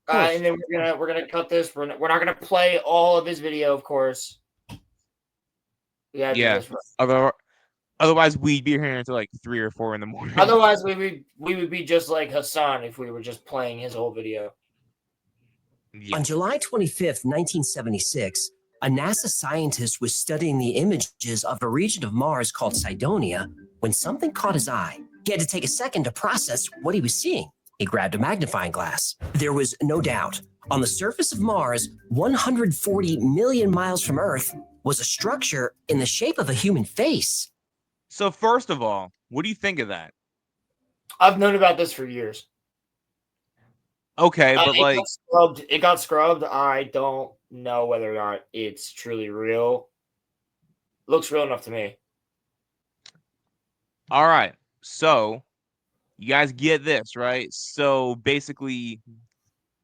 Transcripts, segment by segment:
course. And then we're gonna cut this. We're not gonna play all of his video, of course. We gotta do Yeah. this. Otherwise, we'd be here until like 3 or 4 in the morning. Otherwise, we would be just like Hassan if we were just playing his whole video. Yeah. On July 25th, 1976, a NASA scientist was studying the images of a region of Mars called Cydonia when something caught his eye. He had to take a second to process what he was seeing. He grabbed a magnifying glass. There was no doubt. On the surface of Mars, 140 million miles from Earth, was a structure in the shape of a human face. So first of all, what do you think of that? I've known about this for years. Okay, but like, It got scrubbed. I don't know whether or not it's truly real. Looks real enough to me. all right. So you guys get this, right? So basically,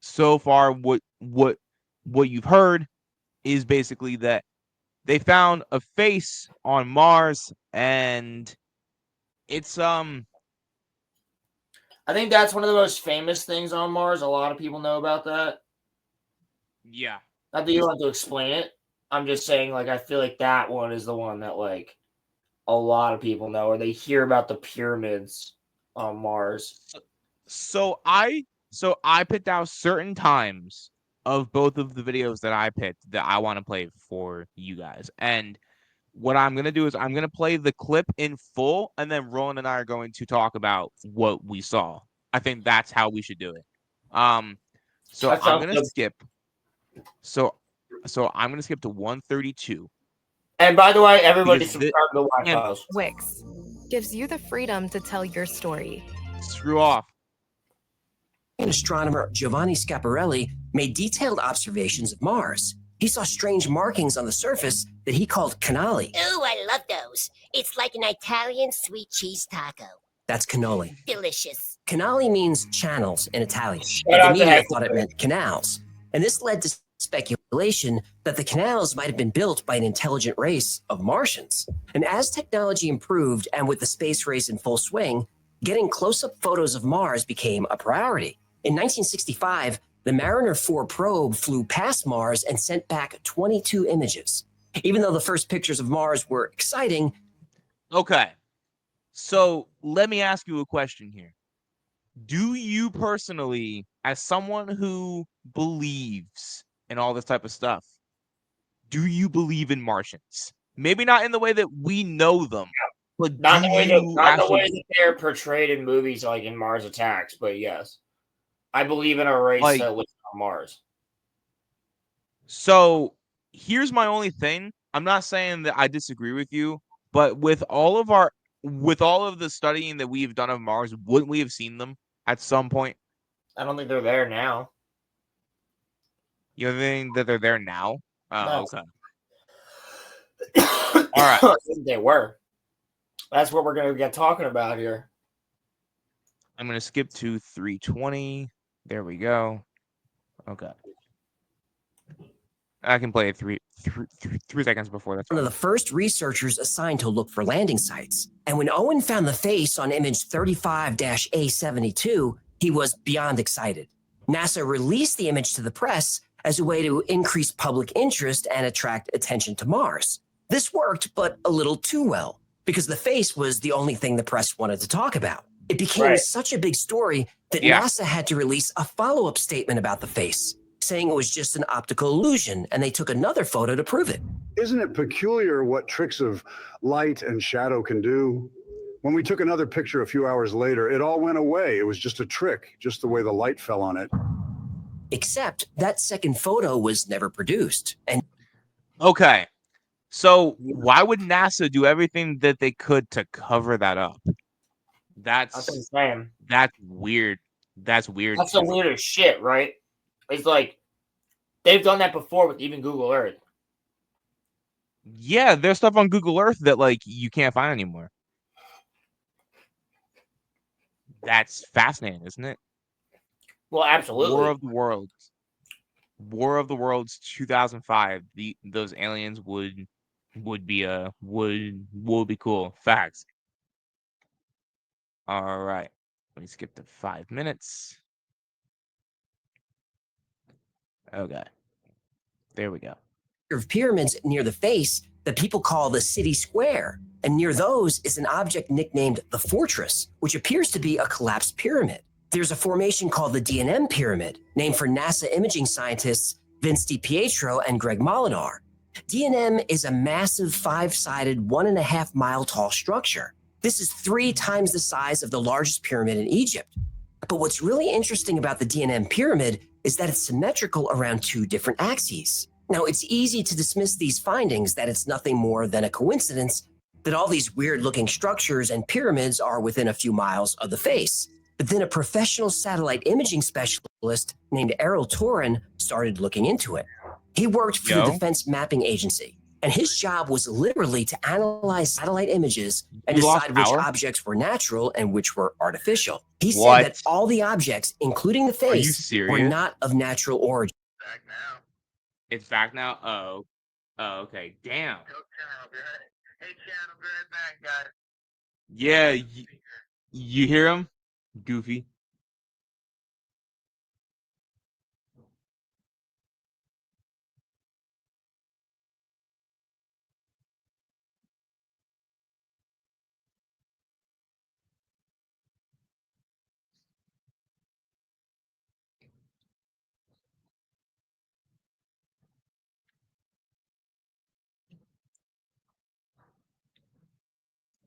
so far, what you've heard is basically that they found a face on Mars, and it's I think that's one of the most famous things on Mars. A lot of people know about that. yeah. Not that you don't have to explain it. I'm just saying, like, I feel like that one is the one that, like, a lot of people know, or they hear about the pyramids on Mars. So I picked out certain times of both of the videos that I picked that I want to play for you guys. And what I'm gonna do is I'm gonna play the clip in full, and then Roland and I are going to talk about what we saw. I think that's how we should do it. So That I'm sounds gonna good. skip. So I'm gonna skip to 132. And by the way, everybody Because subscribe to the White and House. Wix gives you the freedom to tell your story. screw off. Astronomer Giovanni Schiaparelli made detailed observations of Mars. He saw strange markings on the surface that he called canali. Ooh, I love those. It's like an Italian sweet cheese taco. That's cannoli. Delicious. Canali means channels in Italian. Shout But out the to media Hector. thought it meant canals. And this led to speculation that the canals might have been built by an intelligent race of Martians. And as technology improved and with the space race in full swing, getting close-up photos of Mars became a priority. In 1965, the Mariner 4 probe flew past Mars and sent back 22 images. Even though the first pictures of Mars were exciting, Okay. So let me ask you a question here. Do you personally, as someone who believes in all this type of stuff, do you believe in Martians? Maybe not in the way that we know them, but Not do the way you that they're portrayed in movies like in Mars Attacks, but yes. I believe in a race like? that lives on Mars. So here's my only thing. I'm not saying that I disagree with you, but with all of the studying that we've done of Mars, wouldn't we have seen them at some point? I don't think they're there now. You think that they're there now? No. Okay. All right. I think they were. That's what we're going to get talking about here. I'm going to skip to 320. There we go. Okay. I can play it 3 seconds before. That's one of fine. the first researchers assigned to look for landing sites. And when Owen found the face on image 35-A72, he was beyond excited. NASA released the image to the press as a way to increase public interest and attract attention to Mars. This worked, but a little too well, because the face was the only thing the press wanted to talk about. It became such a big story that NASA had to release a follow-up statement about the face, saying it was just an optical illusion, and they took another photo to prove it. Isn't it peculiar what tricks of light and shadow can do? When we took another picture a few hours later, it all went away. It was just a trick, just the way the light fell on it. Except that second photo was never produced. And okay. So why would NASA do everything that they could to cover that up? That's insane. That's weird. That's weird. That's the weirdest shit, right? It's like they've done that before with even Google Earth. Yeah, there's stuff on Google Earth that like you can't find anymore. That's fascinating, isn't it? Well, absolutely. War of the Worlds 2005. Those aliens would be cool. Facts. All right. Let me skip to 5 minutes. Okay. There we go. Of pyramids near the face that people call the city square. And near those is an object nicknamed the fortress, which appears to be a collapsed pyramid. There's a formation called the D&M Pyramid, named for NASA imaging scientists Vince DiPietro and Greg Molinar. D&M is a massive 5-sided, 1.5 mile tall structure. This is 3 times the size of the largest pyramid in Egypt. But what's really interesting about the D&M Pyramid is that it's symmetrical around 2 different axes. Now, it's easy to dismiss these findings that it's nothing more than a coincidence that all these weird-looking structures and pyramids are within a few miles of the face. But then a professional satellite imaging specialist named Errol Torin started looking into it. He worked for the Defense Mapping Agency, and his job was literally to analyze satellite images and decide which objects were natural and which were artificial. He said that all the objects, including the face, were not of natural origin. Back now. It's back now? Oh, okay. Damn. Hey, Chad, I'll be right back, guys. Yeah, you hear him? Goofy.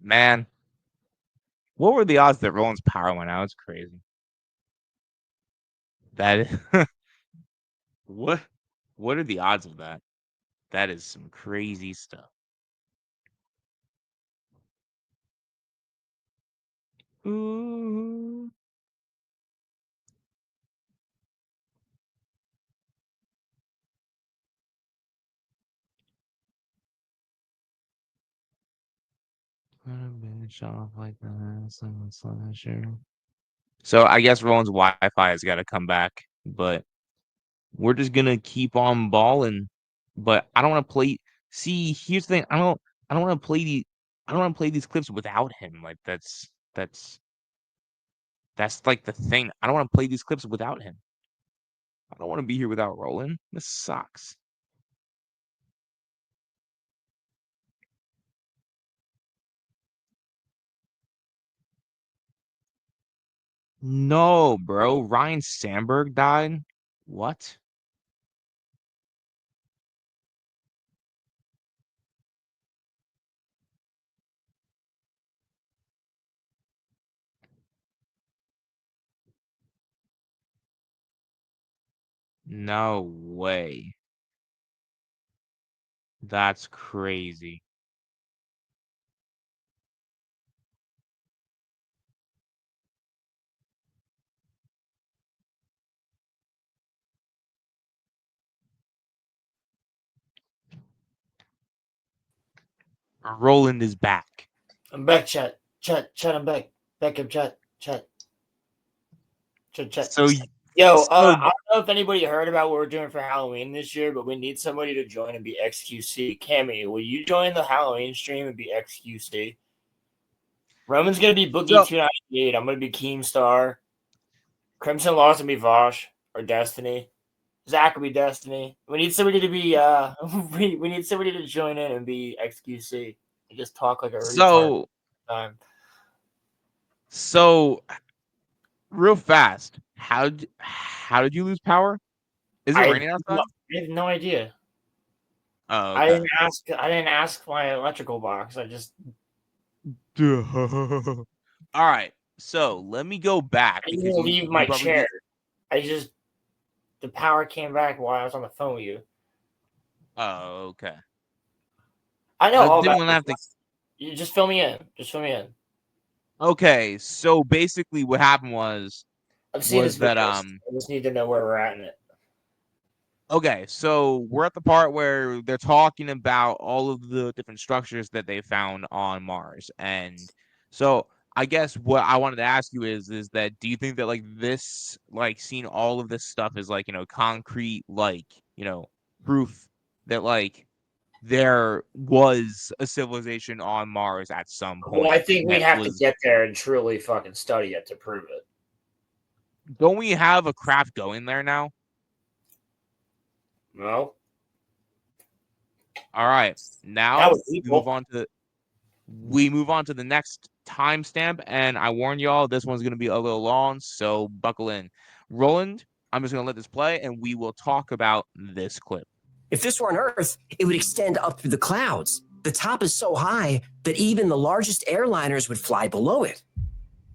Man, what were the odds that Roland's power went out? It's crazy. That is what are the odds of that? That is some crazy stuff. Ooh. So I guess Roland's Wi-Fi has got to come back, but we're just gonna keep on balling. But I don't want to play. See, here's the thing. I don't want to play these clips without him. Like that's like the thing. I don't want to play these clips without him. I don't want to be here without Roland. This sucks. No, bro. Ryan Sandberg died? What? No way. That's crazy. Roland is back. I'm back, chat. I'm back. Back up, chat. So Yo, I don't know if anybody heard about what we're doing for Halloween this year, but we need somebody to join and be XQC. Cammy, will you join the Halloween stream and be XQC? Roman's gonna be Boogie 298. I'm gonna be Keemstar. Crimson Law's gonna be Vosh or Destiny. Zach will be Destiny. We need somebody to be we need somebody to join in and be XQC and just talk like a retard time. So real fast, how did you lose power? Is it raining outside? I have no idea. Oh, okay. I didn't ask my electrical box. I just all right. So let me go back. I didn't leave my chair. The power came back while I was on the phone with you. Oh, okay. I know all about this. You just fill me in. Okay, so basically what happened was I've seen this video. I just need to know where we're at in it. Okay, so we're at the part where they're talking about all of the different structures that they found on Mars. And so I guess what I wanted to ask you is that do you think that like this, like seeing all of this stuff is like, concrete, like, proof that like there was a civilization on Mars at some point? Well, I think we'd have to get there and truly fucking study it to prove it. Don't we have a craft going there now? No. All right. That Now was we equal. move on to the next timestamp, and I warn y'all, this one's gonna be a little long, so buckle in. Roland, I'm just gonna let this play, and we will talk about this clip. If this were on Earth, it would extend up through the clouds. The top is so high that even the largest airliners would fly below it.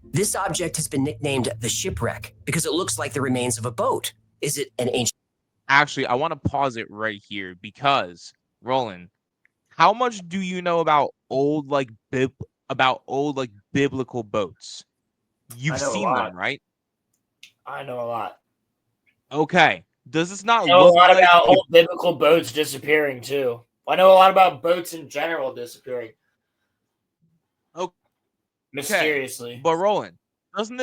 This object has been nicknamed the shipwreck because it looks like the remains of a boat. Is it an ancient? Actually, I want to pause it right here because, Roland, how much do you know about old biblical boats? You've know a seen them, lot. right? I know a lot. Okay. Does this not I know a look lot like about old biblical boats disappearing too. I know a lot about boats in general disappearing. Okay. Mysteriously. But Roland, doesn't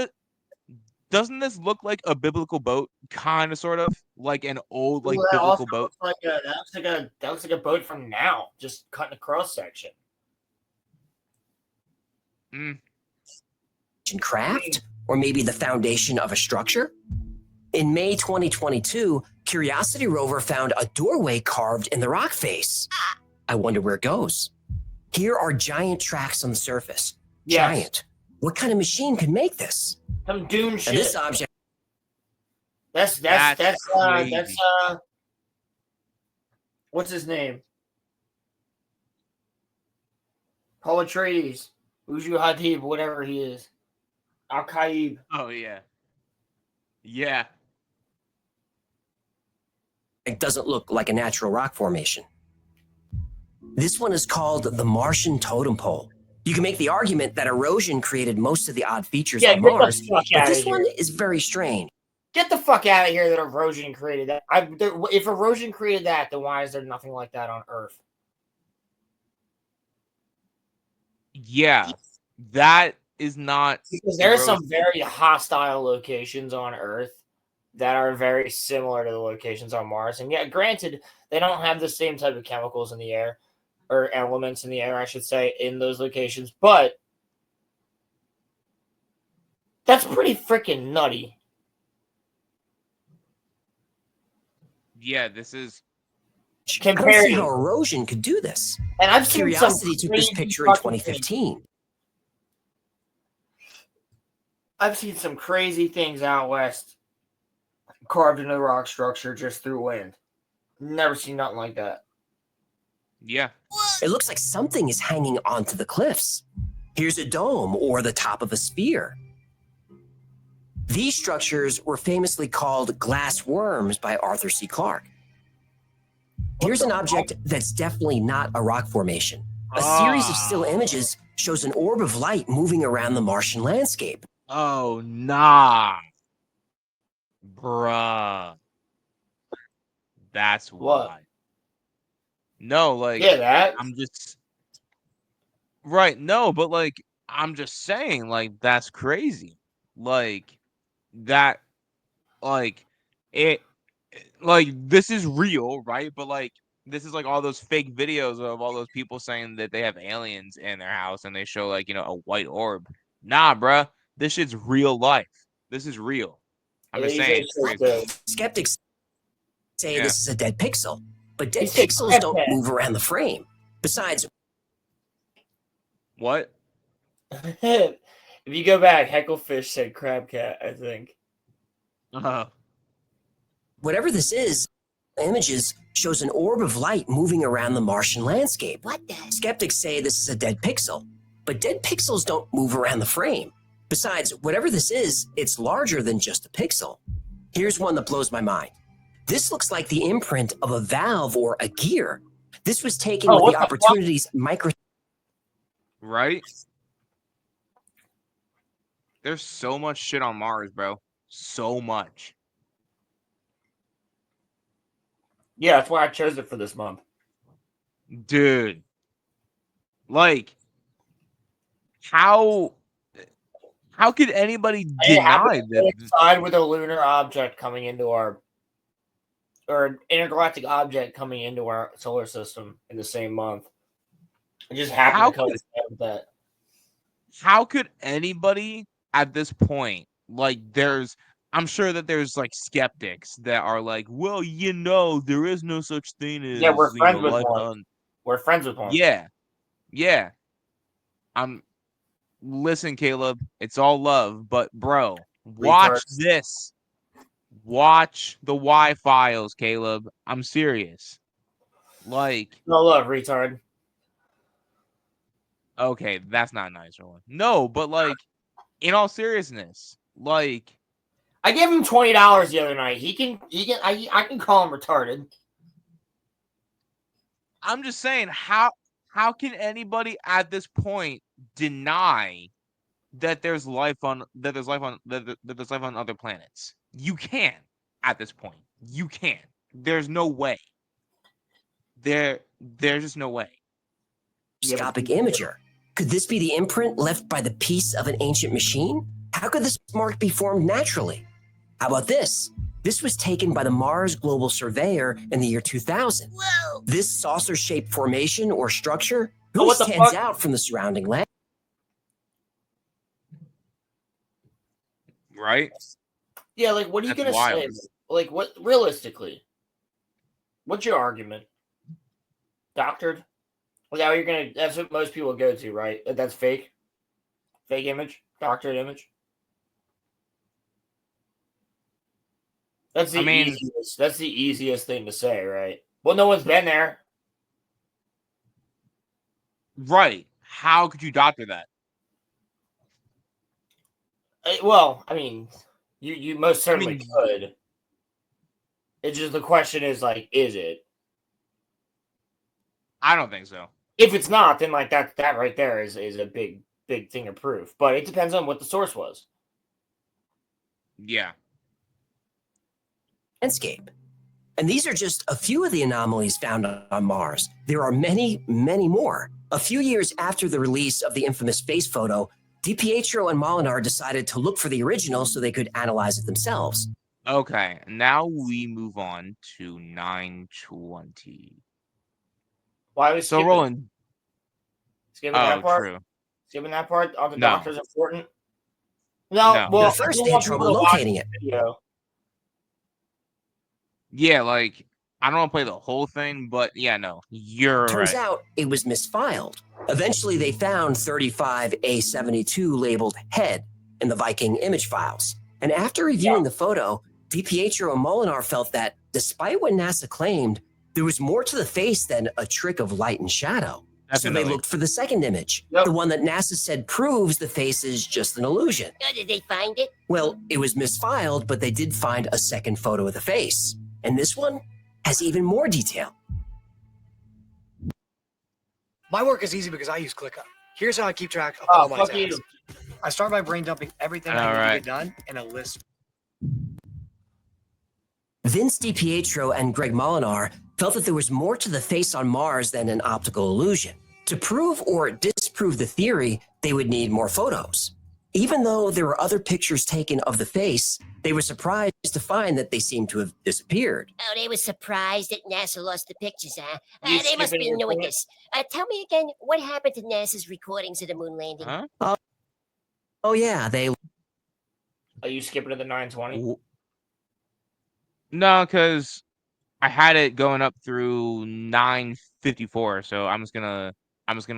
this look like a biblical boat, kind of, sort of, like an old Ooh, that biblical also boat? looks like a boat from now, just cutting a cross section. Craft? Or maybe the foundation of a structure? In May 2022, Curiosity rover found a doorway carved in the rock face. I wonder where it goes. Here are giant tracks on the surface. Yes. Giant. What kind of machine can make this? Some dune shit. And this object. That's crazy. What's his name? Paul Atreides, Uju Hadib, whatever he is. Al-Qaib. Oh yeah. Yeah. It doesn't look like a natural rock formation. This one is called the Martian totem pole. You can make the argument that erosion created most of the odd features on Mars, but this one is very strange. Get the fuck out of here that erosion created that. If erosion created that, then why is there nothing like that on Earth? Yeah. That is not... Because there are some very hostile locations on Earth that are very similar to the locations on Mars. And yeah, granted, they don't have the same type of chemicals in the air, or elements in the air, I should say, in those locations. But that's pretty freaking nutty. Yeah, this is... I don't see how erosion could do this. And I've seen Curiosity took this picture in 2015. I've seen some crazy things out west carved into the rock structure just through wind. Never seen nothing like that. Yeah. It looks like something is hanging onto the cliffs. Here's a dome or the top of a sphere. These structures were famously called glass worms by Arthur C. Clarke. Here's an object that's definitely not a rock formation. A series of still images shows an orb of light moving around the Martian landscape. Oh, nah. Bruh. That's why. No, like, yeah, that. I'm just... Right, no, but, like, I'm just saying, like, that's crazy. Like, that, like, like, this is real, right? But, like, this is like all those fake videos of all those people saying that they have aliens in their house and they show, like, you know, a white orb. Nah, bruh. This shit's real life. This is real. I'm just saying. Skeptics say this is a dead pixel, but dead pixels don't move around the frame. Besides... What? If you go back, Hecklefish said crab cat, I think. Whatever this is, images shows an orb of light moving around the Martian landscape. What the? Skeptics say this is a dead pixel, but dead pixels don't move around the frame. Besides, whatever this is, it's larger than just a pixel. Here's one that blows my mind. This looks like the imprint of a valve or a gear. This was taken with the Opportunities micro... Right? There's so much shit on Mars, bro. So much. Yeah, that's why I chose it for this month. Dude. Like, how could anybody deny that? Coincide with a lunar object coming into our, or an intergalactic object coming into our solar system in the same month. It just happened to coincide with that. How could anybody at this point, like, there's I'm sure that there's like skeptics that are like, well, there is no such thing as Yeah, we're friends with life one. on. We're friends with one. Yeah, yeah. Listen, Caleb, it's all love, but bro, watch Retards. this. Watch the Y files, Caleb. I'm serious. Like, No love, retard. okay, that's not a nice one. No, but like, in all seriousness, like, I gave him $20 the other night. I can call him retarded. I'm just saying, how can anybody at this point deny that there's life on other planets? You can't at this point. You can't. There's no way. There's just no way. Microscopic imager. Could this be the imprint left by the piece of an ancient machine? How could this mark be formed naturally? How about this? This was taken by the Mars Global Surveyor in the year 2000. Whoa! This saucer-shaped formation or structure Oh, really what the stands fuck? out from the surrounding land. Right? Yeah, like, what are you That's gonna wild. say? Like, what realistically? What's your argument? Doctored? Well, yeah, you're gonna. That's what most people go to, right? That's fake. Fake image, doctored image. That's the easiest. That's the easiest thing to say, right? Well, no one's been there. Right. How could you doctor that? Well, I mean, you most certainly could. It's just the question is like, is it? I don't think so. If it's not, then like that right there is a big thing of proof. But it depends on what the source was. Yeah. Landscape. And these are just a few of the anomalies found on Mars. There are many, many more. A few years after the release of the infamous space photo, DiPietro and Molinar decided to look for the original so they could analyze it themselves. Okay. Now we move on to 920. Why was So Roland. Skipping that part? True. Skipping that part? Are the No. doctors important? No. Well, At first they had trouble locating it. Video. Yeah, like, I don't want to play the whole thing, but yeah, no, you're Turns right. out it was misfiled. Eventually they found 35A72 labeled head in the Viking image files. And after reviewing the photo, DiPietro and Molinar felt that despite what NASA claimed, there was more to the face than a trick of light and shadow. Definitely. So they looked for the second image, the one that NASA said proves the face is just an illusion. Oh, did they find it? Well, it was misfiled, but they did find a second photo of the face. And this one has even more detail. My work is easy because I use ClickUp. Here's how I keep track of all my fuck tasks. you. I start by brain dumping everything I need to get done in a list. Vince DiPietro and Greg Molinar felt that there was more to the face on Mars than an optical illusion. To prove or disprove the theory, they would need more photos. Even though there were other pictures taken of the face, they were surprised to find that they seemed to have disappeared. Oh, they were surprised that NASA lost the pictures, huh? You They must skipping be your new at point? this. Tell me again, what happened to NASA's recordings of the moon landing? Huh? Oh yeah, they Are you skipping to the 920? No, because I had it going up through 954, so I'm just gonna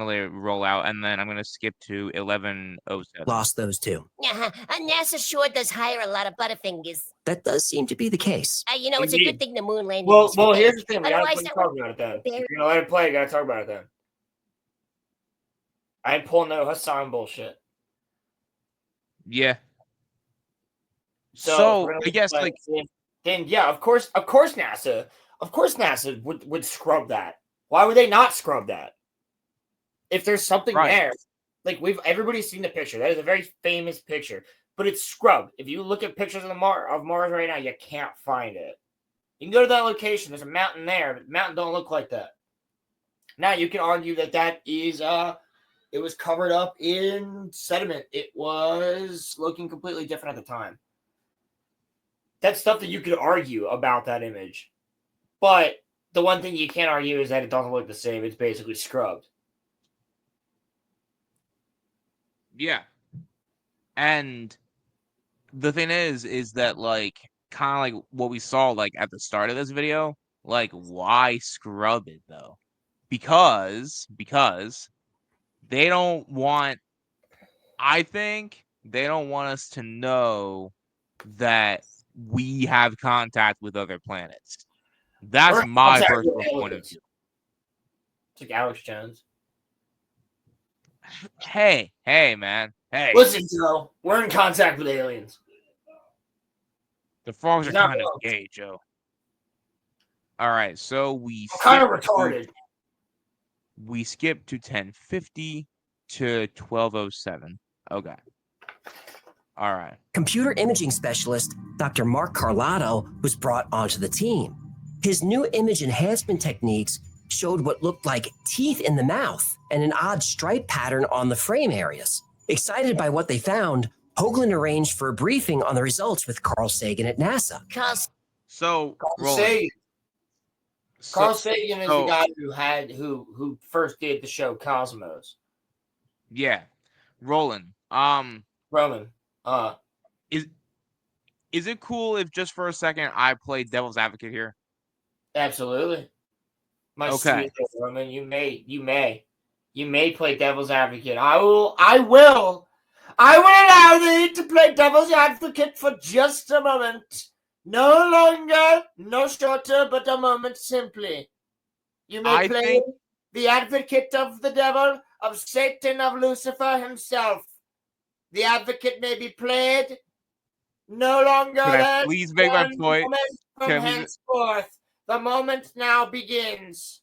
let it roll out, and then I'm gonna skip to 1107. lost those two. Yeah, NASA sure does hire a lot of butterfingers. That does seem to be the case. It's a good thing the moon landing. Well, was well. fake. Here's the thing. We gotta Otherwise, talk that would about it then. very- If you're gonna let it play, you gotta talk about it then. I ain't pulling no Hassan bullshit. Yeah. So, So, we're gonna I guess, let- like, then yeah, of course NASA would scrub that. Why would they not scrub that? If there's something Right. there, like everybody's seen the picture. That is a very famous picture, but it's scrubbed. If you look at pictures of Mars right now, you can't find it. You can go to that location. There's a mountain there, but the mountain don't look like that. Now you can argue that is it was covered up in sediment. It was looking completely different at the time. That's stuff that you could argue about that image. But the one thing you can't argue is that it doesn't look the same. It's basically scrubbed. yeah. And the thing is that like kind of like what we saw like at the start of this video, like why scrub it though? Because they don't want. I think they don't want us to know that we have contact with other planets. That's We're in my contact personal with point of aliens. view. It's like Alex Jones. Hey, man. Hey, Listen, Joe, we're in contact with aliens. the frogs are He's not kind of wrong. gay, Joe. All right, so we I'm kind of skip retarded. we skip to 1050 to 1207. Okay. All right. Computer imaging specialist Dr. Mark Carlotto was brought onto the team. His new image enhancement techniques showed what looked like teeth in the mouth and an odd stripe pattern on the frame areas. Excited by what they found, Hoagland arranged for a briefing on the results with Carl Sagan at NASA. So Carl Roland, Sagan. so- Carl Sagan is so- the guy who first did the show Cosmos. yeah, Roland. Roman. Is it cool if just for a second I play devil's advocate here? Absolutely. My Okay. sweet Roman, you may play devil's advocate. I will allow thee to play devil's advocate for just a moment. No longer, no shorter, but a moment simply. You may I play think- the advocate of the devil, of Satan, of Lucifer himself. The advocate may be played no longer Can I than please make my one point? moment from Can we- henceforth. The moment now begins.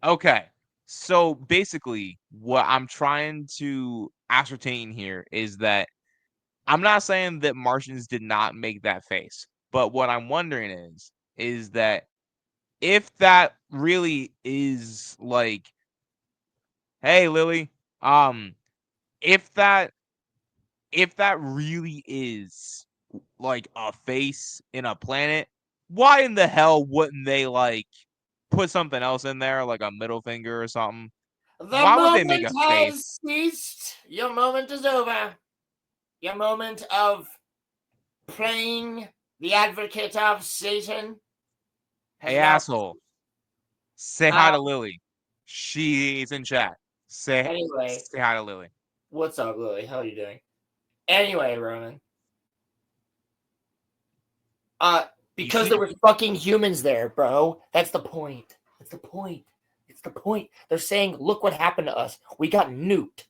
Okay. So basically, what I'm trying to ascertain here is that I'm not saying that Martians did not make that face, but what I'm wondering is that if that really is like, hey Lily, if that really is like a face in a planet, why in the hell wouldn't they like put something else in there, like a middle finger or something? The Why would they moment make a has face? ceased. Your moment is over. Your moment of playing the advocate of Satan. has Hey, now- asshole. Say hi to Lily. She's in chat. Anyway, Say hi to Lily. what's up, Lily? How are you doing? Anyway, Roman. Because there were fucking humans there, bro. That's the point. That's the point. It's the point. They're saying, look what happened to us. We got nuked.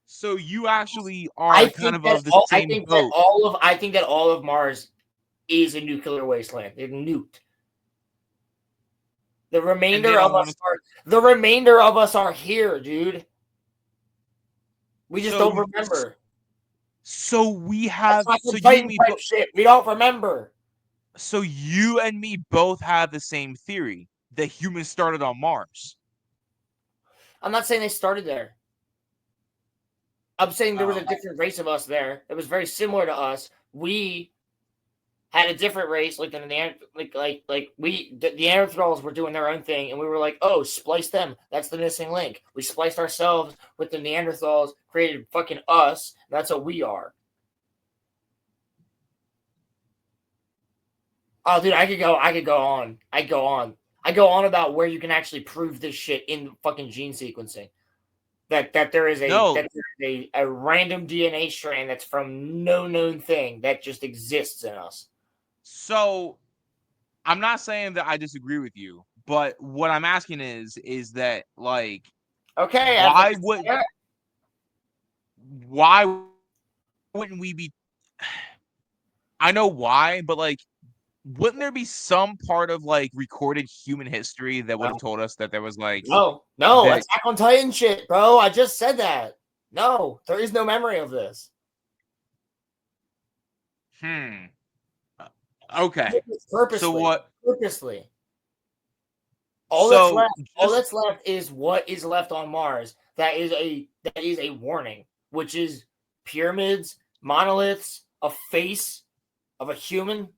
So you actually are kind of the same boat. I think that all of Mars is a nuclear wasteland. They're nuked. The remainder of us are here, dude. We just don't remember. So we have Shit. We don't remember. So you and me both have the same theory that humans started on Mars. I'm not saying they started there. I'm saying there was a different race of us there. It was very similar to us. We had a different race, like the Neanderthals were doing their own thing, and we were like, oh, splice them. That's the missing link. We spliced ourselves with the Neanderthals, created fucking us. And that's what we are. Oh, dude, I could go on. I go on about where you can actually prove this shit in fucking gene sequencing. That there is a random DNA strand that's from no known thing that just exists in us. So I'm not saying that I disagree with you, but what I'm asking is that like, okay, why wouldn't we be? I know why, but like, wouldn't there be some part of like recorded human history that would have told us that there was like no, Attack on Titan shit, bro. I just said that. No, there is no memory of this. Okay. Purposely. So what? Purposely. All that's left is what is left on Mars. That is a warning, which is pyramids, monoliths, a face of a human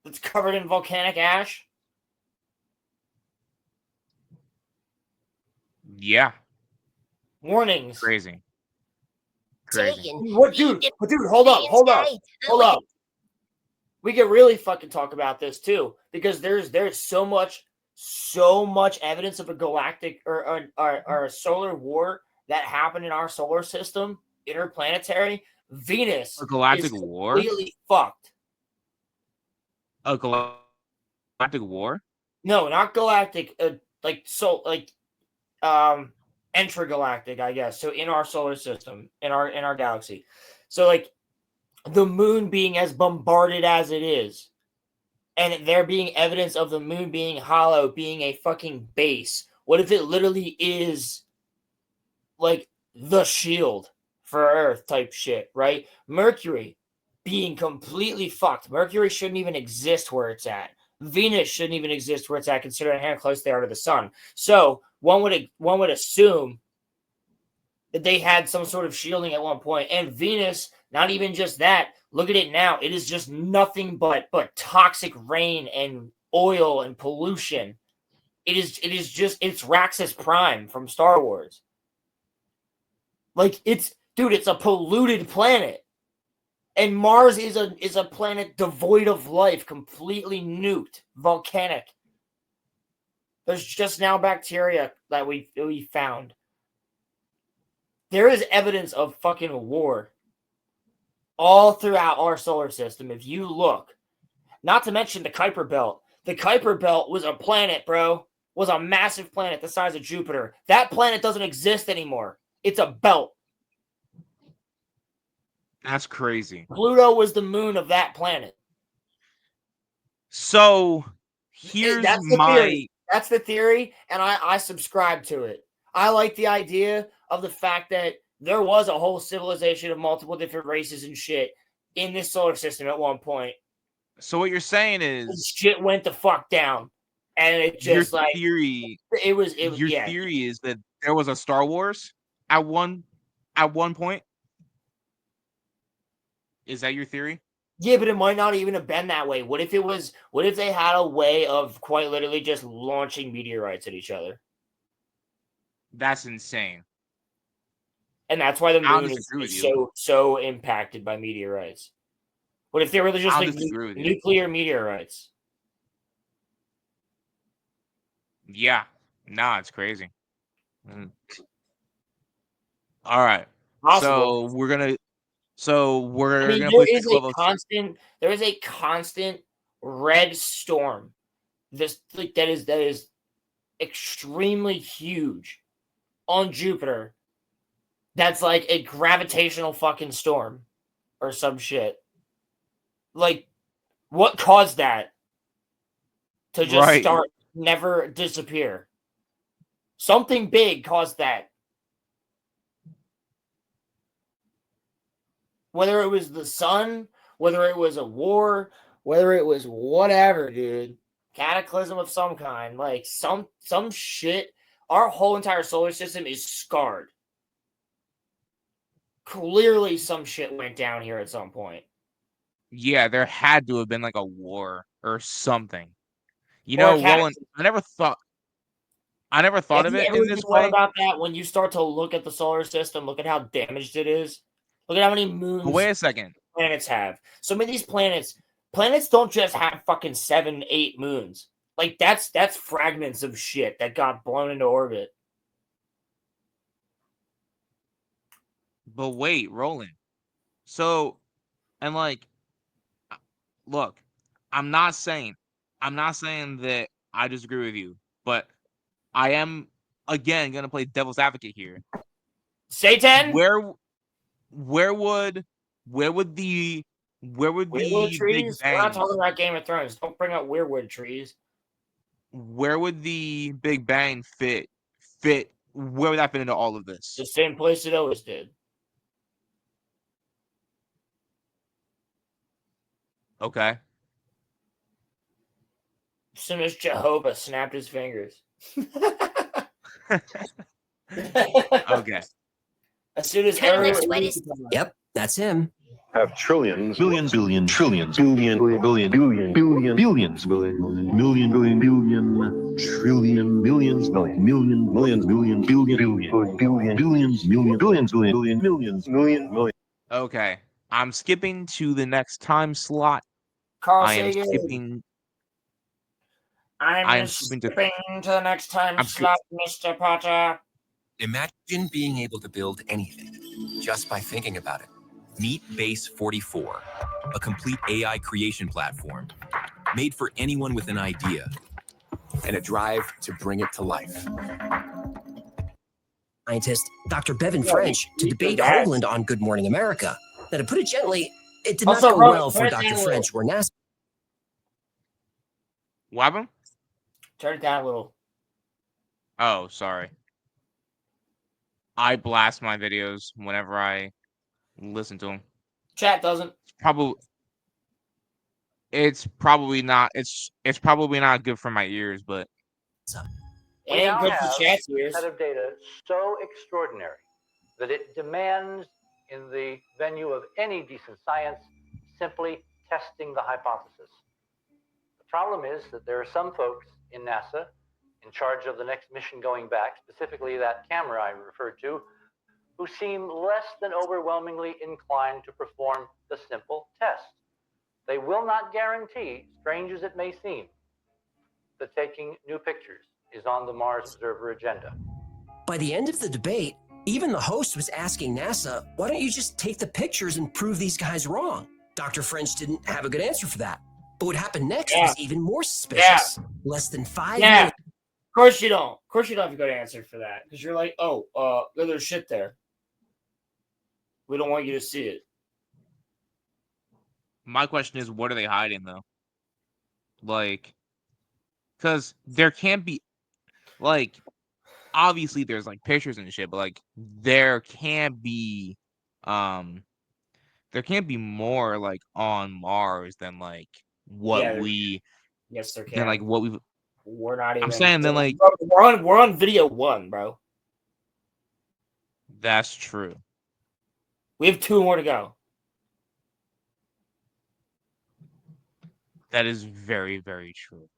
that's covered in volcanic ash. Yeah. Warnings. Crazy. Crazy. taken. What, dude? But dude, hold up. We could really fucking talk about this too, because there's so much evidence of a galactic or a solar war that happened in our solar system, interplanetary. Venus A galactic is war? completely fucked. A galactic war? No, not galactic. Intragalactic, I guess. So in our solar system, in our galaxy. So like the moon being as bombarded as it is, and there being evidence of the moon being hollow, being a fucking base. What if it literally is like the shield for Earth type shit, right? Mercury being completely fucked. Mercury shouldn't even exist where it's at. Venus shouldn't even exist where it's at, considering how close they are to the sun. So one would assume that they had some sort of shielding at one point. And Venus, not even just that. Look at it now. It is just nothing but toxic rain and oil and pollution. It's Raxus Prime from Star Wars. Like it's a polluted planet. And Mars is a planet devoid of life, completely nuked, volcanic. There's just now bacteria that we found. There is evidence of fucking war all throughout our solar system. If you look, not to mention the Kuiper Belt. The Kuiper Belt was a planet, bro. Was a massive planet the size of Jupiter. That planet doesn't exist anymore. It's a belt. That's crazy. Pluto was the moon of that planet. So here's That's the theory, and I subscribe to it. I like the idea of the fact that there was a whole civilization of multiple different races and shit in this solar system at one point. So what you're saying is shit went the fuck down, and it just your theory. Theory is that there was a Star Wars at one point. Is that your theory? Yeah, but it might not even have been that way. What if they had a way of quite literally just launching meteorites at each other? That's insane. And that's why the moon is so impacted by meteorites. What if they were just like nuclear meteorites? Yeah. Nah, it's crazy. All right. Possible. There is a constant red storm. That is extremely huge on Jupiter. That's like a gravitational fucking storm or some shit. Like, what caused that to just start, never disappear? Something big caused that. Whether it was the sun, whether it was a war, whether it was whatever, dude. Cataclysm of some kind. Like, some shit. Our whole entire solar system is scarred. Clearly some shit went down here at some point. Yeah, there had to have been like a war or something. You know, Roland, I never thought of it in this way. About that when you start to look at the solar system, look at how damaged it is. Look at how many moons. But wait a second. Planets have. So many of these planets don't just have fucking 7, 8 moons. Like that's fragments of shit that got blown into orbit. But wait, Roland. So, and like, look, I'm not saying that I disagree with you, but I am again gonna play devil's advocate here. Satan? Where would the weirwood trees? Big Bang, we're not talking about Game of Thrones. Don't bring up weirwood trees. Where would the Big Bang fit? Where would that fit into all of this? The same place it always did. Okay. As soon as Jehovah snapped his fingers. Okay. As soon as Yep, that's him. have trillions, billions, billion, trillions, billion, billion, billion, billion, billions, billion, million, billion, billion, trillion, billions, million, millions, billion, billion, billion, billion, billions, million, billions, billion, millions, million. Okay, I'm skipping to the next time slot. Carl I am Sagan. skipping. I'm skipping skipping to the next time slot, Mr. Potter. Imagine being able to build anything just by thinking about it. Meet Base 44, a complete AI creation platform made for anyone with an idea and a drive to bring it to life. Scientist Dr. Bevan French to debate Hoagland on Good Morning America. Now, to put it gently, it did not go well for Dr. French or NASA. What happened? Turn it down a little. Oh, sorry. I blast my videos whenever I listen to them. Chat doesn't. It's probably not. It's probably not good for my ears, but It ain't good for chat's ears. A set of data so extraordinary that it demands, in the venue of any decent science, simply testing the hypothesis. The problem is that there are some folks in NASA in charge of the next mission going back, specifically that camera I referred to, who seem less than overwhelmingly inclined to perform the simple test. They will not guarantee, strange as it may seem, that taking new pictures is on the Mars Observer agenda. By the end of the debate, even the host was asking NASA, why don't you just take the pictures and prove these guys wrong? Dr. French didn't have a good answer for that. But what happened next was even more suspicious. Less than 5 minutes. Of course you don't. Of course you don't have a good answer for that. Because you're like, there's shit there. We don't want you to see it. my question is, what are they hiding though? Like, because there can't be, like, obviously there's like pictures and shit, but like there can't be more like on Mars than like what we. Yes, there can. Than like what we've. We're not even. I'm saying then like we're on video 1, bro. That's true. We have 2 more to go. That is very, very true.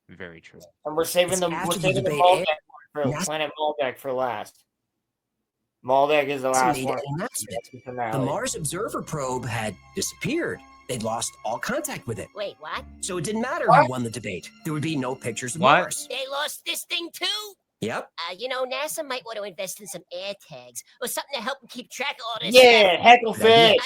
Very true. And we're saving the Malbec for Planet Malbec for last. Malbec is the last one. The Mars Observer probe had disappeared. They'd lost all contact with it. Wait, what? So it didn't matter who won the debate. There would be no pictures of Mars. They lost this thing too? Yep. NASA might want to invest in some air tags or something to help them keep track of all this stuff. Hecklefish. At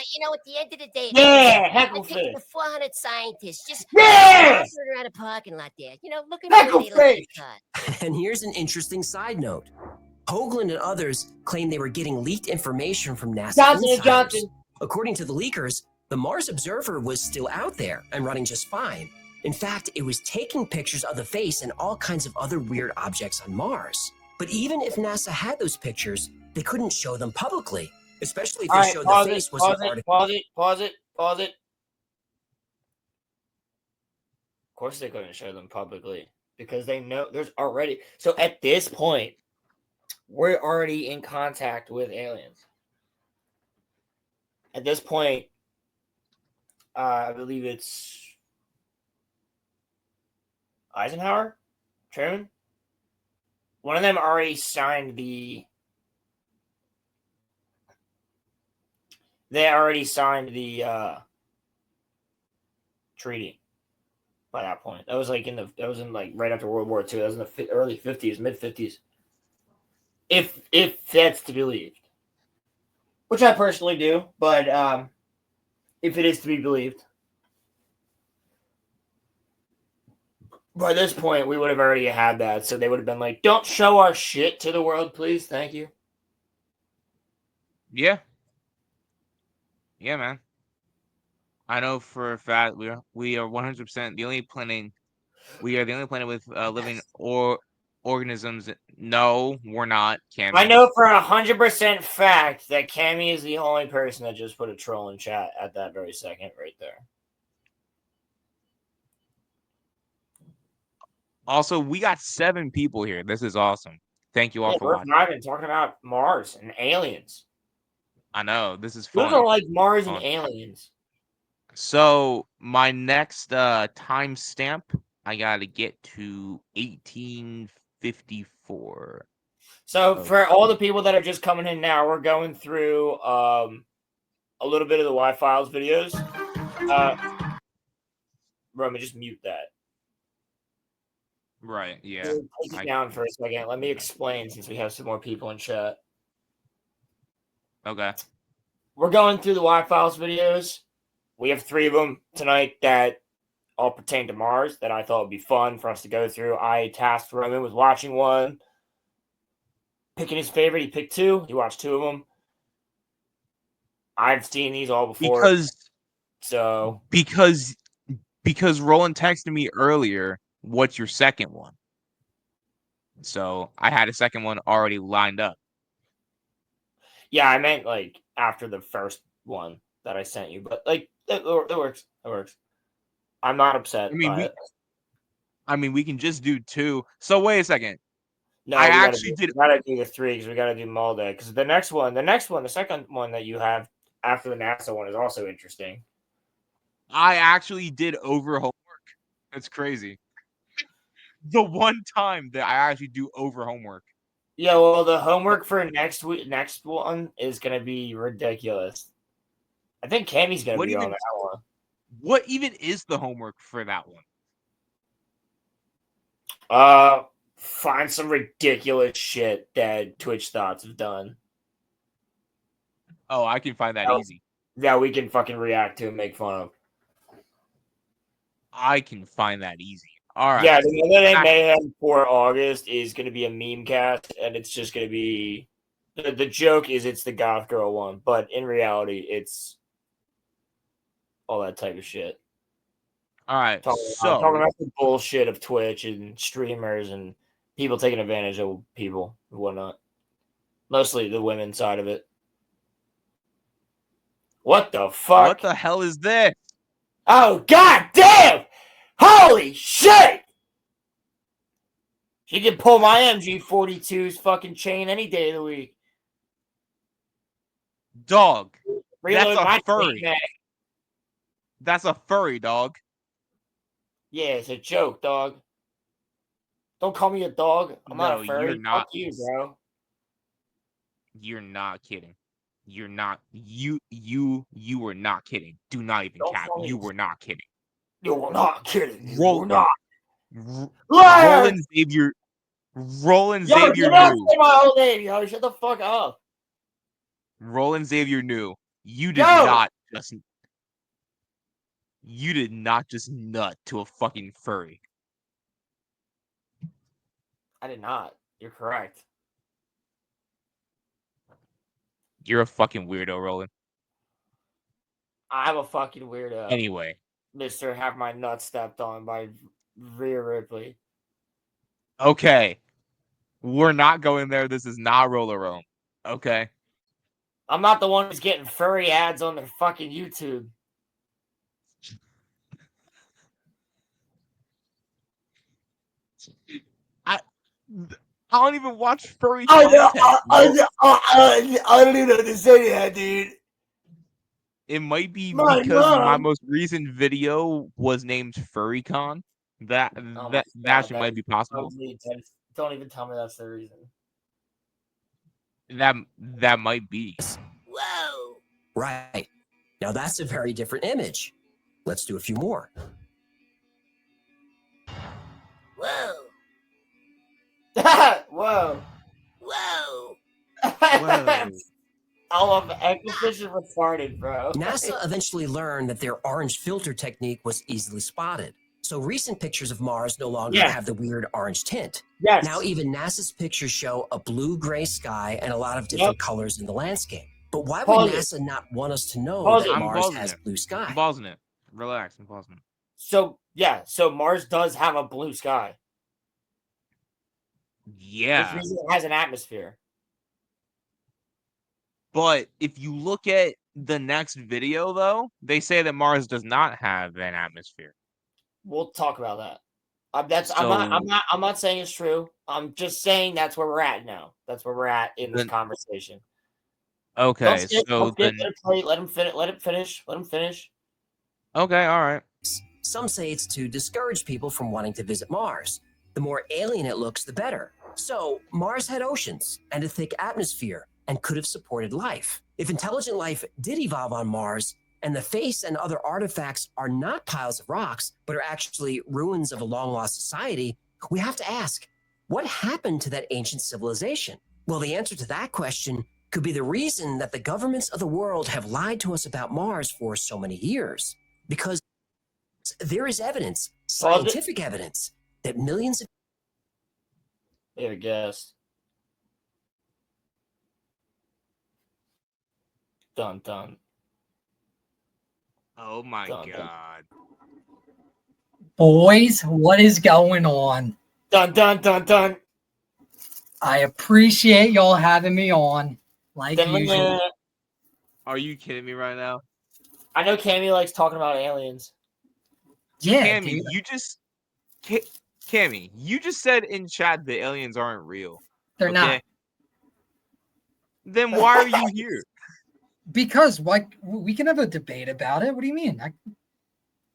the end of the day, Hecklefish. The 400 scientists just around a parking lot there, looking Hecklefish. And here's an interesting side note. Hoagland and others claim they were getting leaked information from NASA insiders. According to the leakers, the Mars Observer was still out there and running just fine. In fact, it was taking pictures of the face and all kinds of other weird objects on Mars. But even if NASA had those pictures, they couldn't show them publicly, especially if they showed the face was an article. Pause it. Of course they couldn't show them publicly because they know there's already. So at this point, we're already in contact with aliens. At this point, I believe it's Eisenhower, Truman. One of them already signed the. They already signed the treaty. By that point, that was right after World War II. That was in the early 50s, mid 50s. If that's to be believed, which I personally do, but if it is to be believed. By this point, we would have already had that, so they would have been like, don't show our shit to the world, please. Thank you. Yeah. Yeah, man. I know for a fact we are 100% the only planet. We are the only planet with living organisms. No, we're not. Cammy. I know for 100% fact that Cammy is the only person that just put a troll in chat at that very second right there. Also, we got 7 people here. This is awesome. Thank you all for watching. We're talking about Mars and aliens. I know this is Those fun. are like Mars and Fun. aliens. So my next time stamp, I gotta get to 1854. So Oh. for all the people that are just coming in now, we're going through a little bit of the Y-Files videos. Roman, just mute that. Right, yeah. Take it down for a second. Let me explain since we have some more people in chat. Okay. We're going through the Y-Files videos. We have 3 of them tonight that all pertain to Mars that I thought would be fun for us to go through. I tasked Roman with watching one, picking his favorite. He picked 2. He watched 2 of them. I've seen these all before. Because Roland texted me earlier, what's your second one? So I had a second one already lined up. Yeah, I meant like after the first one that I sent you, but like it works. It works. I'm not upset. I mean, we can just do 2. So wait a second. No, I we actually gotta do the 3 because we gotta do them all day. Because the second one that you have after the NASA one is also interesting. I actually did over homework. That's crazy. The one time that I actually do over homework. Yeah, well, the homework for next one is gonna be ridiculous. I think Cammy's gonna be on that one. What even is the homework for that one? Find some ridiculous shit that Twitch thoughts have done. Oh, I can find that easy. That we can fucking react to and make fun of. I can find that easy. All right. Yeah, the one that they may have for August is going to be a meme cast, and it's just going to be the joke is it's the goth girl one, but in reality, it's all that type of shit. All right, talking about the bullshit of Twitch and streamers and people taking advantage of people and whatnot. Mostly the women side of it. What the fuck? What the hell is this? Oh, god damn! Holy shit! She can pull my MG42's fucking chain any day of the week. Dog. Reload That's a furry. That's a furry, dog. Yeah, it's a joke, dog. Don't call me a dog. I'm not a furry. You're not. Fuck you, bro. You're not kidding. You're not. You were not kidding. Do not even cap. You were not kidding. You were not kidding. You were not. Roland Xavier. Roland Xavier You're not knew. saying my whole name, yo. Shut the fuck up. Roland Xavier knew. You did not just. You did not just nut to a fucking furry. I did not. You're correct. You're a fucking weirdo, Roland. I'm a fucking weirdo. Anyway. Mr. Have My Nuts Stepped On by Rhea Ripley. Okay. We're not going there. This is not Roller Rome. Okay. I'm not the one who's getting furry ads on their fucking YouTube. I don't even watch furry content. I don't even know what to say to that, dude. It might be because my most recent video was named FurryCon. That actually might be possible. Don't even tell me that's the reason. That might be. Whoa! Right. Now that's a very different image. Let's do a few more. Whoa! Whoa! Whoa! Whoa. All of Eggfish is retarded, bro. NASA eventually learned that their orange filter technique was easily spotted. So recent pictures of Mars no longer have the weird orange tint. Yes. Now even NASA's pictures show a blue-gray sky and a lot of different colors in the landscape. But why would NASA not want us to know that Mars has blue sky? I'm pausing it. Relax. I'm pausing it. So Mars does have a blue sky. Yeah. Which means it has an atmosphere. But if you look at the next video, though, they say that Mars does not have an atmosphere. We'll talk about that. I'm not saying it's true. I'm just saying that's where we're at now. That's where we're at in this conversation. Okay, Don't skip. so then Let him play. Let him finish. Let him finish. Let him finish. okay, all right. Some say it's to discourage people from wanting to visit Mars. The more alien it looks, the better. So, Mars had oceans and a thick atmosphere and could have supported life. If intelligent life did evolve on Mars, and the face and other artifacts are not piles of rocks, but are actually ruins of a long-lost society, we have to ask, what happened to that ancient civilization? Well, the answer to that question could be the reason that the governments of the world have lied to us about Mars for so many years. Because there is evidence, scientific evidence, that millions of... Here, guess. Done. Oh my Done. god. Boys, what is going on? Done. I appreciate y'all having me on, like usual. Are you kidding me right now? I know Cammy likes talking about aliens. Yeah, Cammy, dude. Cammy, you just said in chat the aliens aren't real. They're not. Then why are you here? Because we can have a debate about it. What do you mean?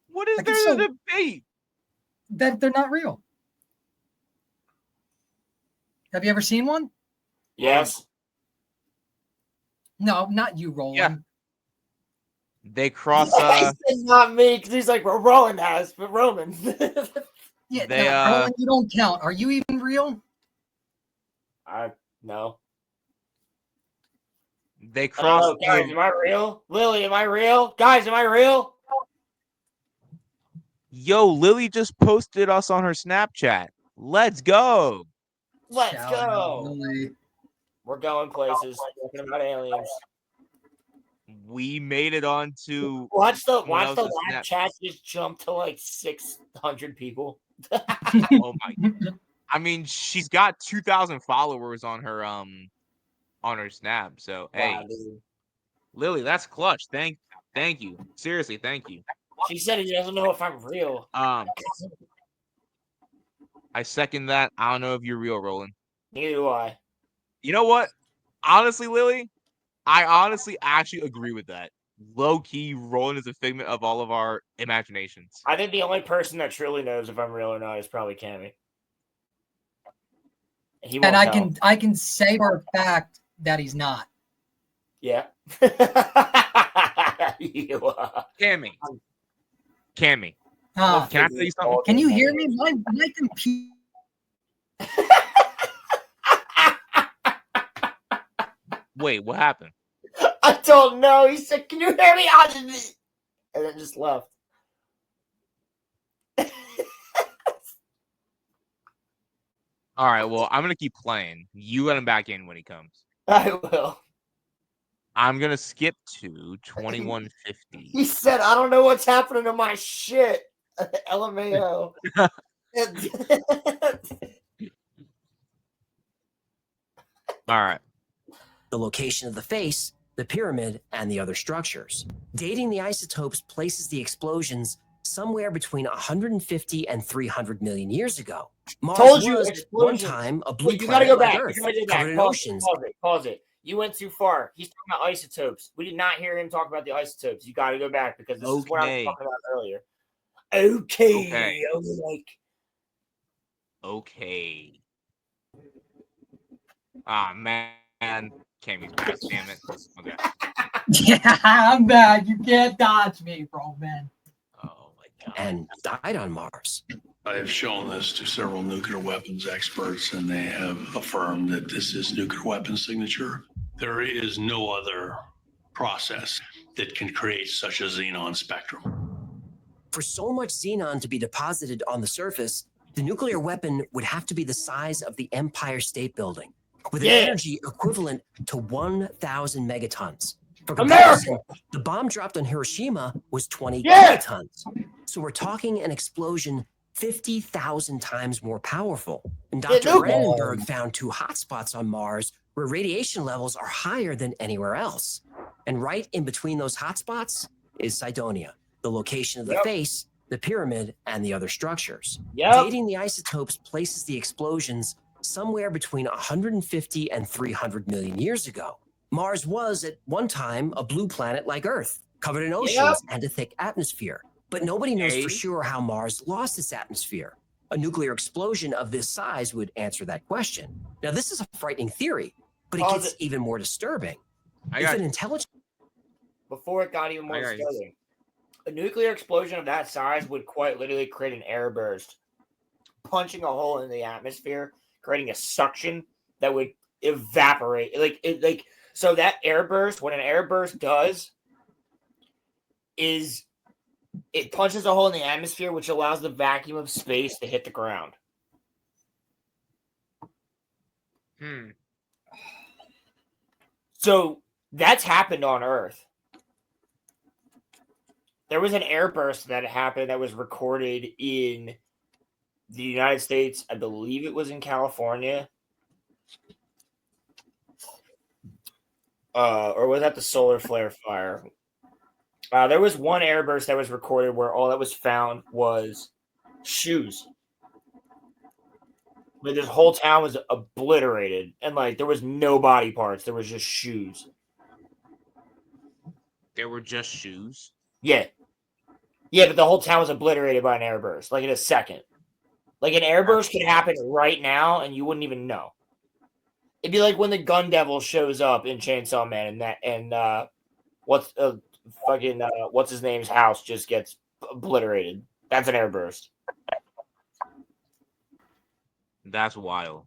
What is there to debate? That they're not real. Have you ever seen one? Yes. No, not you, Roland. Yeah. They cross. Not me, because he's like, well, Roland has, but Roman. Yeah, Roland, you don't count. Are you even real? No. They cross. Oh, guys, am I real? Lily, am I real? Guys, am I real? Yo, Lily just posted us on her Snapchat. Let's go. Let's go. We're going places. Talking about aliens. We made it onto. Watch the live chat just jump to like 600 people. Oh my! I mean, she's got 2,000 followers on her Snap. So hey, Lily, that's clutch. Thank you. Seriously, thank you. She said he doesn't know if I'm real. I second that. I don't know if you're real, Roland. Neither do I. You know what? Honestly, Lily, I actually agree with that. Low key, Roland is a figment of all of our imaginations. I think the only person that truly knows if I'm real or not is probably Cammy. And I can say for a fact that he's not. Yeah. Cammy. Can I tell you something? Can you hear me? My computer. Wait, what happened? I don't know. He said, "Can you hear me?" And then just left. All right, well, I'm gonna keep playing. You let him back in when he comes. I will. I'm gonna skip to 2150. He said, "I don't know what's happening to my shit." LMAO. All right. The location of the face, the pyramid, and the other structures. Dating the isotopes places the explosions somewhere between 150 and 300 million years ago. Mars Told you, was explosions. one time a blue You gotta go planet back. like Earth, You gotta go covered back. in Pause oceans. Pause it. You went too far. He's talking about isotopes. We did not hear him talk about the isotopes. You gotta go back because this is what I was talking about earlier. Okay. I was like, okay. Ah, man. Cammy's back, damn it. Okay. Yeah, I'm back. You can't dodge me, bro, man. Oh, my God. And died on Mars. I have shown this to several nuclear weapons experts, and they have affirmed that this is nuclear weapons signature. There is no other process that can create such a xenon spectrum. For so much xenon to be deposited on the surface, the nuclear weapon would have to be the size of the Empire State Building, with an energy equivalent to 1,000 megatons. For comparison, the bomb dropped on Hiroshima was 20 megatons. So we're talking an explosion 50,000 times more powerful. And Dr. Brandenburg found 2 hotspots on Mars where radiation levels are higher than anywhere else. And right in between those hotspots is Cydonia, the location of the face, the pyramid, and the other structures. Dating the isotopes places the explosions somewhere between 150 and 300 million years ago. Mars was at one time a blue planet like Earth, covered in oceans and a thick atmosphere. But nobody knows for sure how Mars lost its atmosphere. A nuclear explosion of this size would answer that question. Now, this is a frightening theory, but it gets even more disturbing. If an intelligent... Before it got even more disturbing, a nuclear explosion of that size would quite literally create an air burst, punching a hole in the atmosphere, creating a suction that would evaporate. So that air burst, what an air burst does is it punches a hole in the atmosphere, which allows the vacuum of space to hit the ground. So that's happened on Earth. There was an airburst that happened that was recorded in the United States. I believe it was in California. Or was that the solar flare fire? There was one airburst that was recorded where all that was found was shoes. But this whole town was obliterated. And, like, there was no body parts. There was just shoes. There were just shoes? Yeah. Yeah, but the whole town was obliterated by an airburst, like in a second. Like, an airburst could happen right now, and you wouldn't even know. It'd be like when the Gun Devil shows up in Chainsaw Man, what's his name's house just gets obliterated. That's an airburst. That's wild.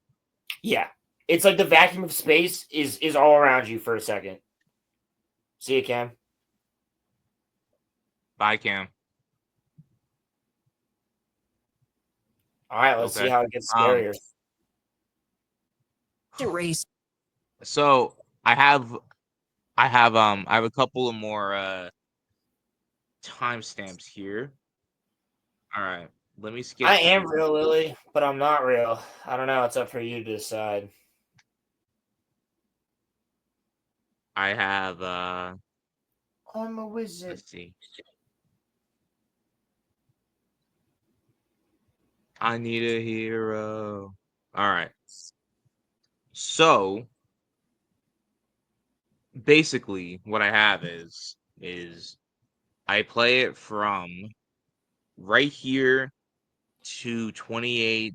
Yeah. It's like the vacuum of space is all around you for a second. See you, Cam. Bye, Cam. All right, let's see how it gets scarier. So I have a couple of more timestamps here. All right, let me skip. I am real, Lily, but I'm not real. I don't know. It's up for you to decide. I have I'm a wizard. Let's see. I need a hero. All right. So basically what I have is I play it from right here to 28,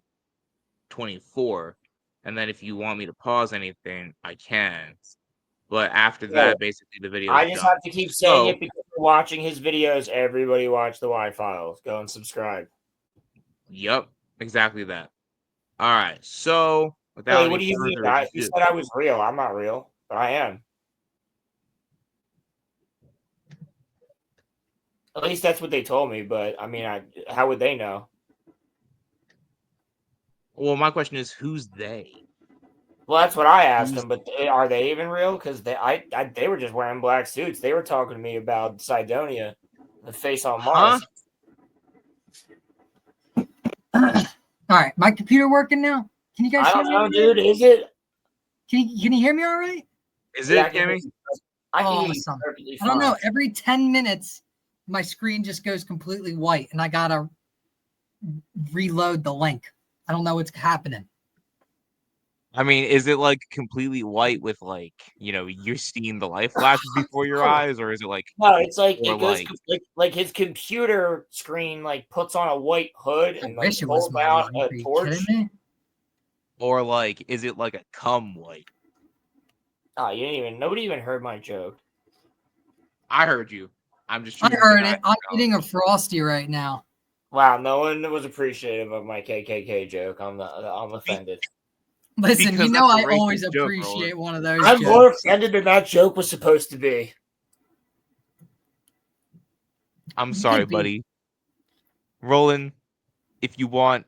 24. And then if you want me to pause anything, I can. But after that, basically the video I is just done. have to keep saying it because we're watching his videos. Everybody watch the Y-Files. Go and subscribe. Yep, exactly that. All right, so without Hey, any what do you mean? further You ado- said I was real. I'm not real, but I am. At least that's what they told me. But I mean, how would they know? Well, my question is, who's they? Well, that's what I asked them. But are they even real? Because they were just wearing black suits. They were talking to me about Cydonia, the face on Mars. All right, my computer working now? Can you guys I hear don't me? know, dude. Is it? Can you hear me all right? Is it, Jimmy? I can hear you Awesome. perfectly I don't know. fine. Every 10 minutes, my screen just goes completely white, and I gotta reload the link. I don't know what's happening. I mean, is it like completely white with like, you're seeing the light flashes before your eyes, or is it like No, it's like or it goes like his computer screen like puts on a white hood and like wish it was pulls my out light. a Are you torch. kidding me? or like is it like a cum white? Oh, nobody even heard my joke. I heard you. I'm just I shooting heard tonight. it. I'm eating a Frosty right now. Wow, no one was appreciative of my KKK joke. I'm offended. Listen, Because you know that's a I always racist joke, appreciate Roland. one of those I'm jokes. more offended than that joke was supposed to be. I'm sorry, buddy. Roland, if you want,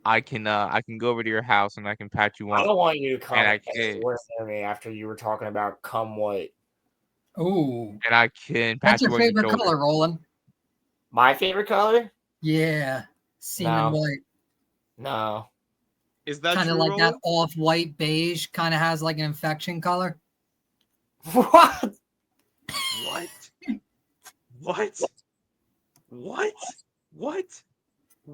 I can go over to your house and I can pat you on. I don't want you to come and I anywhere near me after you were talking about cum white. Ooh. And I can pat What's your you on your favorite shoulder. color, Roland? My favorite color? Yeah. Semen No. white. No. Is that Kind of true, like that Roland? off-white beige, kind of has like an infection color. What? What? What? What? What?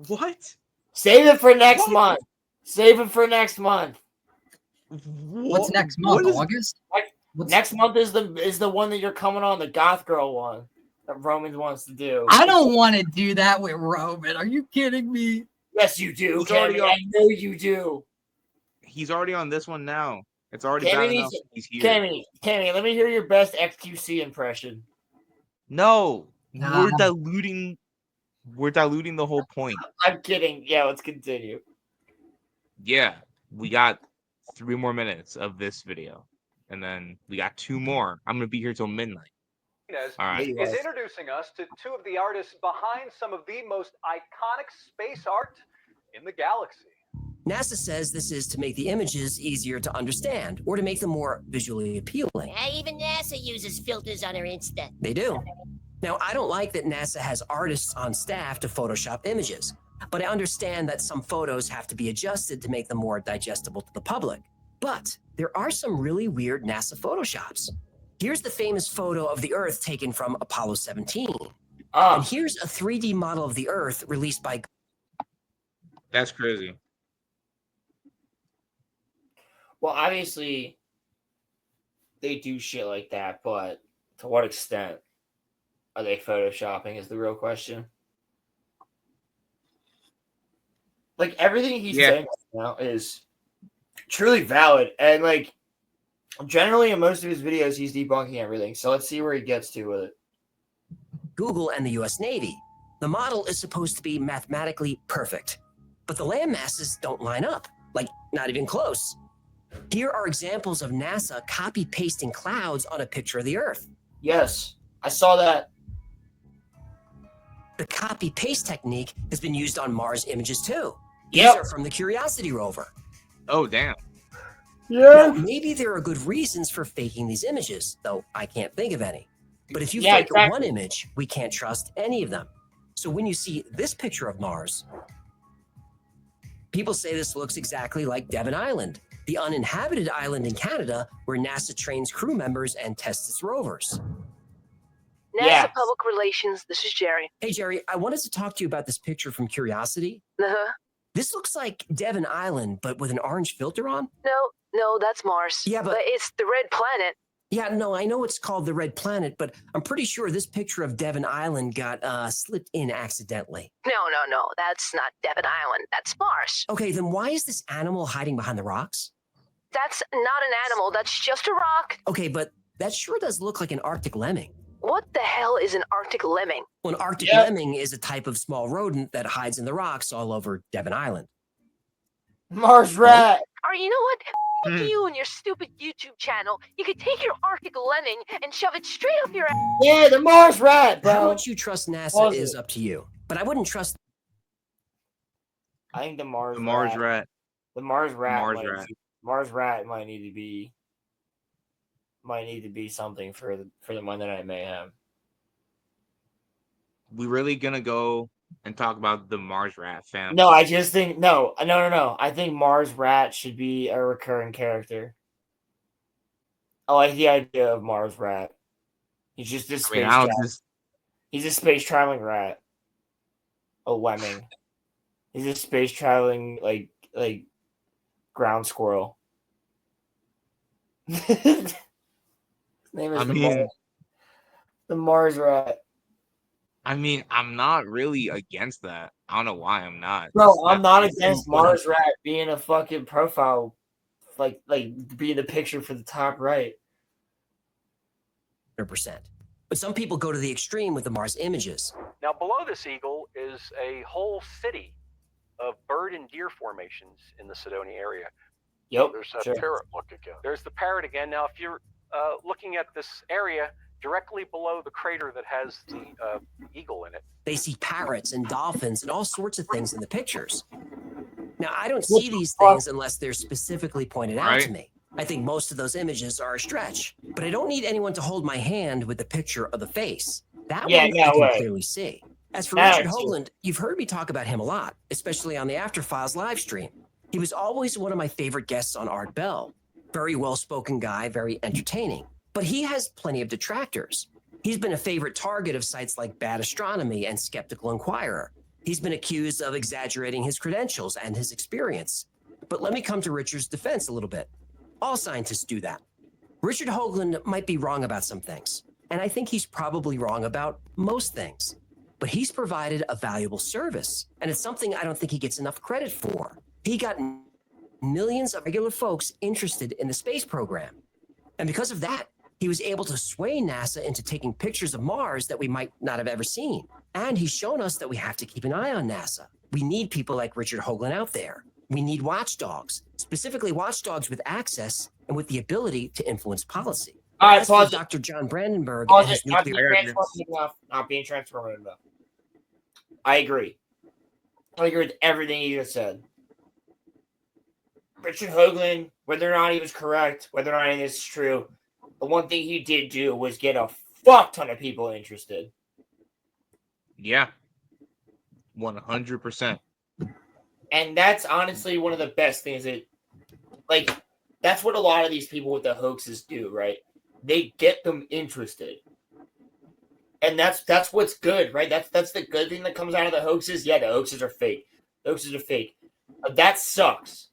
What? Save it for next month. Save it for next month. What's next month? What is- August? Next month is the one that you're coming on, the Goth Girl one that Roman wants to do. I don't want to do that with Roman. Are you kidding me? Yes, you do, He's already Cammy. I know you do. He's already on this one now. It's already Cammy bad needs enough. He's here. Cammy, let me hear your best XQC impression. No, Nah. we're diluting the whole point. I'm kidding. Yeah, let's continue. Yeah, we got 3 more minutes of this video, and then we got 2 more. I'm gonna be here till midnight. All right. Is introducing us to 2 of the artists behind some of the most iconic space art in the galaxy. NASA says this is to make the images easier to understand or to make them more visually appealing. Even NASA uses filters on her Insta. They do. Now, I don't like that NASA has artists on staff to Photoshop images, but I understand that some photos have to be adjusted to make them more digestible to the public. But there are some really weird NASA Photoshops. Here's the famous photo of the Earth taken from Apollo 17. And here's a 3D model of the Earth released by... That's crazy. Well, obviously, they do shit like that, but to what extent are they photoshopping is the real question. Like, everything he's saying right now is truly valid, and, like, generally in most of his videos, he's debunking everything, so let's see where he gets to with it. Google and the US Navy. The model is supposed to be mathematically perfect, but the land masses don't line up, like, not even close. Here are examples of NASA copy-pasting clouds on a picture of the Earth. Yes, I saw that. The copy-paste technique has been used on Mars images too. These Yep. are from the Curiosity rover. Oh, damn. Now, maybe there are good reasons for faking these images, though I can't think of any. But if you fake one image, we can't trust any of them. So when you see this picture of Mars, people say this looks exactly like Devon Island, the uninhabited island in Canada where NASA trains crew members and tests its rovers. NASA Public Relations, this is Jerry. Hey, Jerry, I wanted to talk to you about this picture from Curiosity. Uh-huh. This looks like Devon Island, but with an orange filter on. No, that's Mars. Yeah, but it's the red planet. Yeah, no, I know it's called the Red Planet, but I'm pretty sure this picture of Devon Island got slipped in accidentally. No, that's not Devon Island. That's Mars. Okay, then why is this animal hiding behind the rocks? That's not an animal. That's just a rock. Okay, but that sure does look like an Arctic lemming. What the hell is an Arctic lemming? Well, an Arctic lemming is a type of small rodent that hides in the rocks all over Devon Island. Mars rat. Or you know what? Fuck you and your stupid YouTube channel. You could take your Arctic lemming and shove it straight up your ass. Yeah, the Mars rat, bro. How much you trust NASA is up to you, but I wouldn't trust. I think the Mars rat. The Mars rat. Mars rat. might need to be something for the Monday Night Mayhem. We really gonna go and talk about the Mars rat, fam? No, I just think no. I think Mars rat should be a recurring character. I like the idea of Mars rat. He's just a space. He's a space traveling rat. A lemming. He's a space traveling like ground squirrel. His name is the Mars rat. I mean, I'm not really against that. I don't know why I'm not. No, I'm not against Mars rat being a fucking profile, like being the picture for the top right. 100%. But some people go to the extreme with the Mars images. Now, below this eagle is a whole city of bird and deer formations in the Sidonia area. Yep. There's that parrot look again. There's the parrot again. Now, if you're looking at this area directly below the crater that has the eagle in it, they see parrots and dolphins and all sorts of things in the pictures. Now, I don't see these things unless they're specifically pointed out to me. I think most of those images are a stretch, but I don't need anyone to hold my hand with the picture of the face. That one I can clearly see. As for Richard Hoagland, you've heard me talk about him a lot, especially on the After Files live stream. He was always one of my favorite guests on Art Bell. Very well-spoken guy, very entertaining. But he has plenty of detractors. He's been a favorite target of sites like Bad Astronomy and Skeptical Inquirer. He's been accused of exaggerating his credentials and his experience. But let me come to Richard's defense a little bit. All scientists do that. Richard Hoagland might be wrong about some things, and I think he's probably wrong about most things. But he's provided a valuable service, and it's something I don't think he gets enough credit for. He got millions of regular folks interested in the space program. And because of that, he was able to sway NASA into taking pictures of Mars that we might not have ever seen. And he's shown us that we have to keep an eye on NASA. We need people like Richard Hoagland out there. We need watchdogs, specifically watchdogs with access and with the ability to influence policy. All right, As pause for Dr. John Brandenburg Pause and his it. Not being nuclear... transformative enough. Not being transformative enough. I agree. I agree with everything you just said. Richard Hoagland, whether or not he was correct, whether or not any of this is true, the one thing he did do was get a fuck ton of people interested. Yeah. 100%. And that's honestly one of the best things that, like, that's what a lot of these people with the hoaxes do, right? They get them interested. And that's what's good, right? That's the good thing that comes out of the hoaxes. Yeah, the hoaxes are fake. The hoaxes are fake. That sucks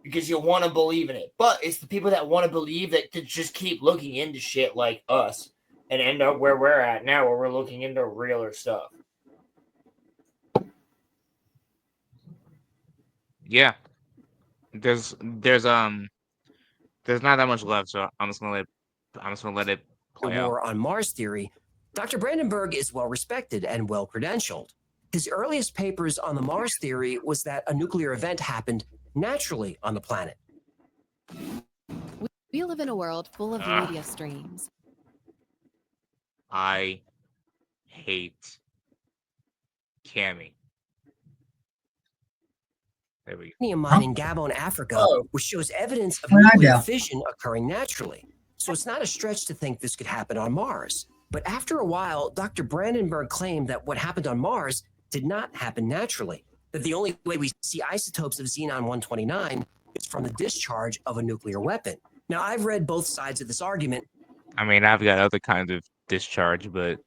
because you want to believe in it. But it's the people that want to believe that just keep looking into shit like us and end up where we're at now, where we're looking into realer stuff. Yeah. There's not that much left, so I'm just gonna let it play The out. war on Mars theory, Dr. Brandenburg is well respected and well credentialed. His earliest papers on the Mars theory was that a nuclear event happened naturally on the planet. We live in a world full of media streams. I hate Cammy. There we go. Uranium mine in Gabon, Africa, which shows evidence of What I nuclear do? fission occurring naturally. So it's not a stretch to think this could happen on Mars. But after a while, Dr. Brandenburg claimed that what happened on Mars did not happen naturally, that the only way we see isotopes of xenon-129 is from the discharge of a nuclear weapon. Now, I've read both sides of this argument. I mean, I've got other kinds of discharge, but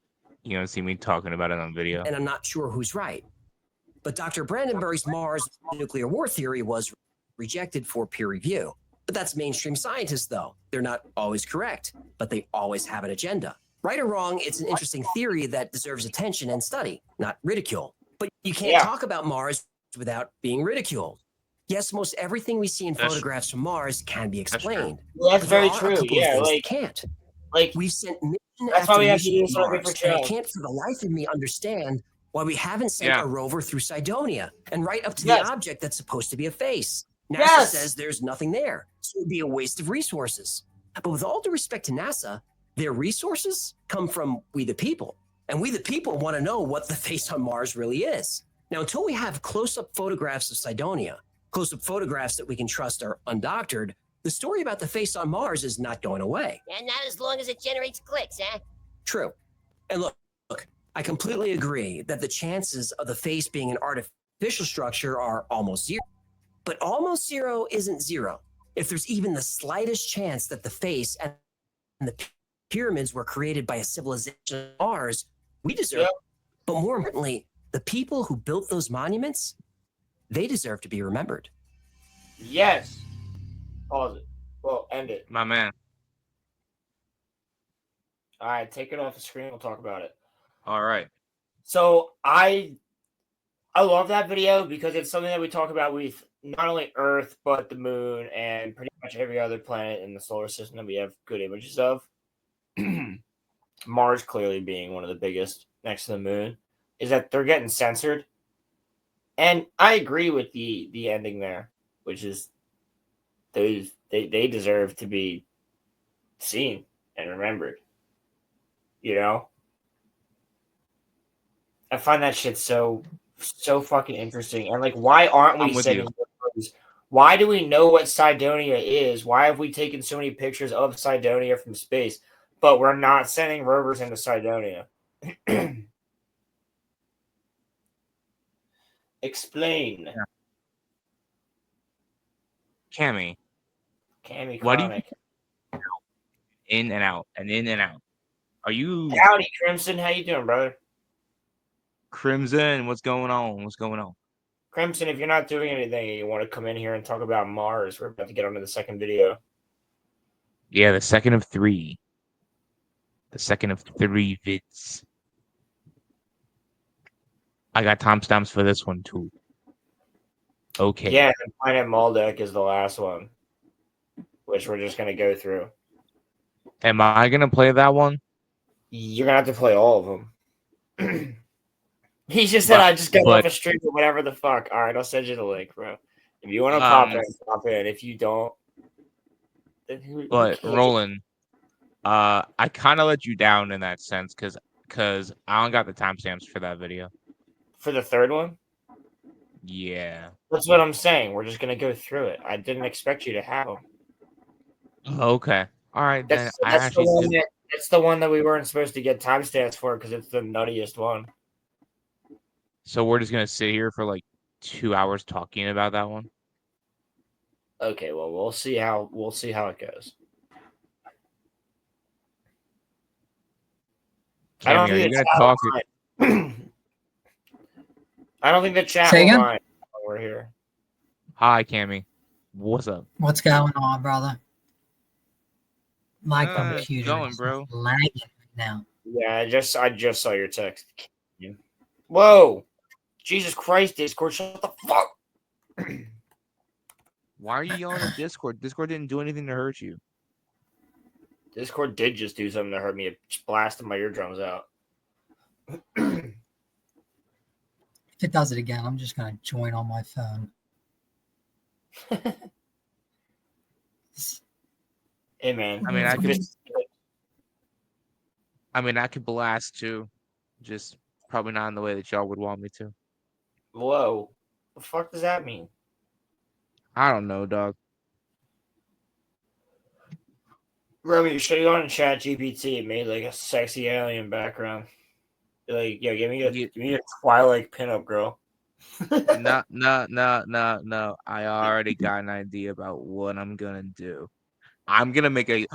you don't see me talking about it on video. And I'm not sure who's right. But Dr. Brandenburg's Mars nuclear war theory was rejected for peer review. But that's mainstream scientists, though. They're not always correct, but they always have an agenda. Right or wrong, it's an interesting theory that deserves attention and study, not ridicule. But you can't talk about Mars without being ridiculed. Yes, most everything we see in photographs from Mars can be explained. Well, that's but there very are a true. couple of Yeah, things that like can't. Like we've sent mission that's after why we have to mission do to something Mars, for and I show. can't for the life of me understand why we haven't sent Yeah. a rover through Cydonia and right up to Yes. the object that's supposed to be a face. NASA Yes. says there's nothing there, so it'd be a waste of resources. But with all due respect to NASA, their resources come from we the people, and we the people want to know what the face on Mars really is. Now, until we have close-up photographs of Cydonia, close-up photographs that we can trust are undoctored, the story about the face on Mars is not going away. And not as long as it generates clicks, huh? True. And look, I completely agree that the chances of the face being an artificial structure are almost zero. But almost zero isn't zero. If there's even the slightest chance that the face and the pyramids were created by a civilization on Mars, we deserve. But more importantly, the people who built those monuments, they deserve to be remembered. Yes. Pause it. Well, end it. My man. All right, take it off the screen. We'll talk about it. All right. So I love that video because it's something that we talk about with not only Earth but the Moon and pretty much every other planet in the solar system that we have good images of. Mars clearly being one of the biggest next to the Moon, is that they're getting censored. And I agree with the ending there, which is they deserve to be seen and remembered. You know? I find that shit so fucking interesting. And like, why aren't we I'm with sending you. photos? Why do we know what Cydonia is? Why have we taken so many pictures of Cydonia from space, but we're not sending rovers into Cydonia? Explain. Cammy. Cammy Why do you Chronic. in and out and in and out? Are you Howdy, Crimson. How you doing, brother? Crimson? What's going on? What's going on? Crimson, if you're not doing anything and you want to come in here and talk about Mars, we're about to get onto the second video. Yeah, the second of 3. The second of 3 vids. I got timestamps for this one too. Okay. Yeah, and Planet Maldek is the last one, which we're just gonna go through. Am I gonna play that one? You're gonna have to play all of them. He just said I just got off a stream or whatever the fuck. All right, I'll send you the link, bro. If you want to pop in, pop in. If you don't, then who Roland, I kind of let you down in that sense because I don't got the timestamps for that video. For the third one? Yeah. That's what I'm saying. We're just gonna go through it. I didn't expect you to have them. Okay. All right. That's the one that we weren't supposed to get timestamps for because it's the nuttiest one. So we're just gonna sit here for like 2 hours talking about that one. Okay, well we'll see how it goes. Cammy, are you gonna talk? I don't think the chat Say will again? mind when we're here. Hi, Cammy. What's up? What's going on, brother? My computer going, is bro. lagging right now. Yeah, I just saw your text. Whoa! Jesus Christ, Discord, shut the fuck! Why are you yelling at Discord? Discord didn't do anything to hurt you. Discord did just do something to hurt me. It just blasted my eardrums out. If it does it again, I'm just gonna join on my phone. Hey man, I mean, I could blast too, just probably not in the way that y'all would want me to. Whoa, the fuck does that mean? I don't know, dog. Romy, you should have gone to Chat GPT and made like a sexy alien background. Like, yo, give me a Twilight pinup girl. No. I already got an idea about what I'm gonna do. I'm gonna make a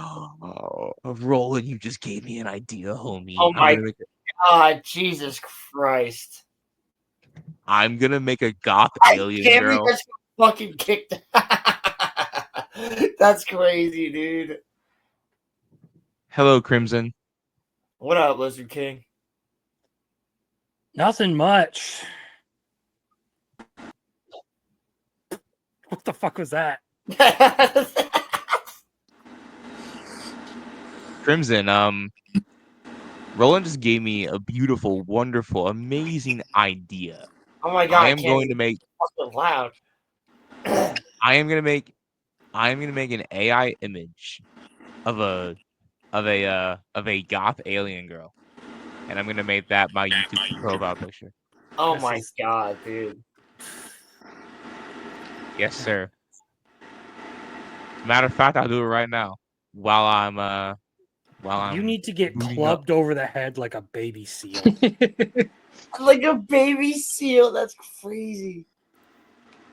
Roland. You just gave me an idea, homie. Oh my god, Jesus Christ! I'm gonna make a goth alien girl. That's fucking kicked. That's crazy, dude. Hello, Crimson. What up, Lizard King? Nothing much. What the fuck was that? Crimson, Roland just gave me a beautiful, wonderful, amazing idea. Oh my god! I am going to make. Loud. I am gonna make an AI image of a goth alien girl, and I'm gonna make that my YouTube profile picture. Oh my god, dude! Yes, sir. Matter of fact, I'll do it right now while I'm. You need to get clubbed over the head like a baby seal. Like a baby seal. That's crazy.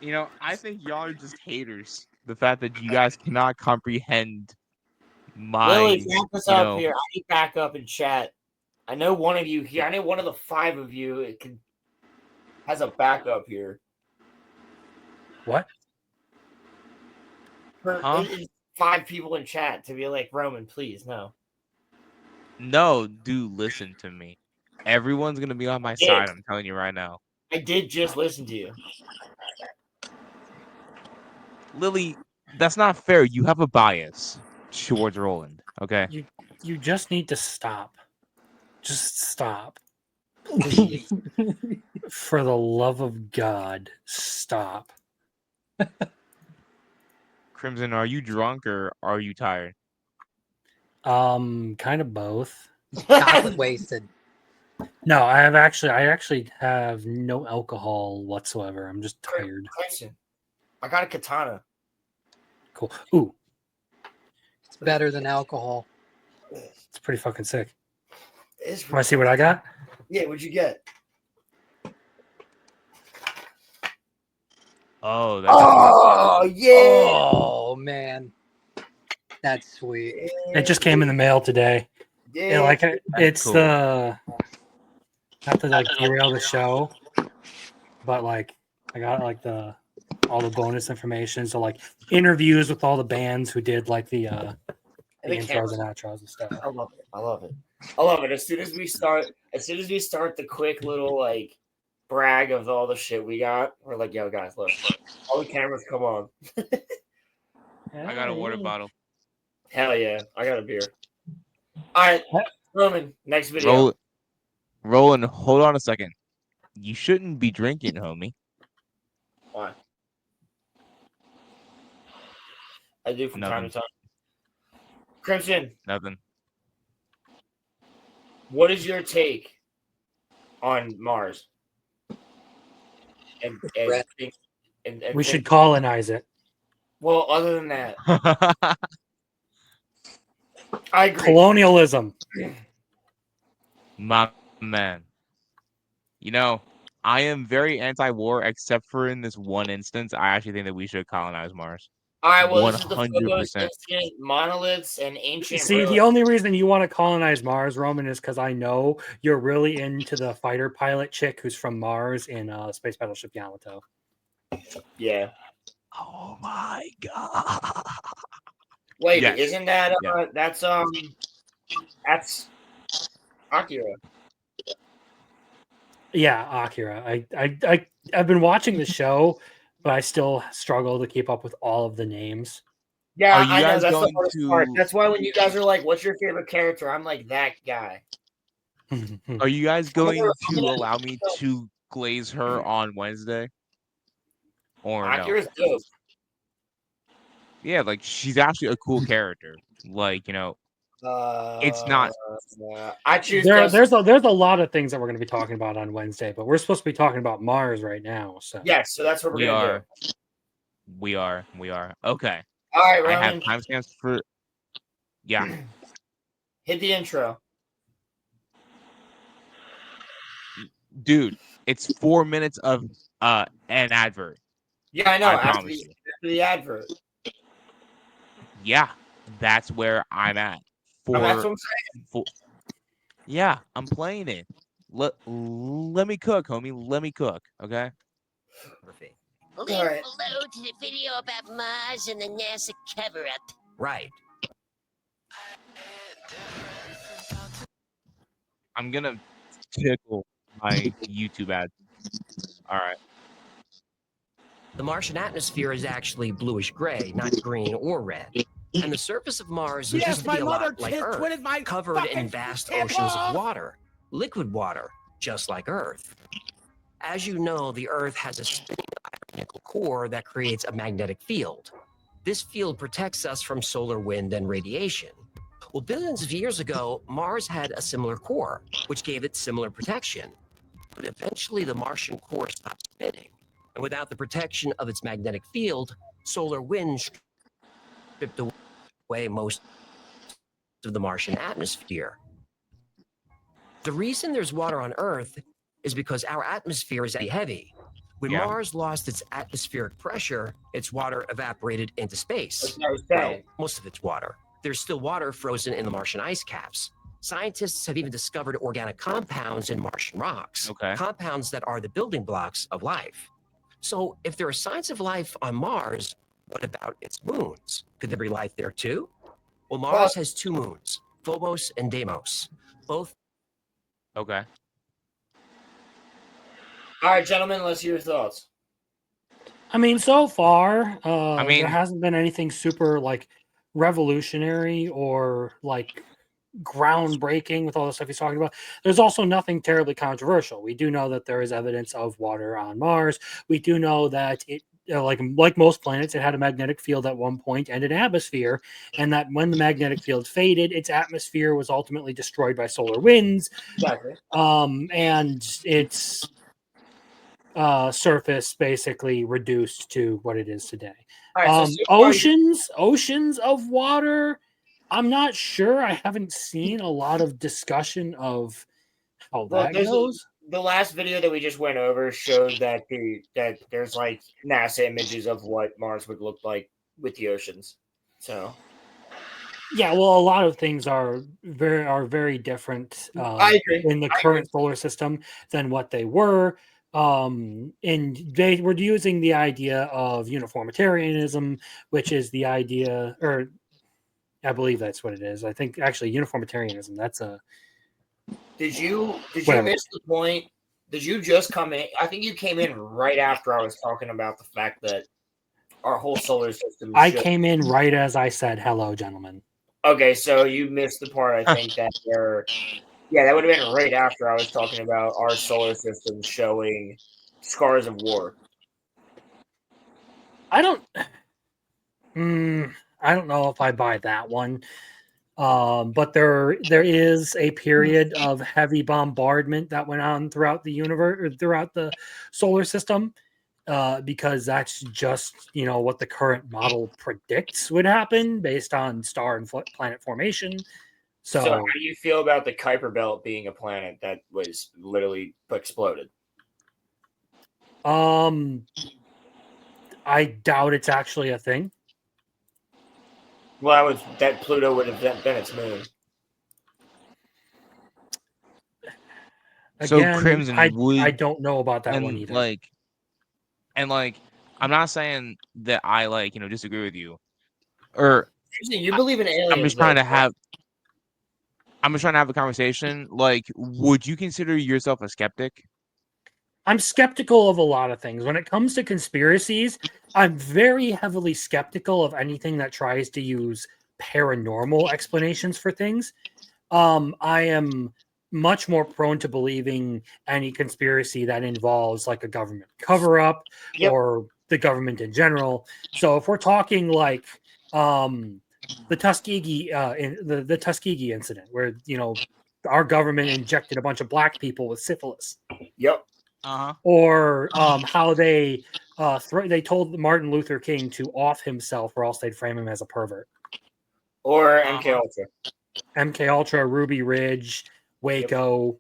You know, I think y'all are just haters. The fact that you guys cannot comprehend my. Lily, back us up here. I need back up in chat. I know one of you here. I know one of the 5 of you has a backup here. What? Huh? 5 people in chat to be like, Roman, please, no. No, dude, listen to me. Everyone's gonna be on my side. I'm telling you right now. I did just listen to you. Lily, that's not fair. You have a bias towards Roland. Okay. You just need to stop. Just stop. For the love of God, stop. Crimson, are you drunk or are you tired? Kind of both. Chocolate wasted. No, I actually have no alcohol whatsoever. I'm just tired. I got a katana. Cool. Ooh, It's better than alcohol. it's pretty fucking sick. It's Want to see what I got? Yeah, what'd you get? Oh, that's yeah. Oh man, that's sweet. It just came in the mail today. Yeah, It's cool. the not to like derail the show, but like I got like all the bonus information. So like interviews with all the bands who did like the the intros and outros and stuff. I love it. I love it. I love it. As soon as we start the quick little like brag of all the shit we got, we're like, yo guys, look, all the cameras come on. I got a water bottle. Hell yeah, I got a beer. All right, Roman, next video. Roland, hold on a second. You shouldn't be drinking, homie. Why? I do from time to time. Crimson. Nothing. What is your take on Mars? And we should colonize it. Well, other than that, I agree. Colonialism. My man. You know, I am very anti-war, except for in this one instance. I actually think that we should colonize Mars. All right, well, this is the 100%. monoliths and ancient. See, the only reason you want to colonize Mars, Roman, is because I know you're really into the fighter pilot chick who's from Mars in Space Battleship Yamato. Yeah. Oh my god. Wait, isn't that that's Akira? Yeah, Akira. I've been watching the show, but I still struggle to keep up with all of the names. Yeah, I know that's the hardest part. That's why when you guys are like, "What's your favorite character?" I'm like, that guy. Are you guys going to allow me to glaze her on Wednesday? Or Akira's dope. Yeah, like she's actually a cool character. Like, you know, it's not. I choose. There's a lot of things that we're going to be talking about on Wednesday, but we're supposed to be talking about Mars right now. So yes, so that's what we're going to do. We are. Okay. All right, Roman. I have timestamps for. Yeah. Hit the intro. Dude, it's 4 minutes of an advert. Yeah, I know. I After promise you. the advert. Yeah, that's where I'm at. That's what I'm saying. Yeah, I'm playing it. Let me cook, homie. Let me cook, okay? Link below to the video about Mars and the NASA cover-up. Right. I'm gonna tickle my YouTube ad. All right. The Martian atmosphere is actually bluish gray, not green or red. And the surface of Mars is just to be a lot like Earth, covered in vast oceans of water, liquid water, just like Earth. As you know, the Earth has a spinning iron nickel core that creates a magnetic field. This field protects us from solar wind and radiation. Well, billions of years ago, Mars had a similar core, which gave it similar protection. But eventually, the Martian core stopped spinning. And without the protection of its magnetic field, solar wind stripped away most of the Martian atmosphere. The reason there's water on Earth is because our atmosphere is heavy. When Mars lost its atmospheric pressure, its water evaporated into space. Well, most of its water. There's still water frozen in the Martian ice caps. Scientists have even discovered organic compounds in Martian rocks, compounds that are the building blocks of life. So if there are signs of life on Mars, what about its moons? Could there be life there too? Well, Mars has two moons, Phobos and Deimos. Both. Okay. All right, gentlemen, let's hear your thoughts. I mean, so far, there hasn't been anything super like revolutionary or like groundbreaking with all the stuff he's talking about. There's also nothing terribly controversial. We do know that there is evidence of water on Mars. We do know that it, like most planets, it had a magnetic field at one point and an atmosphere, and that when the magnetic field faded, its atmosphere was ultimately destroyed by solar winds. Exactly. And its surface basically reduced to what it is today. All right, oceans of water. I'm not sure. I haven't seen a lot of discussion of how that goes. The last video that we just went over showed that there's like NASA images of what Mars would look like with the oceans. So yeah, well, a lot of things are very different I agree. in the current solar system than what they were. And they were using the idea of uniformitarianism, which is the idea, I believe that's what it is. I think actually uniformitarianism. That's a. Did you Whatever. miss the point? Did you just come in? I think you came in right after I was talking about the fact that our whole solar system. I came in right as I said, "Hello, gentlemen." Okay, so you missed the part. I think that that would have been right after I was talking about our solar system showing scars of war. I don't know if I buy that one. But there is a period of heavy bombardment that went on throughout the universe or throughout the solar system, because that's just what the current model predicts would happen based on star and planet formation. So how do you feel about the Kuiper Belt being a planet that was literally exploded? I doubt it's actually a thing. Well, that Pluto would have been its moon. So Again, Crimson, I don't know about that one either. I'm not saying that I disagree with you, or you believe in aliens. I'm just trying to have a conversation. Like, would you consider yourself a skeptic? I'm skeptical of a lot of things. When it comes to conspiracies, I'm very heavily skeptical of anything that tries to use paranormal explanations for things. I am much more prone to believing any conspiracy that involves like a government cover-up or the government in general. So if we're talking like the Tuskegee the Tuskegee incident, where our government injected a bunch of black people with syphilis. Yep. Or how they told Martin Luther King to off himself, or else they'd frame him as a pervert. Or MK Ultra. MK Ultra, Ruby Ridge, Waco.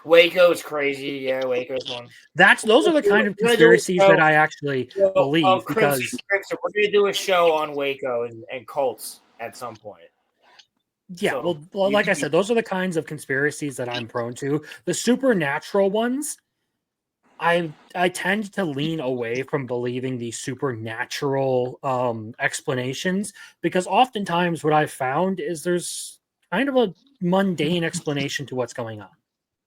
Waco is crazy. Yeah, Waco's one. Those are the kind of conspiracies that I actually believe. Crimson, we're going to do a show on Waco and cults at some point. Yeah, well, like I said, those are the kinds of conspiracies that I'm prone to. The supernatural ones, I tend to lean away from believing these supernatural explanations, because oftentimes what I've found is there's kind of a mundane explanation to what's going on.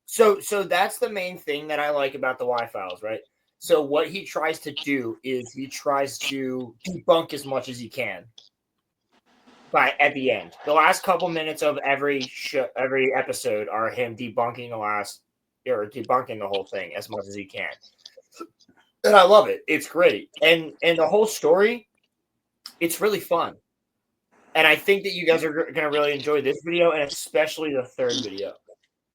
So that's the main thing that I like about the Y-Files, right? So what he tries to do is he tries to debunk as much as he can. But at the end, the last couple minutes of every episode are him debunking debunking the whole thing as much as he can. And I love it. It's great. And the whole story, it's really fun. And I think that you guys are going to really enjoy this video, and especially the third video.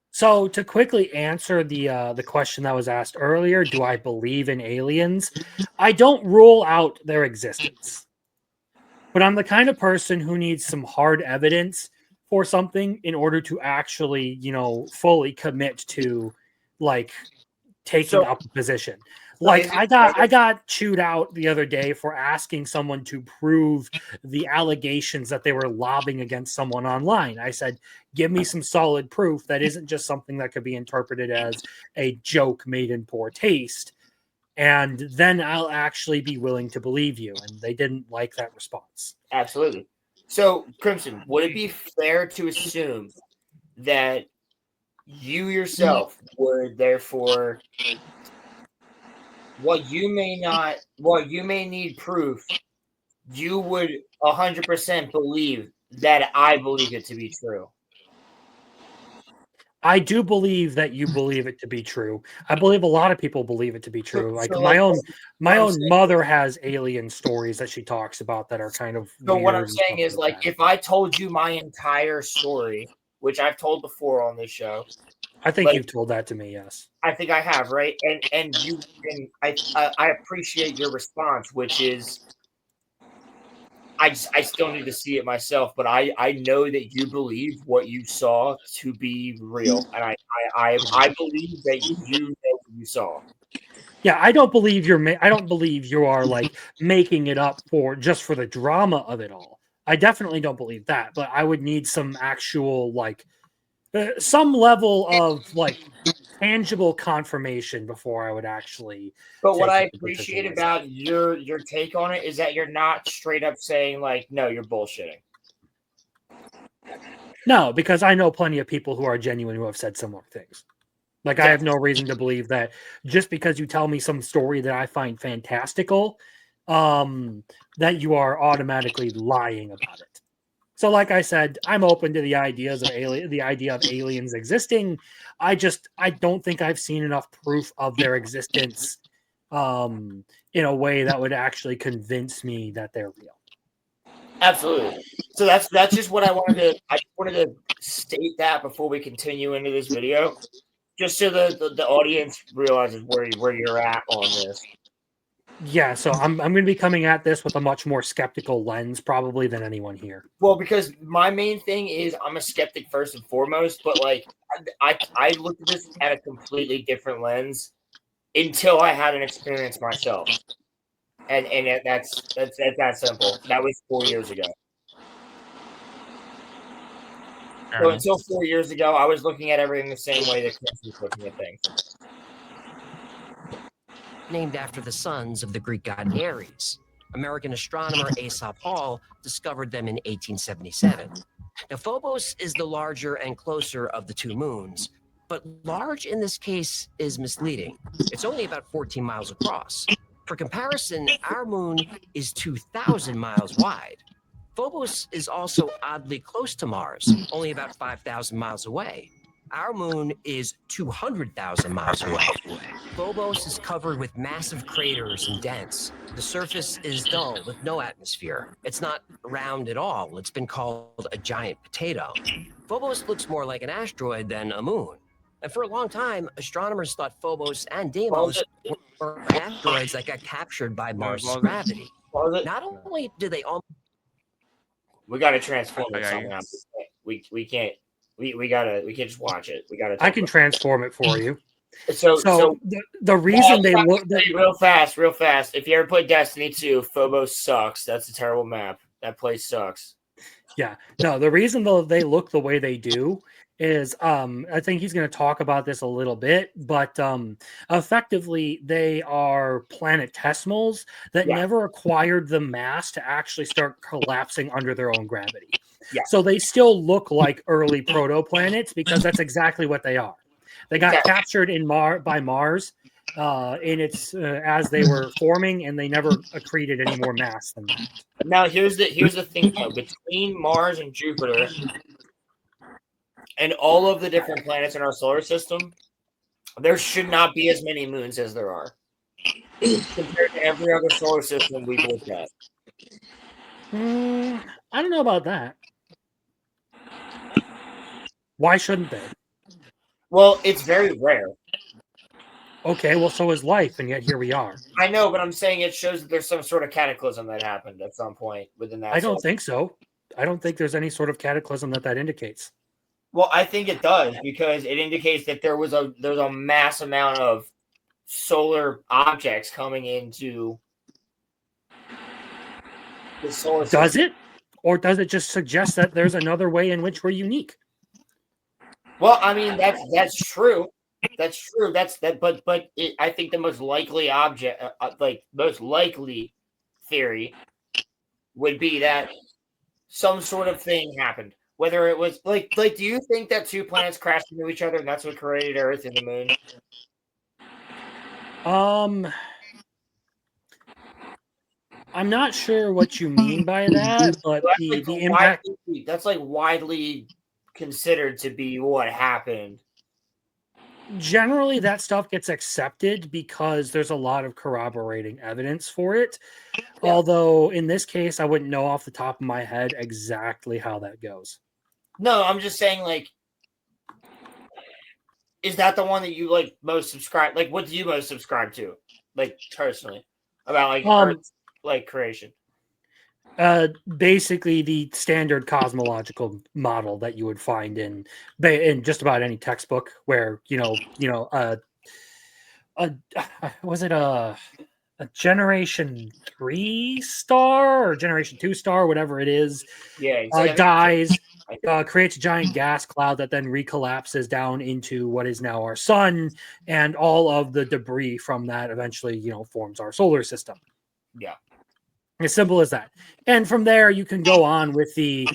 So to quickly answer the question that was asked earlier, do I believe in aliens? I don't rule out their existence. But I'm the kind of person who needs some hard evidence for something in order to actually, fully commit to like taking up a position. Like I got chewed out the other day for asking someone to prove the allegations that they were lobbing against someone online. I said, give me some solid proof that isn't just something that could be interpreted as a joke made in poor taste. And then I'll actually be willing to believe you. And they didn't like that response. Absolutely. So, Crimson, would it be fair to assume that you yourself would therefore, what you may need proof, you would 100% believe that I believe it to be true? I do believe that you believe it to be true. I believe a lot of people believe it to be true. Like so my own mother has alien stories that she talks about that are kind of. So what I'm saying is, like, if I told you my entire story, which I've told before on this show, I think you've told that to me. Yes, I think I have, right? And I appreciate your response, which is, I still need to see it myself, but I know that you believe what you saw to be real, and I believe that you know what you saw. Yeah, I don't believe you are like making it up for the drama of it all. I definitely don't believe that, but I would need some actual some level of tangible confirmation before I would actually. But what I appreciate about your take on it is that you're not straight up saying no, you're bullshitting. No, because I know plenty of people who are genuine who have said similar things. Like, I have no reason to believe that just because you tell me some story that I find fantastical, that you are automatically lying about it. So, like I said, I'm open to the idea of aliens existing. I don't think I've seen enough proof of their existence in a way that would actually convince me that they're real. Absolutely. So that's just what I wanted to state that before we continue into this video, just so the audience realizes where you're at on this. Yeah, so I'm going to be coming at this with a much more skeptical lens probably than anyone here. Well, because my main thing is I'm a skeptic first and foremost, but like I looked at this at a completely different lens until I had an experience myself. And that's that simple. That was 4 years ago. So until 4 years ago, I was looking at everything the same way that Chris was looking at things. Named after the sons of the Greek god Ares. American astronomer Aesop Hall discovered them in 1877. Now, Phobos is the larger and closer of the two moons, but large in this case is misleading. It's only about 14 miles across. For comparison, our moon is 2,000 miles wide. Phobos is also oddly close to Mars, only about 5,000 miles away. Our moon is 200,000 miles away. Phobos is covered with massive craters and dense. The surface is dull with no atmosphere. It's not round at all. It's been called a giant potato. Phobos looks more like an asteroid than a moon. And for a long time, astronomers thought Phobos and Deimos were asteroids that got captured by Mars' gravity. Not only did they all... We got to transform it somehow. We can't. We can't just watch it. We gotta. I can transform it for you. So the reason they look real fast. If you ever play Destiny 2, Phobos sucks. That's a terrible map. That place sucks. Yeah. No, the reason they look the way they do is I think he's going to talk about this a little bit, but effectively they are planetesimals that never acquired the mass to actually start collapsing under their own gravity. Yeah. So they still look like early protoplanets because that's exactly what they are. They got captured by Mars in its as they were forming, and they never accreted any more mass than that. Now here's the thing though. Between Mars and Jupiter and all of the different planets in our solar system, there should not be as many moons as there are compared to every other solar system we've looked at. I don't know about that. Why shouldn't they? Well, it's very rare. Okay, well, so is life, and yet here we are. I know, but I'm saying it shows that there's some sort of cataclysm that happened at some point within that. I don't think so. I don't think there's any sort of cataclysm that indicates. Well, I think it does because it indicates that there's a mass amount of solar objects coming into the solar system. Does it? Or does it just suggest that there's another way in which we're unique? Well, I mean that's true. That's true. But I think the most likely most likely theory would be that some sort of thing happened. Whether it was like, do you think that two planets crashed into each other and that's what created Earth and the moon? I'm not sure what you mean by that, but the impact that's like widely considered to be what happened. Generally, that stuff gets accepted because there's a lot of corroborating evidence for it. Yeah. Although in this case, I wouldn't know off the top of my head exactly how that goes. No, I'm just saying, like, is that the one that you like most subscribe? Like, what do you most subscribe to, like personally, about like Earth, like creation? Basically the standard cosmological model that you would find in just about any textbook where was it a generation 3 star or generation 2 star, whatever it is, dies, creates a giant gas cloud that then recollapses down into what is now our sun, and all of the debris from that eventually forms our solar system. Yeah. As simple as that. And from there, you can go on with the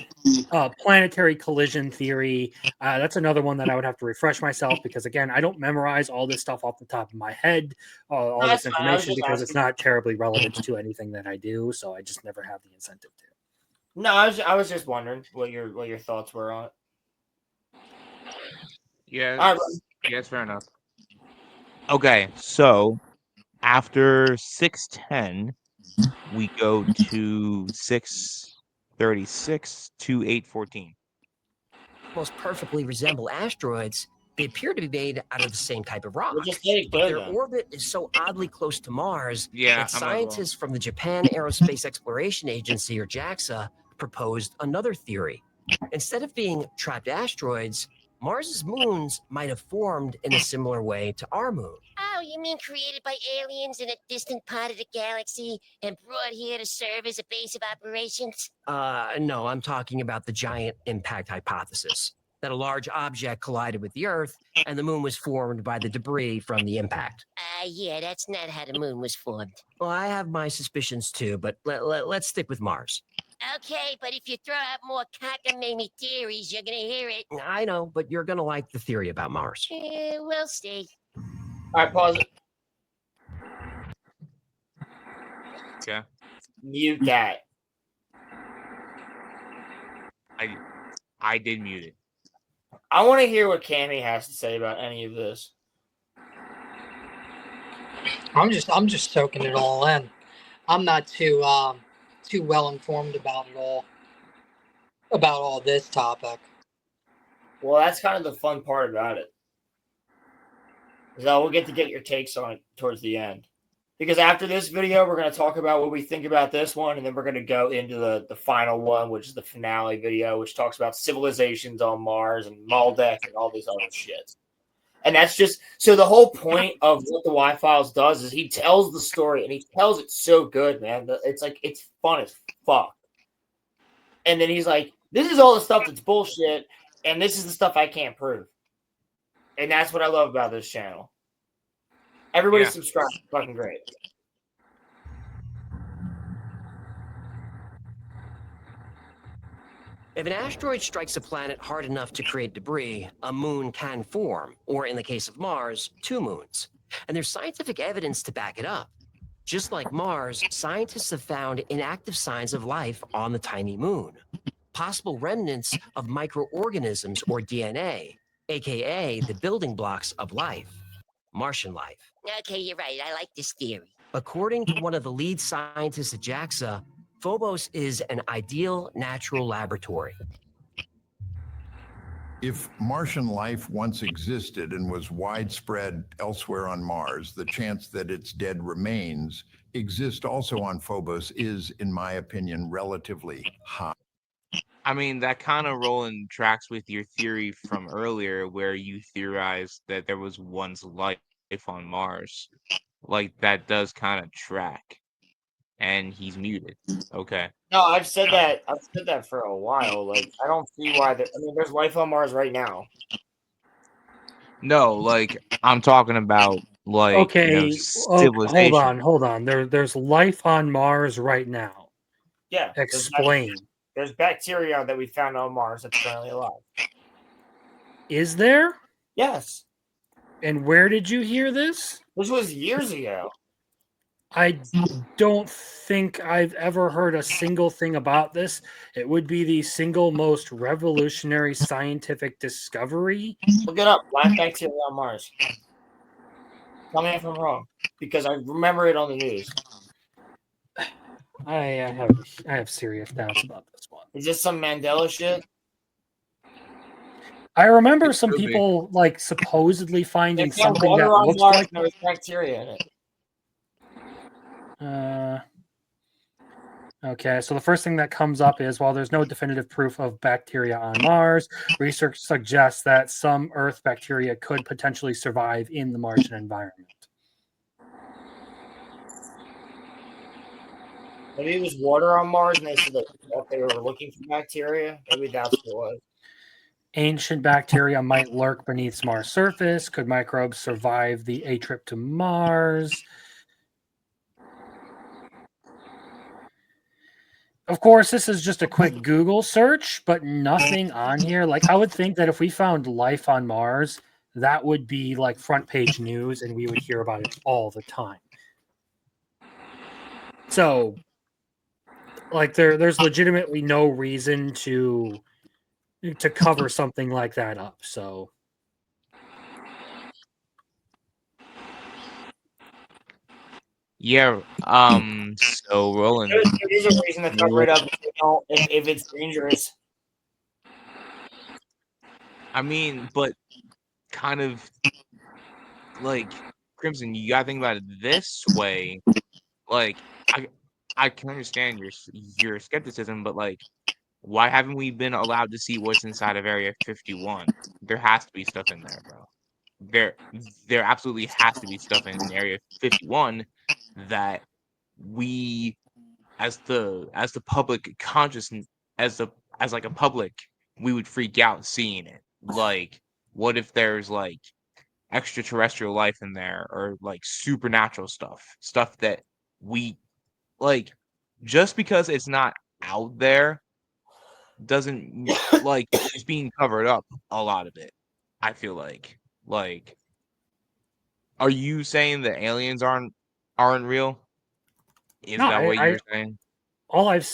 planetary collision theory. That's another one that I would have to refresh myself because, again, I don't memorize all this stuff off the top of my head, all this information, because it's not terribly relevant to anything that I do. So I just never have the incentive to. No, I was just wondering what your thoughts were on it. Yeah, all right, yes, fair enough. Okay, so after 610, we go to 636 to 814. Most perfectly resemble asteroids. They appear to be made out of the same type of rock. just let it But go, their then. orbit is so oddly close to Mars Yeah, that I might as well. scientists from the Japan Aerospace Exploration Agency, or JAXA, proposed another theory. Instead of being trapped asteroids, Mars's moons might have formed in a similar way to our moon. Oh, you mean created by aliens in a distant part of the galaxy and brought here to serve as a base of operations? No, I'm talking about the giant impact hypothesis, that a large object collided with the Earth and the moon was formed by the debris from the impact. Yeah, that's not how the moon was formed. Well, I have my suspicions too, but let's stick with Mars. Okay, but if you throw out more cockamamie theories, you're gonna hear it. I know, but you're gonna like the theory about Mars. We'll see. All right, pause it. Okay. Mute that. I did mute it. I want to hear what Cammy has to say about any of this. I'm just soaking it all in. I'm not too well informed about it all, about all this topic. Well, that's kind of the fun part about it. So we'll get to get your takes on it towards the end. Because after this video, we're going to talk about what we think about this one, and then we're going to go into the final one, which is the finale video, which talks about civilizations on Mars and Maldek and all these other shit. And that's just so the whole point of what the Y-Files does is he tells the story, and he tells it so good, man. It's like it's fun as fuck. And then he's like, "This is all the stuff that's bullshit, and this is the stuff I can't prove." And that's what I love about this channel. Everybody subscribe. It's fucking great. If an asteroid strikes a planet hard enough to create debris, a moon can form, or in the case of Mars, two moons. And there's scientific evidence to back it up. Just like Mars, scientists have found inactive signs of life on the tiny moon. Possible remnants of microorganisms, or DNA, aka the building blocks of life. Martian life. Okay, you're right. I like this theory. According to one of the lead scientists at JAXA, Phobos is an ideal natural laboratory. If Martian life once existed and was widespread elsewhere on Mars, the chance that its dead remains exist also on Phobos is, in my opinion, relatively high. I mean, that kind of rolling tracks with your theory from earlier where you theorized that there was once life on Mars. Like, that does kind of track. And he's muted. Okay. No, I've said that. I've said that for a while. Like, I don't see why. There's life on Mars right now. No, like I'm talking about, like Okay, civilization. hold on. There's life on Mars right now. Yeah. Explain. There's bacteria that we found on Mars that's currently alive. Is there? Yes. And where did you hear this? This was years ago. I don't think I've ever heard a single thing about this. It would be the single most revolutionary scientific discovery. Look it up. Live bacteria on Mars. Tell me if I'm wrong, because I remember it on the news. I have serious doubts about this one. Is this some Mandela shit? I remember some people like supposedly finding something that looks like there was bacteria in it. Okay, so the first thing that comes up is, while there's no definitive proof of bacteria on Mars, research suggests that some Earth bacteria could potentially survive in the Martian environment. Maybe it was water on Mars and they said that they were looking for bacteria. Maybe that's what it was. Ancient bacteria might lurk beneath Mars' surface. Could microbes survive a trip to Mars? Of course, this is just a quick Google search, but nothing on here. Like, I would think that if we found life on Mars, that would be like front page news and we would hear about it all the time. So, like, there's legitimately no reason to cover something like that up. So, yeah. So Roland, There's a reason to cover it up if it's dangerous. I mean, but kind of like Crimson, you gotta think about it this way. Like, I can understand your skepticism, but like, why haven't we been allowed to see what's inside of Area 51? There has to be stuff in there, bro. There absolutely has to be stuff in Area 51 that we, as the public consciousness, as like a public, we would freak out seeing it. Like, what if there's like extraterrestrial life in there, or like supernatural stuff that we like, just because it's not out there doesn't like it's being covered up, a lot of it. I feel like are you saying that aliens aren't real? Is no, that what you're saying? All I've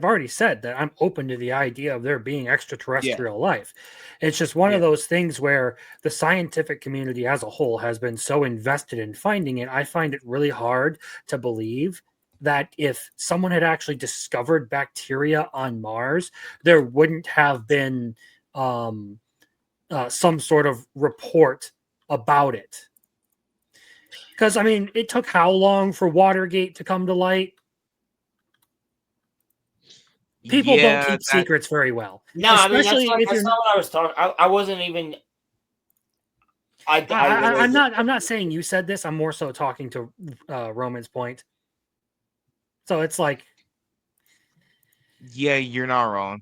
already said that I'm open to the idea of there being extraterrestrial life. It's just one of those things where the scientific community as a whole has been so invested in finding it. I find it really hard to believe that if someone had actually discovered bacteria on Mars, there wouldn't have been some sort of report about it. Because, I mean, it took how long for Watergate to come to light? People don't keep secrets very well. No, especially I mean, that's not what I was talking. I wasn't even. I'm not saying you said this. I'm more so talking to Roman's point. So it's like, yeah, you're not wrong.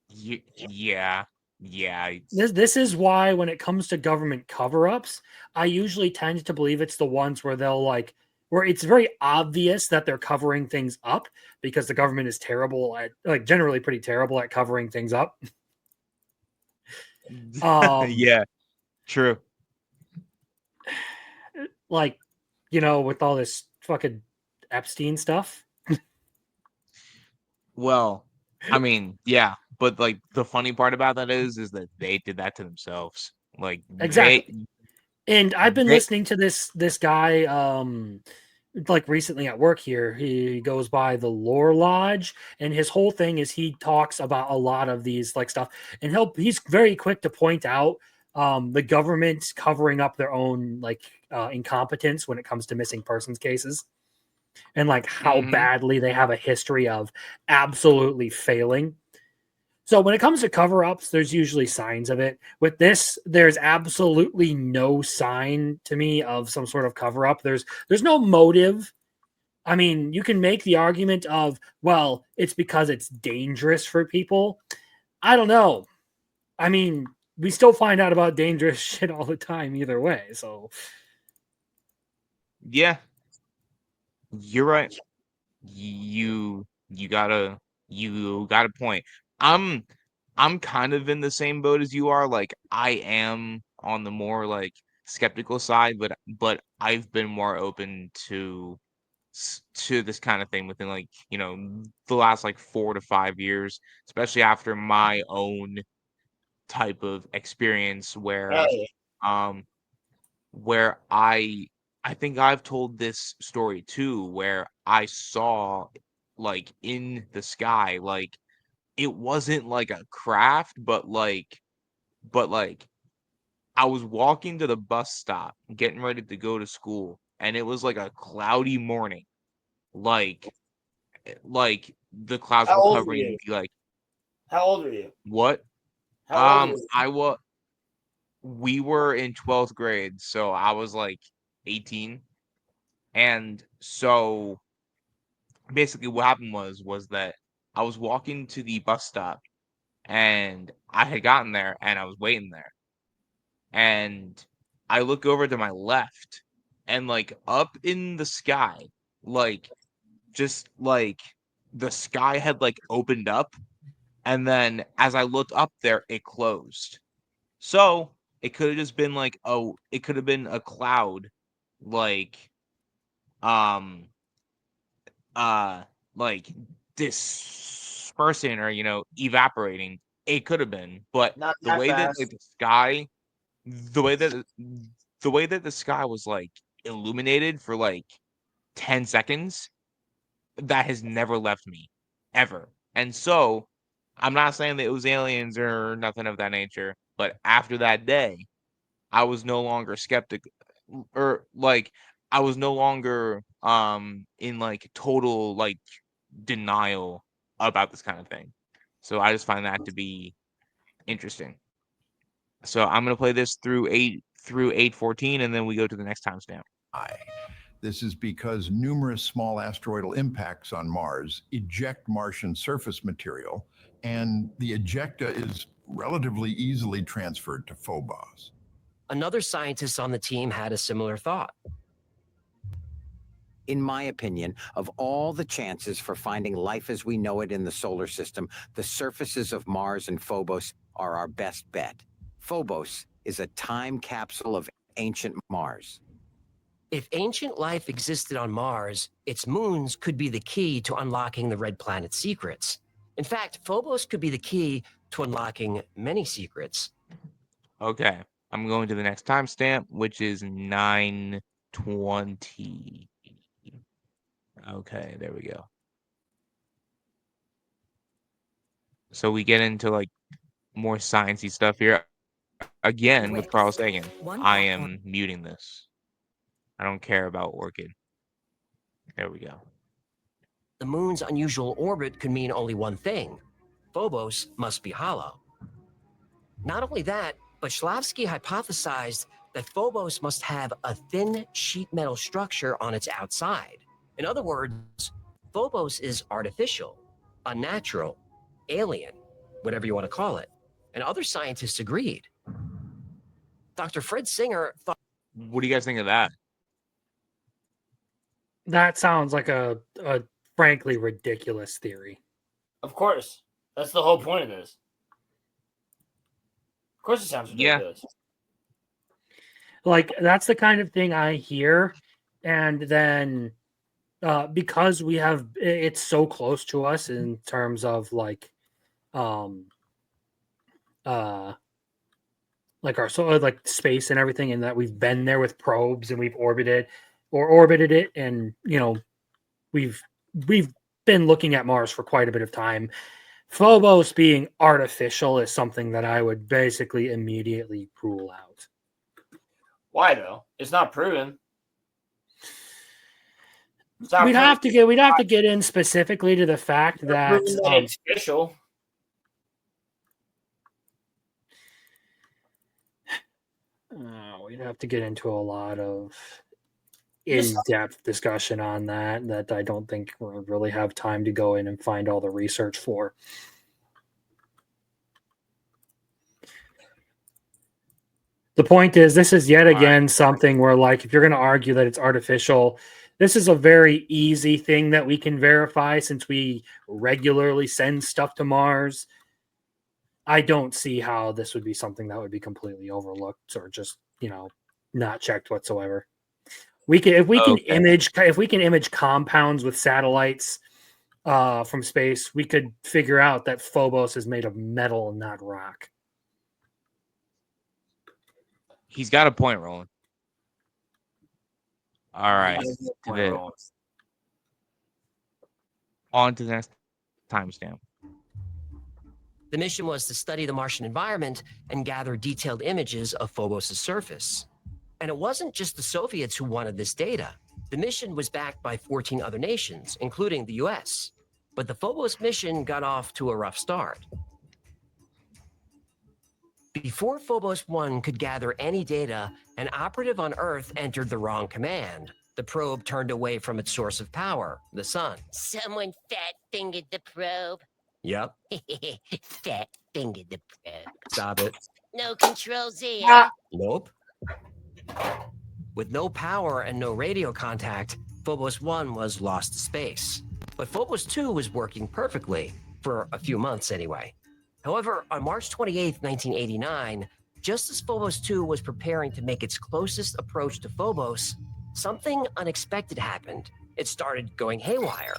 Yeah. This is why when it comes to government cover-ups, I usually tend to believe it's the ones where where it's very obvious that they're covering things up because the government is terrible at, like, generally pretty terrible at covering things up. Yeah, true. Like, with all this fucking Epstein stuff. Well, I mean, yeah, but like the funny part about that is that they did that to themselves. Like, exactly. And I've been listening to this guy like recently at work here. He goes by the Lore Lodge, and his whole thing is he talks about a lot of these like stuff, and he's very quick to point out the government covering up their own like incompetence when it comes to missing persons cases, and like how badly they have a history of absolutely failing. So when it comes to cover-ups, there's usually signs of it. With this, there's absolutely no sign to me of some sort of cover-up. There's no motive. I mean, you can make the argument of, well, it's because it's dangerous for people. I don't know. I mean, we still find out about dangerous shit all the time either way. So yeah, you're right. You got a point. I'm kind of in the same boat as you are. Like, I am on the more like skeptical side, but I've been more open to this kind of thing within, like, the last like 4 to 5 years, especially after my own type of experience where where I think I've told this story too, where I saw, like, in the sky, like, it wasn't like a craft, but like I was walking to the bus stop, getting ready to go to school, and it was like a cloudy morning. Like the clouds How were old were covering you? like How old are you? what? How old We were in 12th grade, so I was like 18. And so basically what happened was that I was walking to the bus stop, and I had gotten there and I was waiting there. And I look over to my left, and like up in the sky, like just like the sky had like opened up, and then as I looked up there, it closed. So it could have just been like it could have been a cloud, like like dispersing or evaporating. It could have been, but Not the that way that fast. like the sky, the way that the sky was like illuminated for like 10 seconds, that has never left me ever. And so I'm not saying that it was aliens or nothing of that nature, but after that day, I was no longer skeptical, or like I was no longer in like total like denial about this kind of thing. So I just find that to be interesting. So I'm gonna play this through 8:14, and then we go to the next timestamp. This is because numerous small asteroidal impacts on Mars eject Martian surface material, and the ejecta is relatively easily transferred to Phobos. Another scientist on the team had a similar thought. In my opinion, of all the chances for finding life as we know it in the solar system, the surfaces of Mars and Phobos are our best bet. Phobos is a time capsule of ancient Mars. If ancient life existed on Mars, its moons could be the key to unlocking the Red Planet's secrets. In fact, Phobos could be the key to unlocking many secrets. Okay, I'm going to the next timestamp, which is 9:20. Okay, there we go. So we get into like more sciencey stuff here. Again, with Carl Sagan, I am muting this. I don't care about Orchid. There we go. The moon's unusual orbit could mean only one thing. Phobos must be hollow. Not only that, but Shklovsky hypothesized that Phobos must have a thin sheet metal structure on its outside. In other words, Phobos is artificial, unnatural, alien, whatever you want to call it. And other scientists agreed. Dr. Fred Singer thought... What do you guys think of that? That sounds like a frankly ridiculous theory. Of course. That's the whole point of this. Of course it sounds ridiculous. Yeah. Like, that's the kind of thing I hear, and then because we have it's so close to us in terms of like our like space and everything, and that we've been there with probes and we've orbited it, and we've been looking at Mars for quite a bit of time. Phobos being artificial is something that I would basically immediately rule out. Why though? It's not proven. We'd have to get in specifically to the fact that it's official. We'd have to get into a lot of in-depth discussion on that I don't think we'll really have time to go in and find all the research for. The point is, this is yet again something where, like, if you're going to argue that it's artificial, this is a very easy thing that we can verify since we regularly send stuff to Mars. I don't see how this would be something that would be completely overlooked or just, not checked whatsoever. If we can image compounds with satellites from space, we could figure out that Phobos is made of metal and not rock. He's got a point, Roland. All right. On to the next timestamp. The mission was to study the Martian environment and gather detailed images of Phobos' surface. And it wasn't just the Soviets who wanted this data. The mission was backed by 14 other nations, including the US. But the Phobos mission got off to a rough start. Before Phobos 1 could gather any data, an operative on Earth entered the wrong command. The probe turned away from its source of power, the sun. Someone fat-fingered the probe. Yep. Fat-fingered the probe. Stop it. No control Z. Nope. With no power and no radio contact, Phobos 1 was lost to space. But Phobos 2 was working perfectly, for a few months anyway. However, on March 28, 1989, just as Phobos 2 was preparing to make its closest approach to Phobos, something unexpected happened. It started going haywire.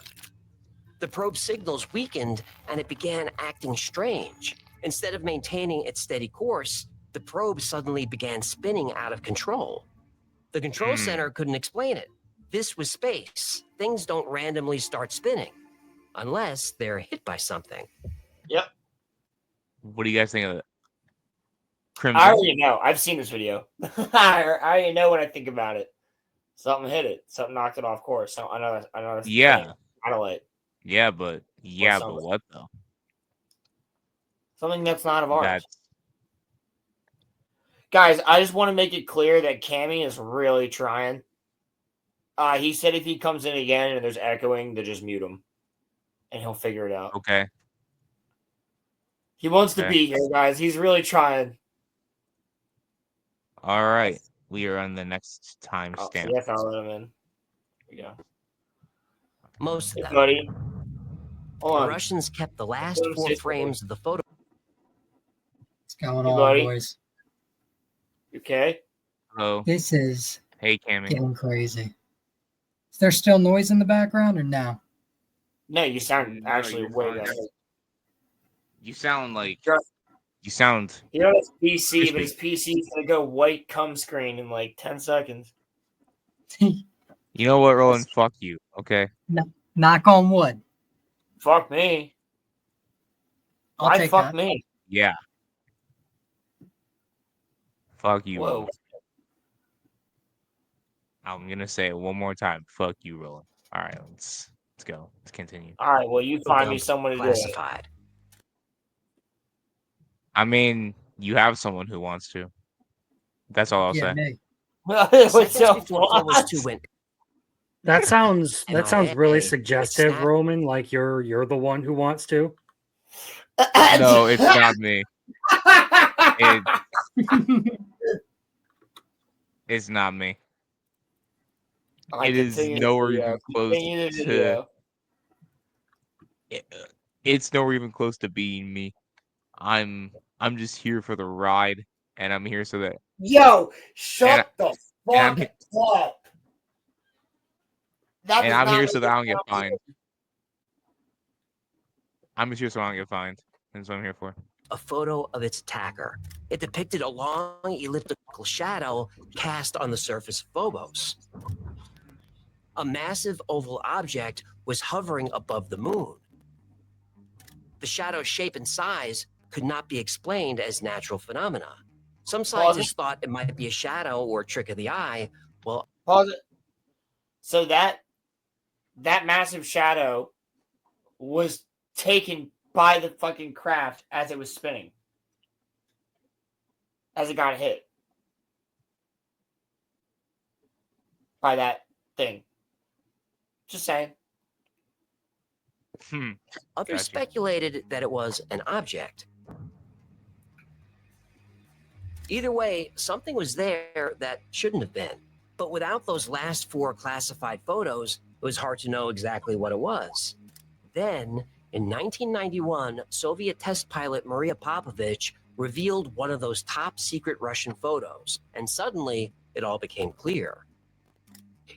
The probe's signals weakened and it began acting strange. Instead of maintaining its steady course, the probe suddenly began spinning out of control. The control center couldn't explain it. This was space. Things don't randomly start spinning unless they're hit by something. Yep. What do you guys think of it? Crimson? I already know. I've seen this video. I already know what I think about it. Something hit it. Something knocked it off course. So I know. Yeah. Satellite. Yeah, but what though? Something that's not of ours. Guys, I just want to make it clear that Cammy is really trying. He said if he comes in again and there's echoing, to just mute him. And he'll figure it out. Okay. He wants to be here, guys. He's really trying. All right. We are on the next time stamp. Yes, I'll let him in. Here we go. Most of them. Buddy. The Russians kept the last 4 frames of the photo. What's going on, boys? You okay? Hello. This is Cammy. getting crazy. Is there still noise in the background or no? No, you sound actually way better. You sound like You know it's PC, but his PC is gonna go white cum screen in like 10 seconds. You know what, Roland? Fuck you. Okay. No, knock on wood. Fuck me. I'll take fuck that. me. Yeah. Fuck you. Whoa. Roland. I'm gonna say it one more time. Fuck you, Roland. All right, let's go. Let's continue. All right, well, you find me someone to do it. I mean, you have someone who wants to. That's all I'll say. Me. That sounds really suggestive, Roman. Like you're the one who wants to. No, it's not me. It's not me. It is nowhere even close to. It's nowhere even close to being me. I'm just here for the ride, and I'm here so that. Yo, shut the fuck up. And I'm here so that I don't get fined. I'm just here so I don't get fined. That's what I'm here for. A photo of its attacker. It depicted a long elliptical shadow cast on the surface of Phobos. A massive oval object was hovering above the moon. The shadow's shape and size could not be explained as natural phenomena. Some scientists thought it might be a shadow or a trick of the eye. Well, pause it. So that massive shadow was taken by the fucking craft as it was spinning, as it got hit by that thing. Just saying. Others speculated that it was an object. Either way, something was there that shouldn't have been. But without those last 4 classified photos, it was hard to know exactly what it was. Then, in 1991, Soviet test pilot Maria Popovich revealed one of those top secret Russian photos, and suddenly it all became clear.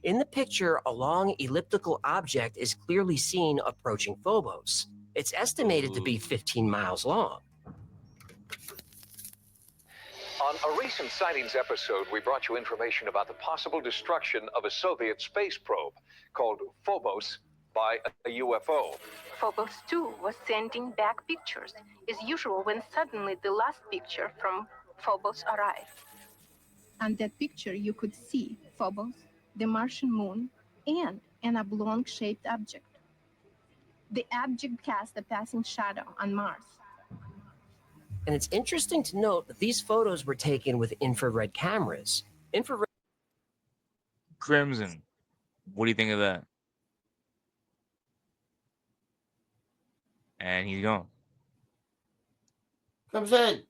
In the picture, a long elliptical object is clearly seen approaching Phobos. It's estimated to be 15 miles long. On a recent sightings episode, we brought you information about the possible destruction of a Soviet space probe called Phobos by a UFO. Phobos 2 was sending back pictures, as usual when suddenly the last picture from Phobos arrived. On that picture, you could see Phobos, the Martian moon, and an oblong-shaped object. The object cast a passing shadow on Mars. And it's interesting to note that these photos were taken with infrared cameras. Crimson, what do you think of that? And he's gone. Comes in.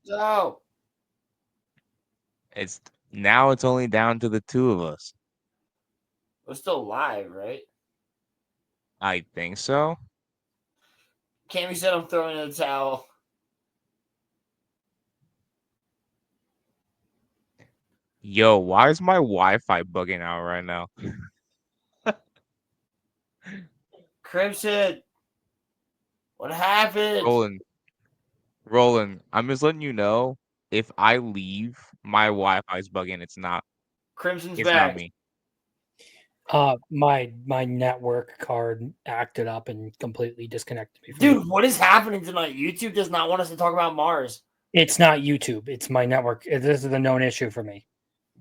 No. It's only down to the 2 of us. We're still live, right? I think so. Cammy said I'm throwing in the towel. Yo, why is my Wi-Fi bugging out right now? Crimson, what happened? Roland, I'm just letting you know, if I leave, my Wi-Fi's bugging. It's not Crimson's It's not back. me. My network card acted up and completely disconnected me. Dude, what is happening tonight? YouTube does not want us to talk about Mars. It's not YouTube. It's my network. This is the known issue for me.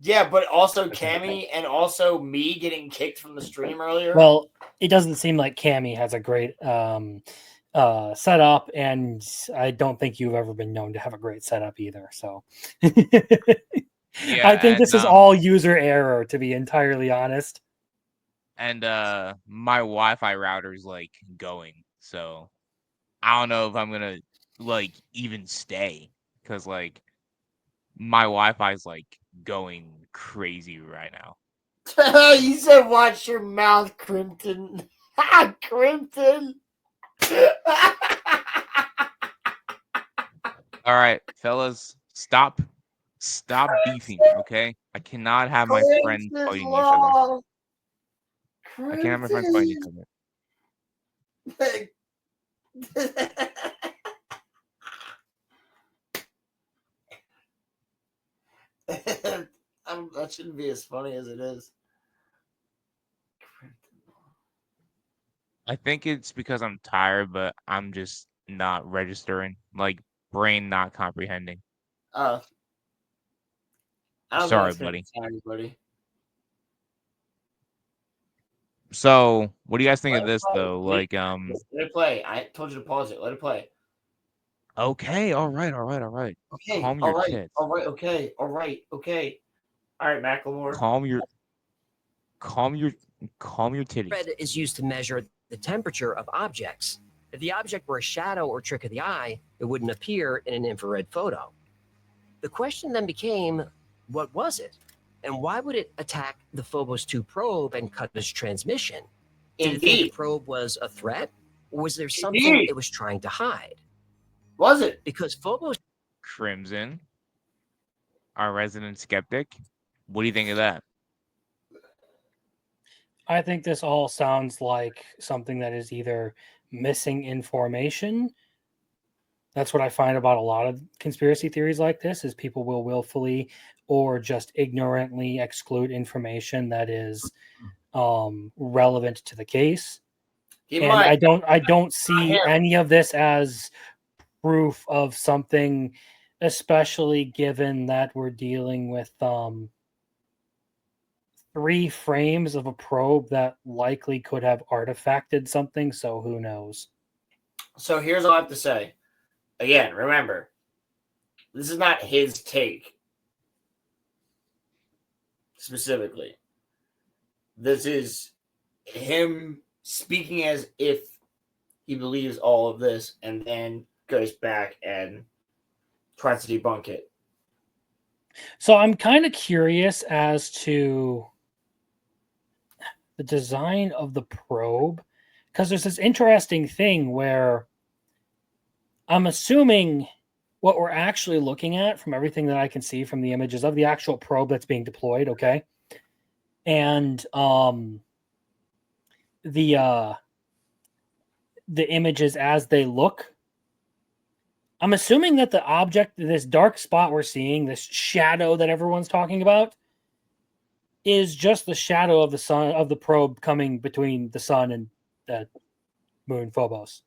Yeah, but also Cammy and also me getting kicked from the stream earlier. Well, it doesn't seem like Cammy has a great setup, and I don't think you've ever been known to have a great setup either. So Yeah, I think this and, is all user error, to be entirely honest. And my Wi-Fi router's like going, so I don't know if I'm gonna like even stay, because like my Wi-Fi's like going crazy right now. You said watch your mouth, Crimpton. Crimpton. All right, fellas, stop beefing, okay? I cannot have my friends fighting each other. I can't have my friends fighting each other. That shouldn't be as funny as it is. I think it's because I'm tired, but I'm just not registering, like brain not comprehending. I don't Sorry, think it's buddy. buddy. So, what do you guys think Let of it this play. though? Like, Let it play. I told you to pause it. Let it play. Okay, all right. Okay, Calm all your right, tits. all right, okay, all right, okay. All right, Macklemore. Calm your titties. Infrared is used to measure the temperature of objects. If the object were a shadow or trick of the eye, it wouldn't appear in an infrared photo. The question then became, what was it? And why would it attack the Phobos 2 probe and cut its transmission? Did it think the probe was a threat? Or was there something it was trying to hide? Was it? Because Phobos... Crimson, our resident skeptic. What do you think of that? I think this all sounds like something that is either missing information. That's what I find about a lot of conspiracy theories like this, is people will willfully or just ignorantly exclude information that is relevant to the case. I don't see any of this as proof of something, especially given that we're dealing with 3 frames of a probe that likely could have artifacted something, so who knows? So here's all I have to say. Again, remember, this is not his take specifically. This is him speaking as if he believes all of this and then goes back and tries to debunk it. So I'm kind of curious as to the design of the probe, because there's this interesting thing where I'm assuming what we're actually looking at, from everything that I can see from the images of the actual probe that's being deployed, okay? And the images as they look, I'm assuming that the object, this dark spot we're seeing, this shadow that everyone's talking about, is just the shadow of the sun, of the probe coming between the sun and the moon Phobos.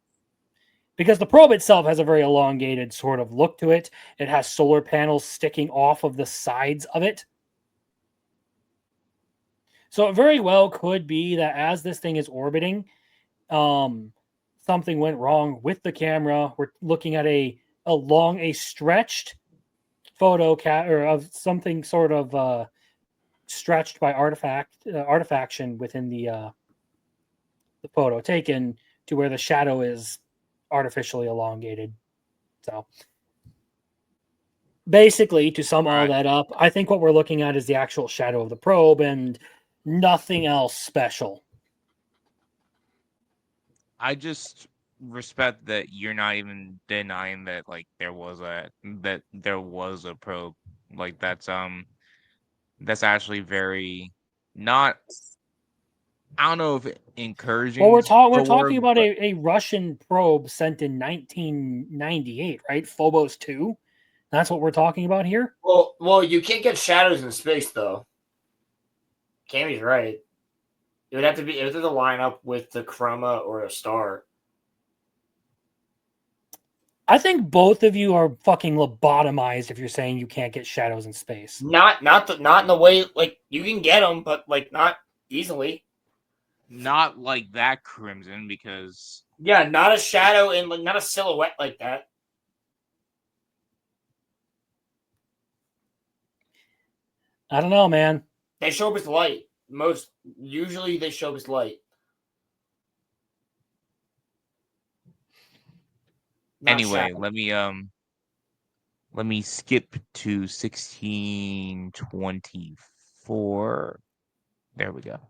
Because the probe itself has a very elongated sort of look to it. It has solar panels sticking off of the sides of it. So it very well could be that as this thing is orbiting, something went wrong with the camera. We're looking at a stretched photo or of something sort of stretched by artifaction within the photo taken, to where the shadow is artificially elongated. So basically, to sum all that up, I think what we're looking at is the actual shadow of the probe and nothing else special. I just respect that you're not even denying that like there was a probe. Like that's actually very not, I don't know if encouraging. Well, we're the talking word, about but a Russian probe sent in 1998, right? Phobos 2. That's what we're talking about here. Well, you can't get shadows in space though. Cammy's right. It would have to be either the line up with the chroma or a star. I think both of you are fucking lobotomized if you're saying you can't get shadows in space. Not in the way like you can get them, but like not easily. not like that, Crimson, because Yeah, not a shadow and like not a silhouette like that. I don't know, man. They show up as light. Usually they show up as light. Not anyway, shadow. let me skip to 1624. There we go.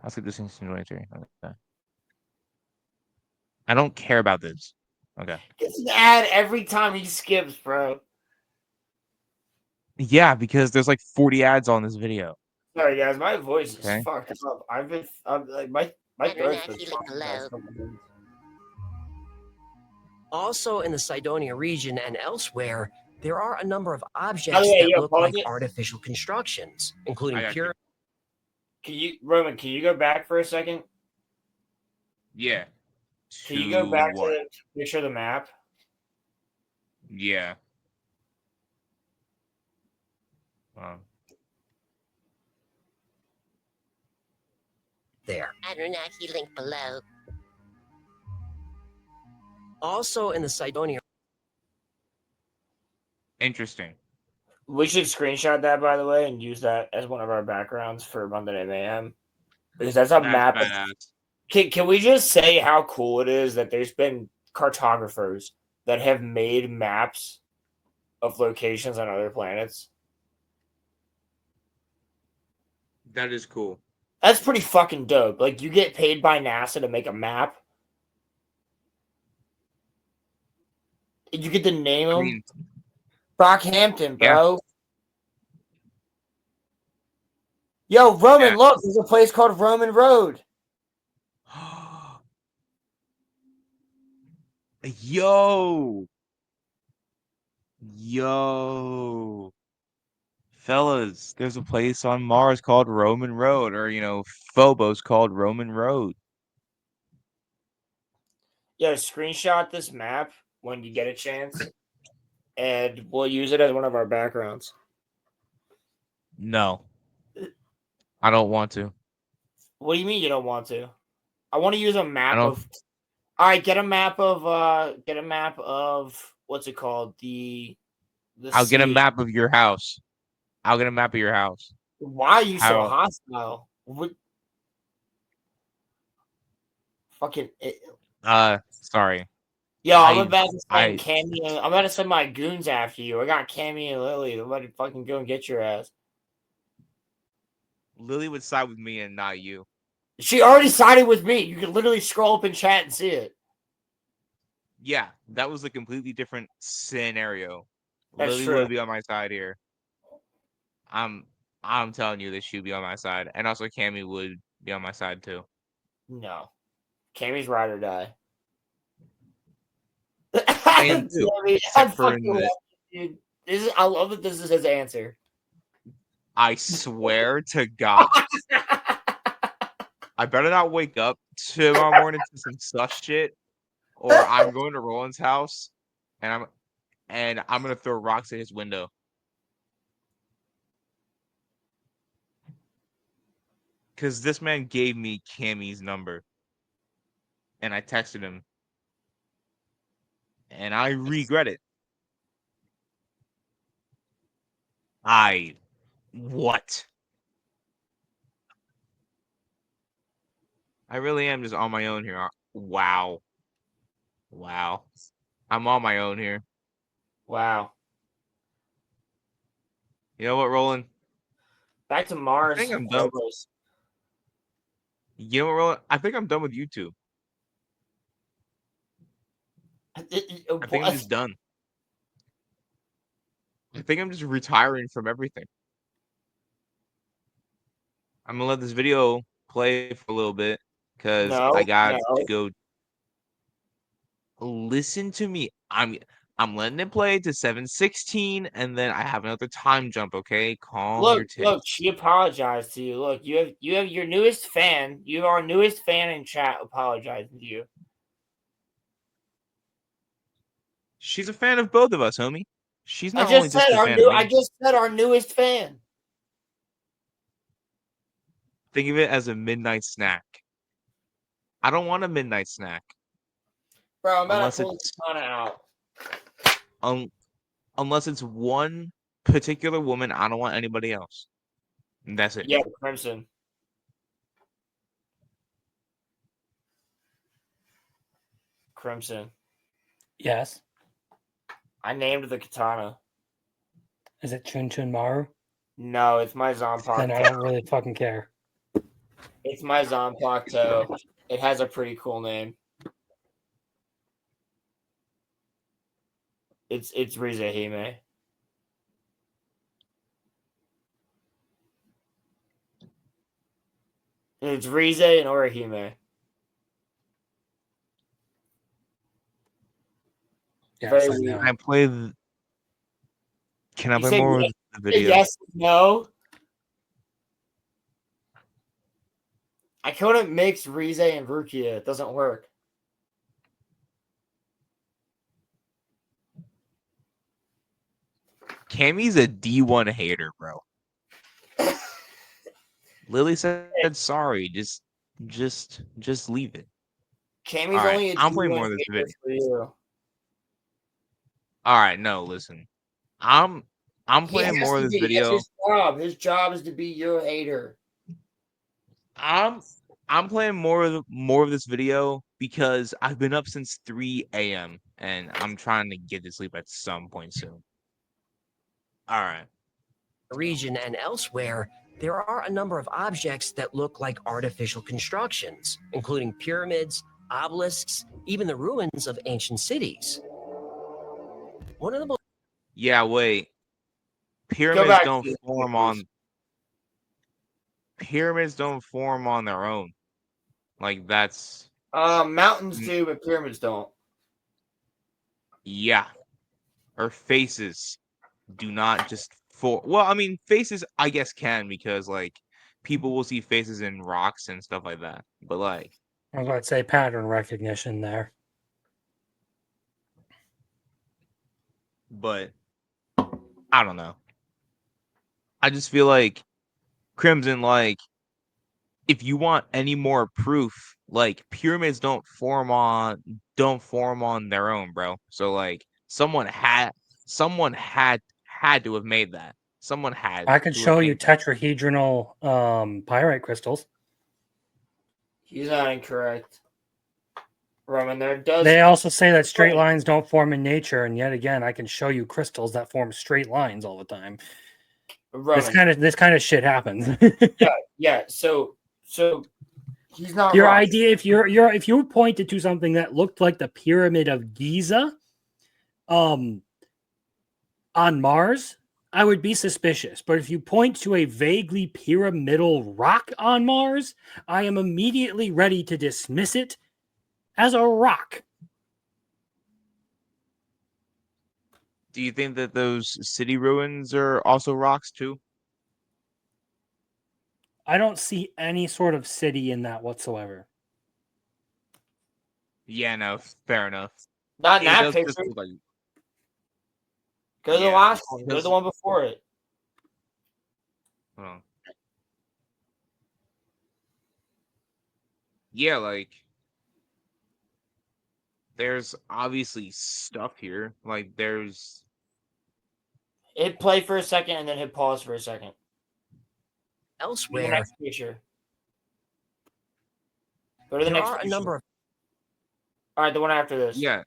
I'll skip to 1623. Okay. I don't care about this. Okay. Gets an ad every time he skips, bro. Yeah, because there's like 40 ads on this video. Sorry, guys, my voice is Okay. fucked up. I'm like my throat's been fucked up. Also, in the Cydonia region and elsewhere, there are a number of objects Oh, yeah, that yo, look pause like it. artificial constructions, including pure. Roman, can you go back for a second? Yeah. Can you go back what? to the picture of the map? Yeah. There. Anunnaki link below. Also, in the Cydonia. Interesting. We should screenshot that, by the way, and use that as one of our backgrounds for Monday Night Mayhem. Because that's a map. Can we just say how cool it is that there's been cartographers that have made maps of locations on other planets? That is cool. That's pretty fucking dope. Like, you get paid by NASA to make a map. You get to name them. Brockhampton, bro. Yeah. Yo, Roman, look, there's a place called Roman Road. Yo. Fellas, there's a place on Mars called Roman Road, or Phobos called Roman Road. Yeah, screenshot this map when you get a chance, and we'll use it as one of our backgrounds. No. I don't want to. What do you mean you don't want to? I want to use a map of. All right, get a map of what's it called? I'll get a map of your house. I'll get a map of your house. Why are you so hostile? What? Fucking. Sorry. Yo, I'm about to send Cammy. I'm about to send my goons after you. I got Cammy and Lily. I'm about to fucking go and get your ass. Lily would side with me and not you. She already sided with me. You can literally scroll up in chat and see it. Yeah, that was a completely different scenario. That's Lily true. would be on my side here. I'm telling you that she'd be on my side, and also Cammy would be on my side too. No, Cammy's ride or die. I am too. I love that this is his answer. I swear to God. I better not wake up tomorrow morning to some sus shit, or I'm going to Roland's house, and I'm gonna throw rocks at his window. Because this man gave me Cammy's number, and I texted him, and I regret it. What? I really am just on my own here. Wow. I'm on my own here. Wow. You know what, Roland? Back to Mars. I think I'm done. You know what, Roland? I think I'm done with YouTube. I think I'm just done. I think I'm just retiring from everything. I'm gonna let this video play for a little bit because I got to go. Listen to me. I'm letting it play to 7:16, and then I have another time jump. Okay, calm your tits. Look. She apologized to you. Look, you have your newest fan. You have our newest fan in chat apologizing to you. She's a fan of both of us, homie. She's not I just said our newest fan. Think of it as a midnight snack. I don't want a midnight snack. Bro, I'm about to pull this katana out. Unless it's one particular woman, I don't want anybody else. And that's it. Yeah, Crimson. Crimson. Yes. I named the katana. Is it Chun Chun Maru? No, it's my Zonpak. Then I don't really fucking care. It's my Zonpak toe. It has a pretty cool name. It's Rize Hime. It's Rize and Orihime. Yes, Can I play? Can I You play said more yes- of the video? Yes, no. I couldn't mix Rize and Rukia. It doesn't work. Cammy's a D1 hater, bro. Lily said sorry. Just leave it. Cammy's All right, only a I'm playing D1 more of this hater video. for you. All right, no, listen. I'm playing more of this video. That's his job. His job is to be your hater. I'm playing more of this video because I've been up since 3 a.m. and I'm trying to get to sleep at some point soon. All right. Region and elsewhere, there are a number of objects that look like artificial constructions, including pyramids, obelisks, even the ruins of ancient cities. One of the most Yeah, wait. Pyramids don't form on their own. Like that's Mountains do, but pyramids don't. yeah. Or faces do not just well, I mean faces I guess can because like people will see faces in rocks and stuff like that. But like I was about to say pattern recognition there. But I don't know. I just feel like Crimson, like, if you want any more proof, like pyramids don't form on their own, bro. So like someone had to have made that. Someone had. I could to show have you made that. tetrahedral pyrite crystals. He's not incorrect. Roman, there does. They also say that straight lines don't form in nature, and yet again, I can show you crystals that form straight lines all the time. Roman. This kind of shit happens. Yeah. So he's not Your wrong. idea, if you pointed to something that looked like the Pyramid of Giza, on Mars, I would be suspicious. But if you point to a vaguely pyramidal rock on Mars, I am immediately ready to dismiss it as a rock. Do you think that those city ruins are also rocks too? I don't see any sort of city in that whatsoever. Yeah, no, fair enough. Not in It that does just picture. look like- Go to the Yeah, last one. Go to because- the one before it. Hold on. Yeah, like there's obviously stuff here. Like there's Hit play for a second and then hit pause for a second. The elsewhere, next picture. Go to the there next are a picture. number of All right, the one after this. Yeah.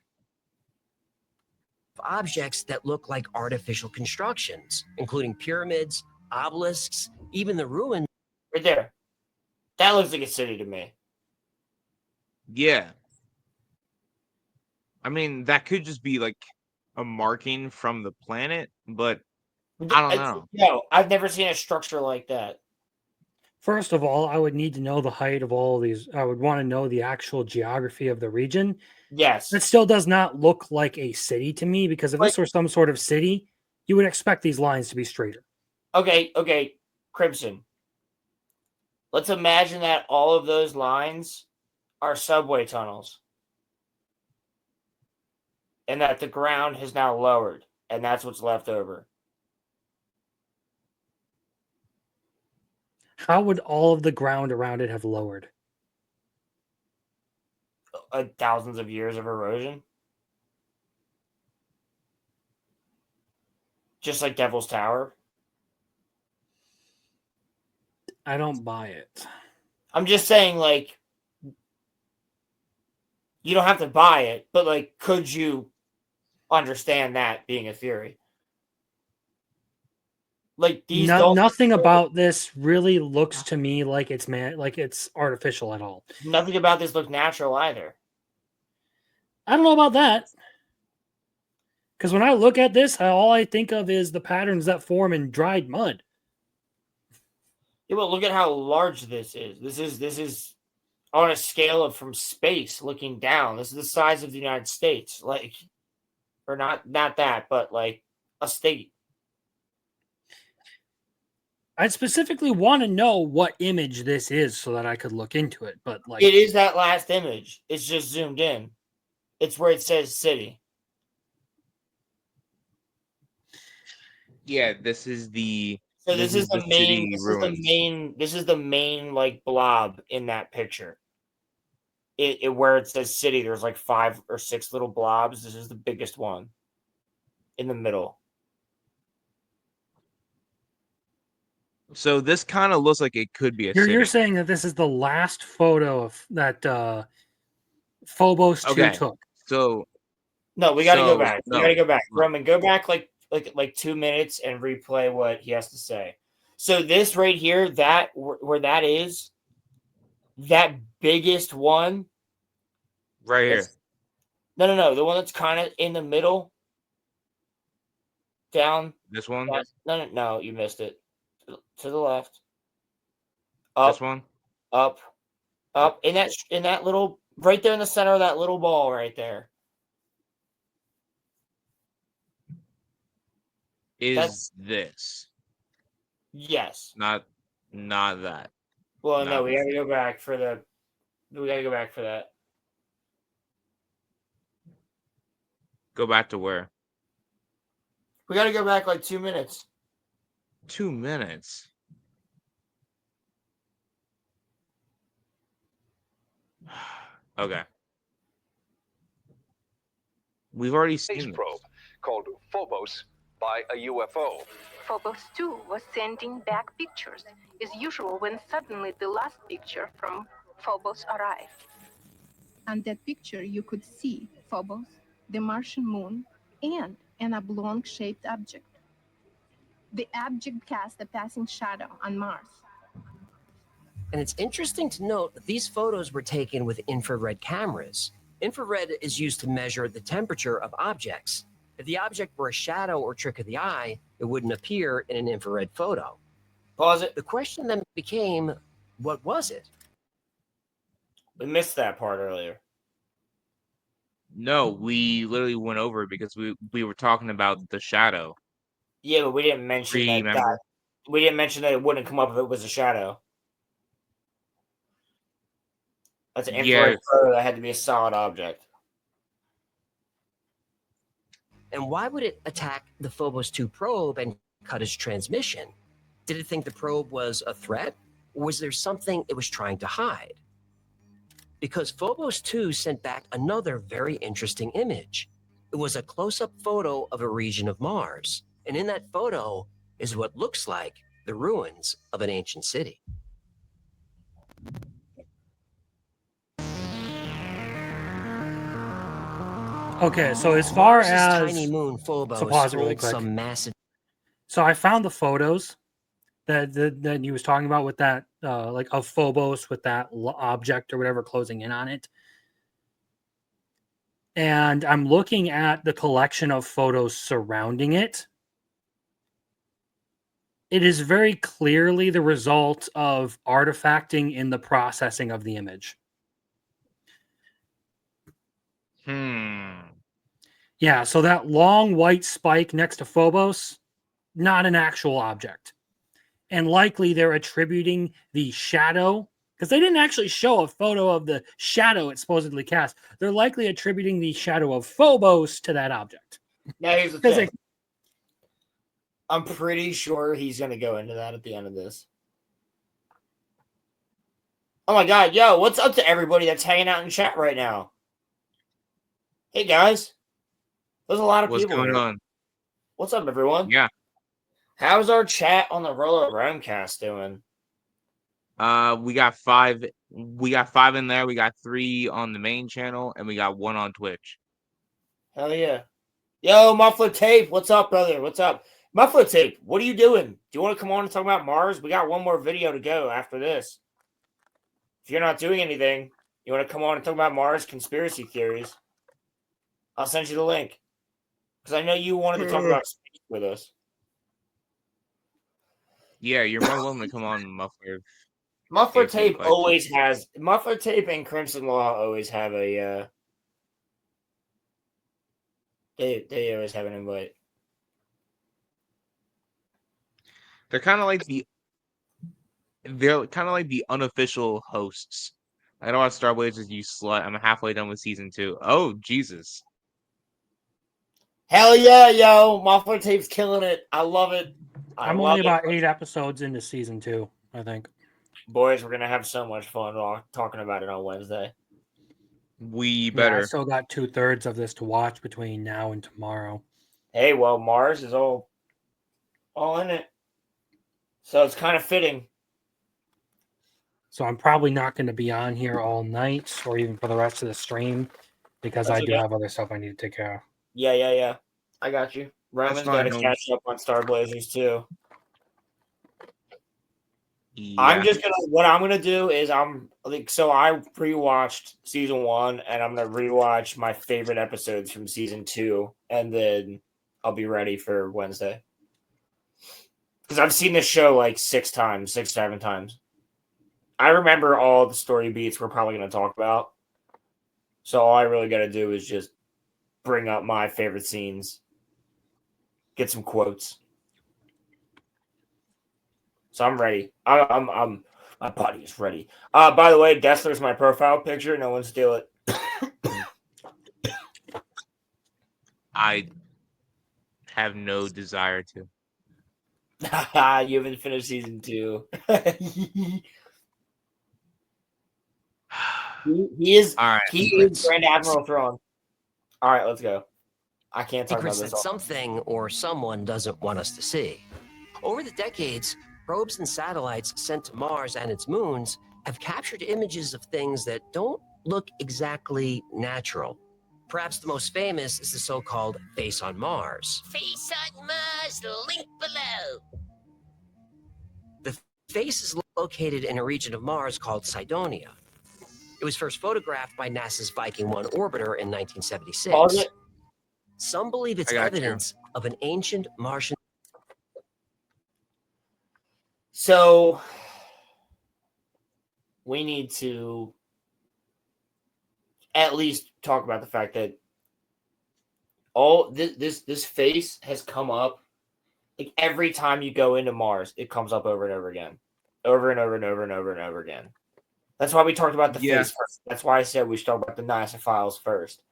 objects that look like artificial constructions, including pyramids, obelisks, even the ruins. Right there. That looks like a city to me. Yeah. I mean, that could just be like a marking from the planet, but I don't know. No, I've never seen a structure like that. First of all, I would need to know the height of all of these. I would want to know the actual geography of the region. Yes. It still does not look like a city to me, because if this were some sort of city, you would expect these lines to be straighter. Okay, Crimson. Let's imagine that all of those lines are subway tunnels. And that the ground has now lowered, and that's what's left over. How would all of the ground around it have lowered? Thousands of years of erosion. Just like Devil's Tower. I don't buy it. I'm just saying, like, you don't have to buy it, but, like, could you understand that being a theory? Like, these nothing about this really looks to me like it's artificial at all. Nothing about this looks natural either. I don't know about that. Because when I look at this, all I think of is the patterns that form in dried mud. Yeah, well, look at how large this is. This is on a scale of from space looking down. This is the size of the United States, like, or not that, but like a state. I specifically want to know what image this is so that I could look into it. But like, it is that last image. It's just zoomed in. It's where it says city. Yeah, this is the. So this is the main. This is the main like blob in that picture. It where it says city, there's like 5 or 6 little blobs. This is the biggest one in the middle. So this kind of looks like it could be a city. You're saying that this is the last photo of that Phobos 2 took. So no, we got to go back. No. We got to go back. Roman, go back like 2 minutes and replay what he has to say. So this right here, that where that is, that biggest one, right here. No, the one that's kind of in the middle, down. This one. No, you missed it. To the left. Up. This one. Up. In that little, right there in the center of that little ball right there. Is this? Yes. Not that. Well, Not no, we got to go back for the. We got to go back for that. Go back to where? We got to go back like 2 minutes. 2 minutes. Okay. We've already seen space probe called Phobos by a UFO. Phobos 2 was sending back pictures, as usual when suddenly the last picture from Phobos arrived. On that picture, you could see Phobos, the Martian moon, and an oblong-shaped object. The object cast a passing shadow on Mars. And it's interesting to note that these photos were taken with infrared cameras. Infrared is used to measure the temperature of objects. If the object were a shadow or trick of the eye, it wouldn't appear in an infrared photo. Pause it. The question then became, what was it? We missed that part earlier. No, we literally went over it because we were talking about the shadow. Yeah, but we didn't mention that. We didn't mention that it wouldn't come up if it was a shadow. That's an infrared photo that had to be a solid object. And why would it attack the Phobos 2 probe and cut its transmission? Did it think the probe was a threat? Or was there something it was trying to hide? Because Phobos 2 sent back another very interesting image. It was a close-up photo of a region of Mars. And in that photo is what looks like the ruins of an ancient city. Okay, so as far Mars' as tiny moon Phobos so pause it really holds quick. some massive. So I found the photos that he was talking about with that like of Phobos with that object or whatever closing in on it. and I'm looking at the collection of photos surrounding it. It is very clearly the result of artifacting in the processing of the image. Yeah, so that long white spike next to Phobos, not an actual object. And likely they're attributing the shadow, because they didn't actually show a photo of the shadow it supposedly cast. They're likely attributing the shadow of Phobos to that object. Now, here's the thing. I'm pretty sure he's going to go into that at the end of this. Oh my god, yo, what's up to everybody that's hanging out in chat right now? Hey, guys. There's a lot of people. What's going here. on? What's up, everyone? Yeah. How's our chat on the Roller Romecast doing? We got 5. We got 5 in there. We got 3 on the main channel, and we got 1 on Twitch. Hell yeah. Yo, Muffler Tape, what's up, brother? What's up? Muffler Tape, what are you doing? Do you want to come on and talk about Mars? We got one more video to go after this. If you're not doing anything, you want to come on and talk about Mars conspiracy theories, I'll send you the link. Because I know you wanted to talk about space with us. Yeah, you're more willing to come on, Muffler. Muffler Tape always has... Muffler Tape and Crimson Law always have a... They always have an invite. They're kind of like the unofficial hosts. I don't want Star Blazers, you slut. I'm halfway done with season 2. Oh, Jesus. Hell yeah, yo. Muffler Tape's killing it. I love it. I'm only about 8 episodes into season 2, I think. Boys, we're going to have so much fun talking about it on Wednesday. We better. Yeah, I still got 2/3 of this to watch between now and tomorrow. Hey, well, Mars is all in it. So it's kind of fitting. So I'm probably not going to be on here all night or even for the rest of the stream because I do have other stuff I need to take care of. Yeah. I got you. Roman's got to catch up on Star Blazers too. Yeah. What I'm gonna do is I rewatched season 1 and I'm gonna rewatch my favorite episodes from season 2 and then I'll be ready for Wednesday. Because I've seen this show like 6 times, 7 times. I remember all the story beats we're probably gonna talk about. So all I really gotta do is just bring up my favorite scenes, get some quotes. So I'm ready. I'm my body is ready. By the way, Dessler's my profile picture. No one steal it. I have no desire to. You haven't finished season 2. he is. All right. He is Grand Admiral Thrawn. All right, let's go. I can't talk about Secrets this. that something or someone doesn't want us to see. Over the decades, probes and satellites sent to Mars and its moons have captured images of things that don't look exactly natural. Perhaps the most famous is the so-called face on Mars. Face on Mars, link below. The face is located in a region of Mars called Cydonia. It was first photographed by NASA's Viking 1 orbiter in 1976. Some believe it's evidence of an ancient Martian. So we need to at least talk about the fact that all this face has come up like every time you go into Mars, it comes up over and over again. Over and over and over and over and over again. That's why we talked about the face first. That's why I said we should talk about the NASA files first.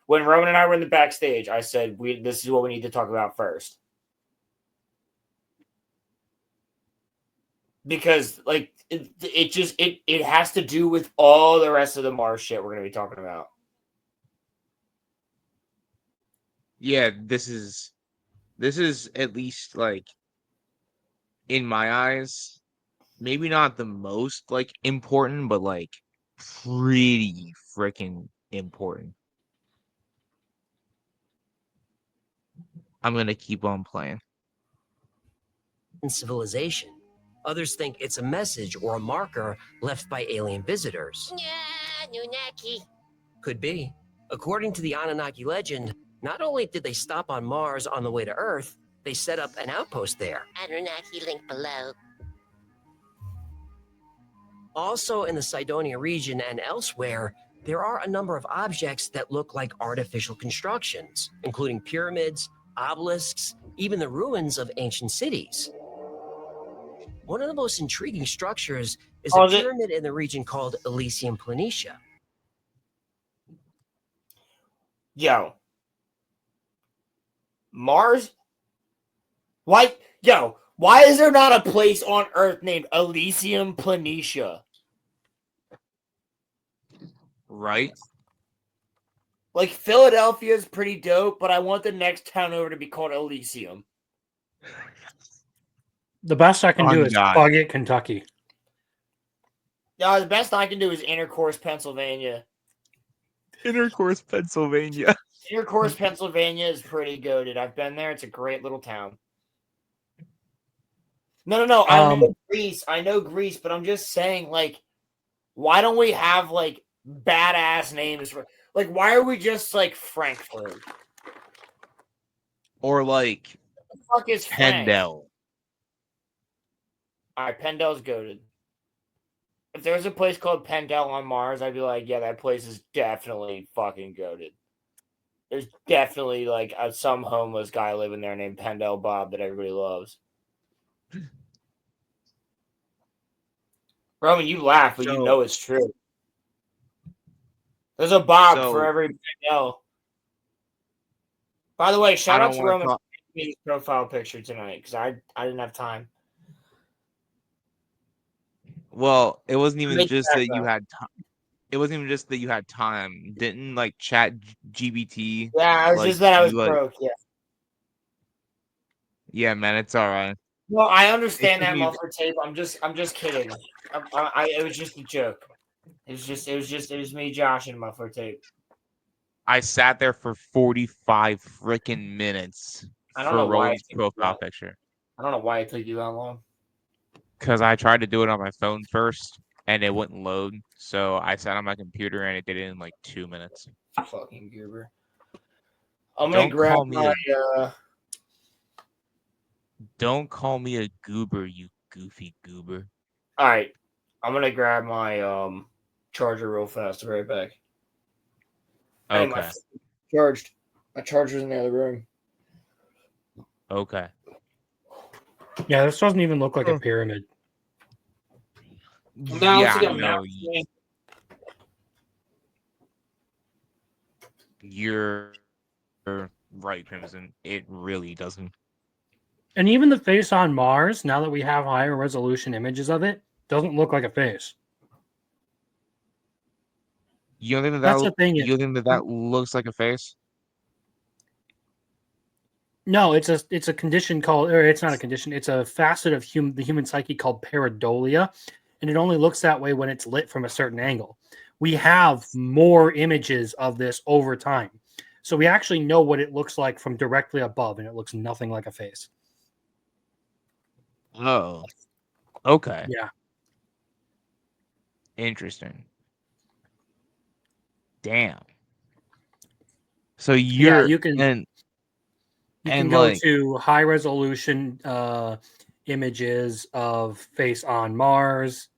When Roman and I were in the backstage, I said this is what we need to talk about first. Because like it has to do with all the rest of the Mars shit we're gonna be talking about. Yeah, this is at least like in my eyes, maybe not the most like important, but like pretty freaking important. I'm gonna keep on playing. Civilization. Others think it's a message or a marker left by alien visitors. Yeah, Nunaki. Could be. According to the Anunnaki legend, not only did they stop on Mars on the way to Earth, they set up an outpost there. Anunnaki link below. Also in the Cydonia region and elsewhere, there are a number of objects that look like artificial constructions, including pyramids, obelisks, even the ruins of ancient cities. One of the most intriguing structures is a pyramid in the region called Elysium Planitia. Yo. Mars? Why? Yo, why is there not a place on Earth named Elysium Planitia? Right? Like, Philadelphia is pretty dope, but I want the next town over to be called Elysium. The best I can do is God. plug it, Kentucky. Yeah, the best I can do is Intercourse, Pennsylvania. Intercourse, Pennsylvania. Intercourse, Pennsylvania is pretty goated. I've been there. It's a great little town. No. I know Greece. I know Greece, but I'm just saying, like, why don't we have, like, badass names for, like, why are we just like Frankfurt? Or like What the fuck is Frank? Pendel. Alright, Pendle's goated. If there was a place called Pendle on Mars, I'd be like, yeah, that place is definitely fucking goated. There's definitely like some homeless guy living there named Pendle Bob that everybody loves. Roman, you laugh, but you know it's true. There's a Bob for every Pendle. By the way, shout out to Roman's profile picture tonight because I didn't have time. Well, it wasn't even just that you had time. It wasn't even just that you had time. Didn't like Chat GBT? Yeah, it was just that I was broke. Yeah. Yeah, man, it's all right. Well, I understand that muffler tape. I'm just kidding. It was just a joke. It was me, Josh, and muffler tape. I sat there for 45 freaking minutes for Roland's profile picture. I don't know why it took you that long. Because I tried to do it on my phone first, and it wouldn't load. So I sat on my computer, and it did it in like 2 minutes. Fucking goober. I'm gonna grab my. Don't call me a goober, you goofy goober. All right, I'm gonna grab my charger real fast. I'll be right back. Okay. My charged. My charger's in the other room. Okay. Yeah, this doesn't even look like a pyramid. No, yeah, it's like a no, mountain. You're right, Crimson. It really doesn't. And even the face on Mars, now that we have higher resolution images of it, doesn't look like a face. You don't think That's the thing. You think that looks like a face? No, it's a condition called, or it's not a condition. It's a facet of the human psyche called pareidolia, and it only looks that way when it's lit from a certain angle. We have more images of this over time, so we actually know what it looks like from directly above, and it looks nothing like a face. Oh, okay. Yeah. Interesting. Damn. So you can go to high resolution images of face on Mars.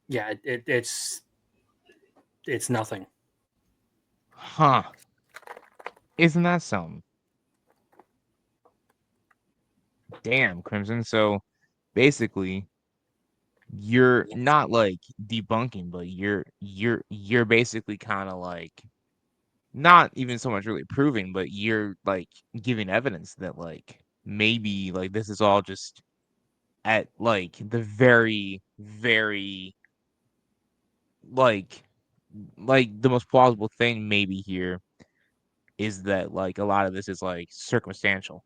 Yeah, it's nothing. Huh. Isn't that something? Damn, Crimson. So basically you're not like debunking, but you're basically kind of like not even so much really proving, but you're like giving evidence that like maybe like this is all just at like the very like the most plausible thing maybe here is that like a lot of this is like circumstantial.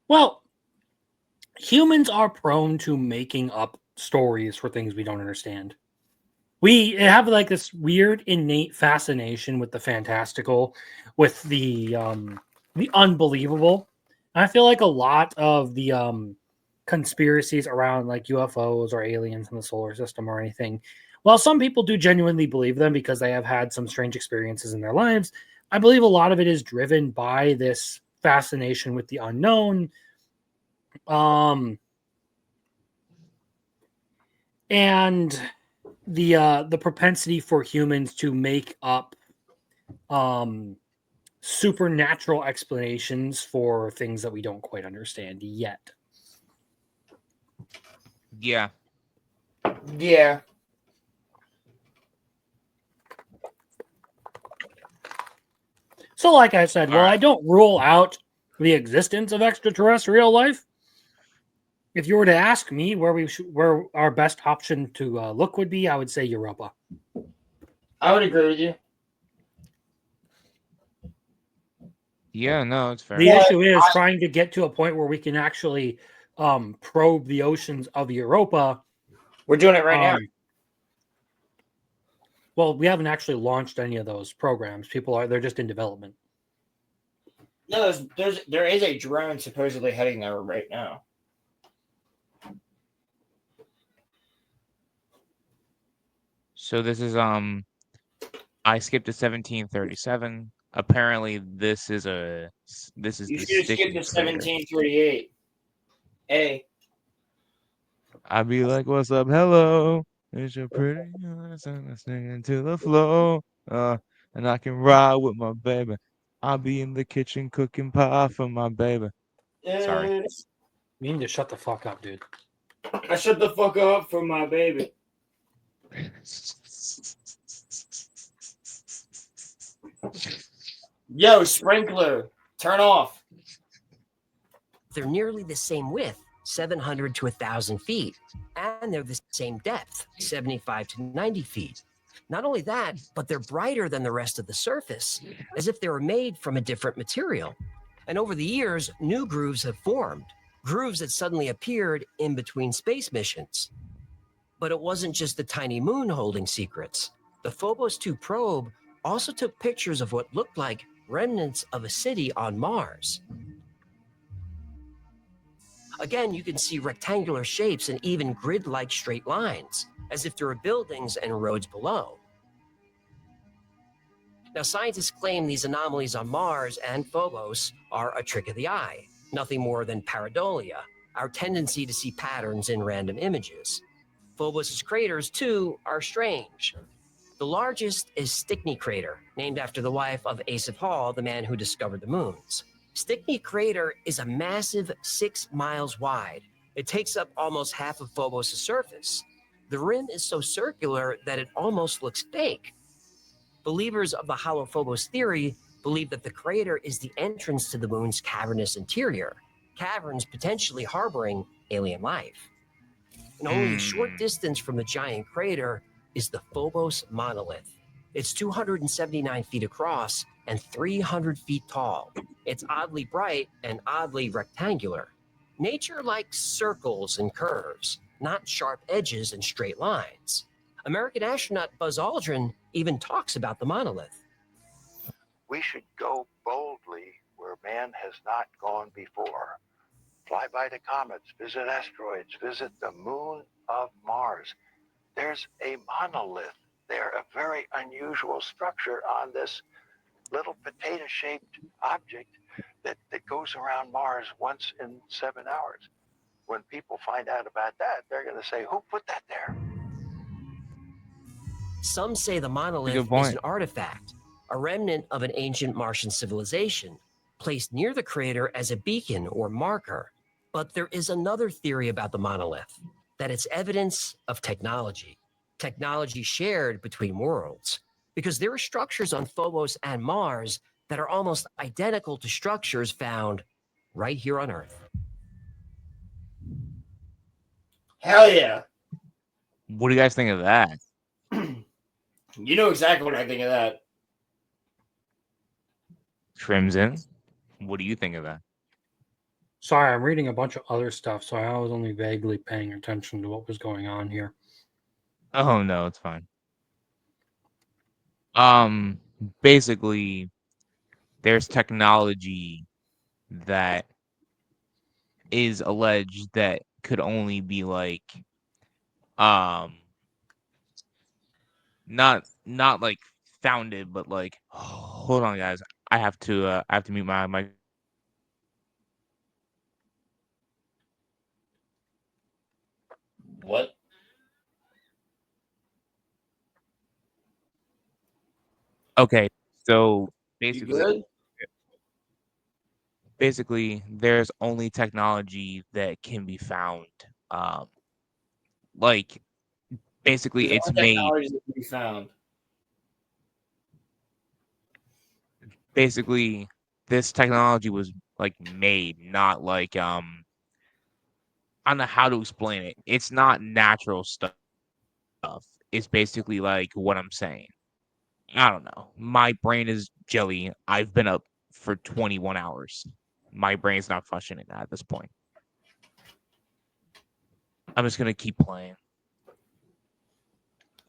Well, humans are prone to making up stories for things we don't understand. We have like this weird innate fascination with the fantastical, with the unbelievable. And I feel like a lot of the conspiracies around like UFOs or aliens in the solar system or anything, while some people do genuinely believe them because they have had some strange experiences in their lives, I believe a lot of it is driven by this fascination with the unknown. And the propensity for humans to make up supernatural explanations for things that we don't quite understand yet. Yeah. Yeah. So, like I said, while I don't rule out the existence of extraterrestrial life, if you were to ask me where our best option to look would be, I would say Europa. I would agree with you. Yeah, no, it's fair. The issue is trying to get to a point where we can actually probe the oceans of Europa. We're doing it right now. Well, we haven't actually launched any of those programs. They're just in development. No, there is a drone supposedly heading there right now. So this is I skipped to 1737. Apparently this is You the should have sticky skipped to crater. 1738. A. I'd be like, "What's up? Hello. It's your pretty singing to the flow. And I can ride with my baby. I'll be in the kitchen cooking pie for my baby." Sorry. You need to shut the fuck up, dude. I shut the fuck up for my baby. Yo, sprinkler, turn off. They're nearly the same width, 700 to 1,000 feet, and they're the same depth, 75 to 90 feet. Not only that, but they're brighter than the rest of the surface, as if they were made from a different material. And over the years, new grooves have formed, grooves that suddenly appeared in between space missions. But it wasn't just the tiny moon holding secrets. The Phobos 2 probe also took pictures of what looked like remnants of a city on Mars. Again, you can see rectangular shapes and even grid-like straight lines, as if there were buildings and roads below. Now, scientists claim these anomalies on Mars and Phobos are a trick of the eye, nothing more than pareidolia, our tendency to see patterns in random images. Phobos' craters, too, are strange. The largest is Stickney Crater, named after the wife of Asaph Hall, the man who discovered the moons. Stickney Crater is a massive 6 miles wide. It takes up almost half of Phobos' surface. The rim is so circular that it almost looks fake. Believers of the hollow Phobos theory believe that the crater is the entrance to the moon's cavernous interior, caverns potentially harboring alien life. And only a short distance from the giant crater is the Phobos monolith. It's 279 feet across and 300 feet tall. It's oddly bright and oddly rectangular. Nature likes circles and curves, not sharp edges and straight lines. American astronaut Buzz Aldrin even talks about the monolith. We should go boldly where man has not gone before. Fly by the comets, visit asteroids, visit the moon of Mars. There's a monolith there, a very unusual structure on this little potato-shaped object that goes around Mars once in 7 hours. When people find out about that, they're going to say, who put that there? Some say the monolith is an artifact, a remnant of an ancient Martian civilization, placed near the crater as a beacon or marker. But there is another theory about the monolith, that it's evidence of technology shared between worlds, because there are structures on Phobos and Mars that are almost identical to structures found right here on Earth. Hell yeah. What do you guys think of that? You know exactly what I think of that. Crimson, what do you think of that? Sorry, I'm reading a bunch of other stuff, so I was only vaguely paying attention to what was going on here. Oh no, it's fine. Basically, there's technology that is alleged that could only be like not like founded, but like hold on, guys. I have to mute my mic. What? Okay, so You good? basically, there's only technology that can be found. Like basically, There's it's only made. technologies that can be found. Basically, this technology was like made, not like I don't know how to explain it. It's not natural stuff. It's basically like what I'm saying. I don't know. My brain is jelly. I've been up for 21 hours. My brain's not functioning at this point. I'm just gonna keep playing.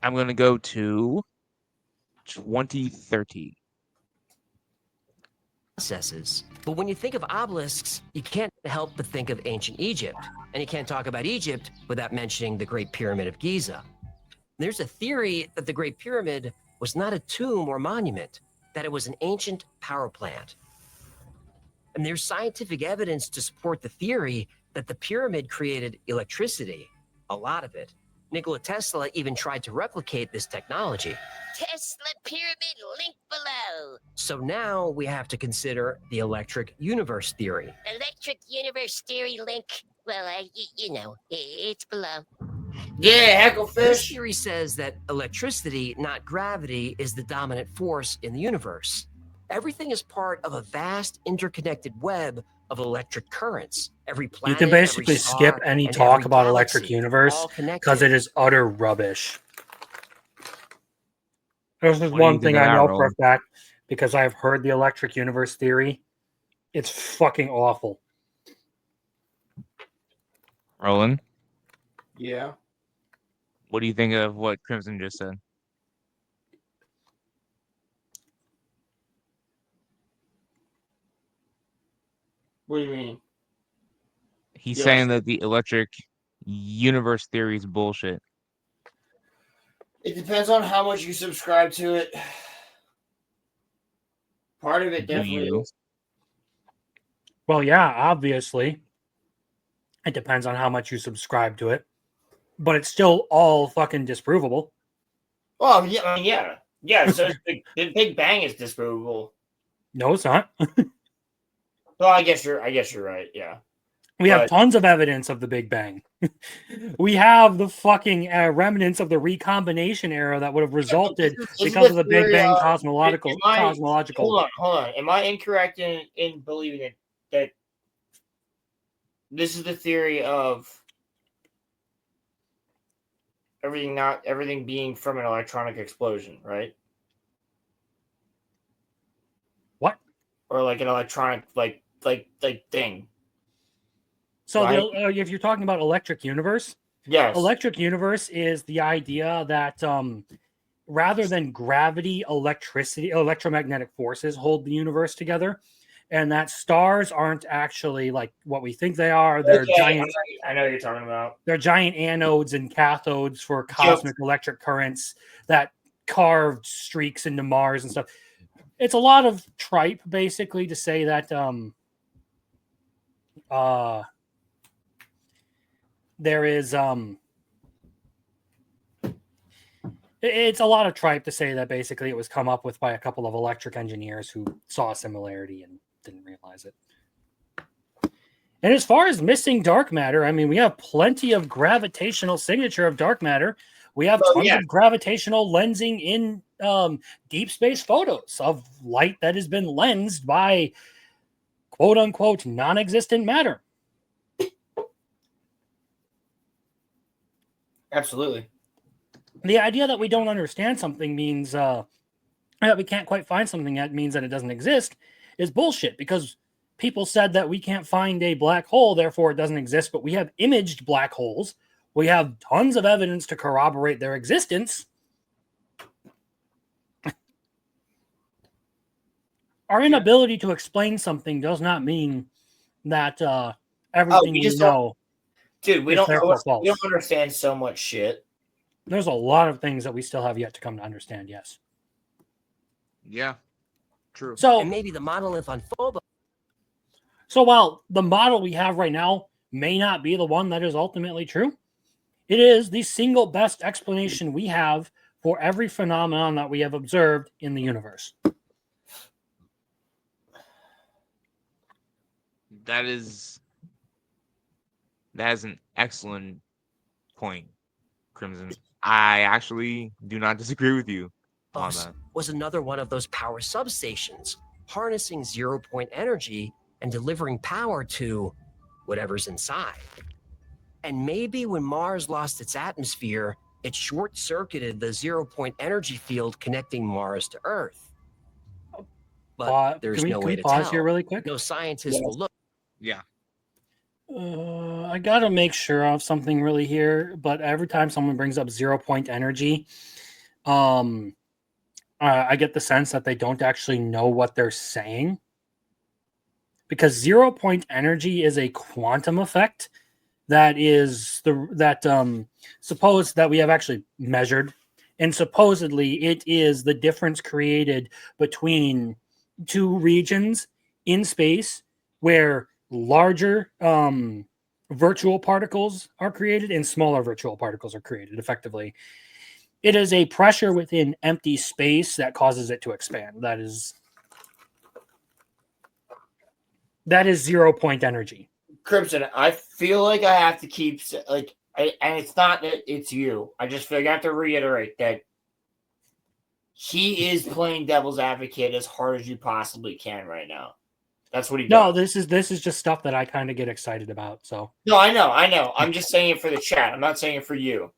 I'm gonna go to 2030. Processes. But when you think of obelisks, you can't help but think of ancient Egypt. And you can't talk about Egypt without mentioning the Great Pyramid of Giza. There's a theory that the Great Pyramid was not a tomb or monument, that it was an ancient power plant. And there's scientific evidence to support the theory that the pyramid created electricity, a lot of it. Nikola Tesla even tried to replicate this technology. Tesla pyramid link below. So now we have to consider the electric universe theory. Electric universe theory link. Well, you know, it's below. Yeah, This Hecklefish. theory says that electricity, not gravity, is the dominant force in the universe. Everything is part of a vast interconnected web of electric currents. Every You planet, can basically every skip star, any and talk every about galaxy, electric universe all because connected. it is utter rubbish. This is What do you one think thing of I that, know for a Roland? fact because I've heard the electric universe theory. It's fucking awful. Roland, Yeah. what do you think of what Crimson just said? What do you mean? He's Yeah. saying that the electric universe theory is bullshit. It depends on how much you subscribe to it. Part of it Do definitely you? is. Well, yeah, obviously. It depends on how much you subscribe to it. But it's still all fucking disprovable. Well, yeah, I mean, yeah. Yeah, so the Big Bang is disprovable. No, it's not. Well, I guess you're right, yeah. We have tons of evidence of the Big Bang. We have the fucking remnants of the recombination era that would have resulted because of the Big Bang cosmological. Hold on. Am I incorrect in believing that this is the theory of everything being from an electronic explosion, right? What? Or like an electronic like thing. So right? if you're talking about electric universe, yes, electric universe is the idea that rather than gravity, electricity, electromagnetic forces hold the universe together, and that stars aren't actually like what we think they are. They're giant. I know what you're talking about. They're giant anodes and cathodes for cosmic electric currents that carved streaks into Mars and stuff. It's a lot of tripe, basically, to say that there is it's a lot of tripe to say that basically it was come up with by a couple of electric engineers who saw a similarity and didn't realize it. And as far as missing dark matter, I mean, we have plenty of gravitational signature of dark matter. We have tons of gravitational lensing in deep space photos of light that has been lensed by quote unquote non-existent matter. Absolutely. The idea that we don't understand something means that we can't quite find something that means that it doesn't exist is bullshit, because people said that we can't find a black hole, therefore it doesn't exist, but we have imaged black holes. We have tons of evidence to corroborate their existence. Our inability to explain something does not mean that everything we know. Dude, we is don't therefore false. we don't understand so much shit. There's a lot of things that we still have yet to come to understand. Yes. Yeah. True. So and maybe the monolith on Phobos. So while the model we have right now may not be the one that is ultimately true, it is the single best explanation we have for every phenomenon that we have observed in the universe. That is an excellent point, Crimson. I actually do not disagree with you on that. Was another one of those power substations, harnessing 0-point energy and delivering power to whatever's inside. And maybe when Mars lost its atmosphere, it short-circuited the 0-point energy field connecting Mars to Earth. But there's no way to tell. Pause here really quick? No scientist will look. Yeah. I gotta make sure of something really here, but every time someone brings up 0-point energy, I get the sense that they don't actually know what they're saying. Because 0-point energy is a quantum effect that is suppose that we have actually measured, and supposedly it is the difference created between two regions in space where larger virtual particles are created and smaller virtual particles are created. Effectively, it is a pressure within empty space that causes it to expand. That is 0-point energy. Crimson, I feel like I have to keep and it's not that it's you. I just feel like I have to reiterate that he is playing devil's advocate as hard as you possibly can right now. That's what he does. No, this is just stuff that I kind of get excited about. So no, I know. I'm just saying it for the chat. I'm not saying it for you.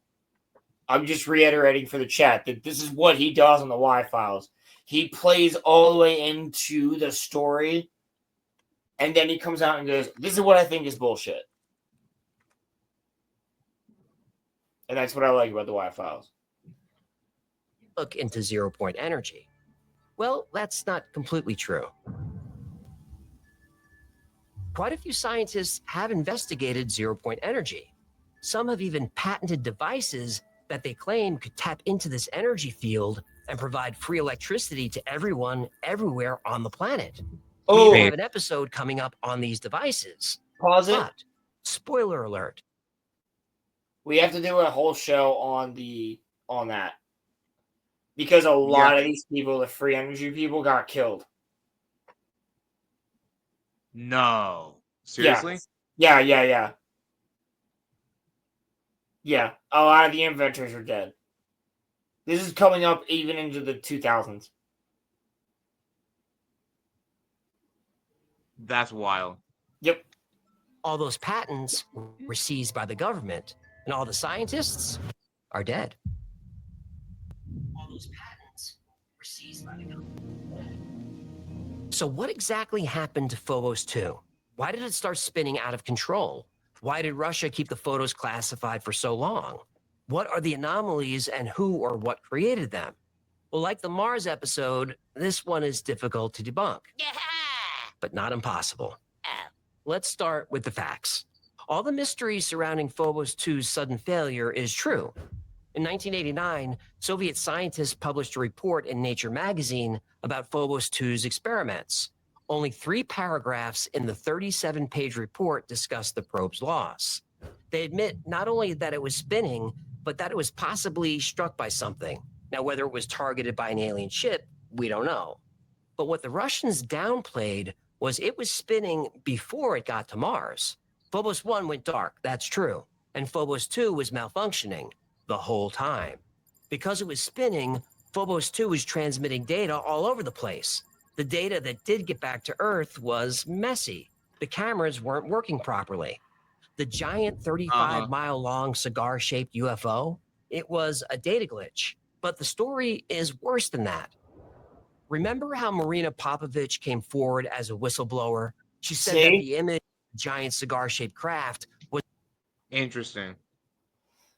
I'm just reiterating for the chat that this is what he does on the Y-Files. He plays all the way into the story, and then he comes out and goes, "This is what I think is bullshit." And that's what I like about the Y-Files. Look into 0-point energy. Well, that's not completely true. Quite a few scientists have investigated 0-point energy. Some have even patented devices that they claim could tap into this energy field and provide free electricity to everyone, everywhere on the planet. We have an episode coming up on these devices. Pause it. But, spoiler alert. We have to do a whole show on that. Because a lot of these people, the free energy people, got killed. No. Seriously? Yeah. Yeah, a lot of the inventors are dead. This is coming up even into the 2000s. That's wild. Yep. All those patents were seized by the government, and all the scientists are dead. All those patents were seized by the government. So what exactly happened to Phobos 2? Why did it start spinning out of control? Why did Russia keep the photos classified for so long? What are the anomalies and who or what created them? Well, like the Mars episode, this one is difficult to debunk, but not impossible. Let's start with the facts. All the mystery surrounding Phobos 2's sudden failure is true. In 1989, Soviet scientists published a report in Nature magazine about Phobos 2's experiments. Only 3 paragraphs in the 37-page report discuss the probe's loss. They admit not only that it was spinning, but that it was possibly struck by something. Now, whether it was targeted by an alien ship, we don't know. But what the Russians downplayed was it was spinning before it got to Mars. Phobos 1 went dark, that's true. And Phobos 2 was malfunctioning the whole time. Because it was spinning, Phobos 2 was transmitting data all over the place. The data that did get back to Earth was messy. The cameras weren't working properly. The giant 35-mile-long cigar-shaped UFO, it was a data glitch. But the story is worse than that. Remember how Marina Popovich came forward as a whistleblower? She said that the image of the giant cigar-shaped craft was... Interesting.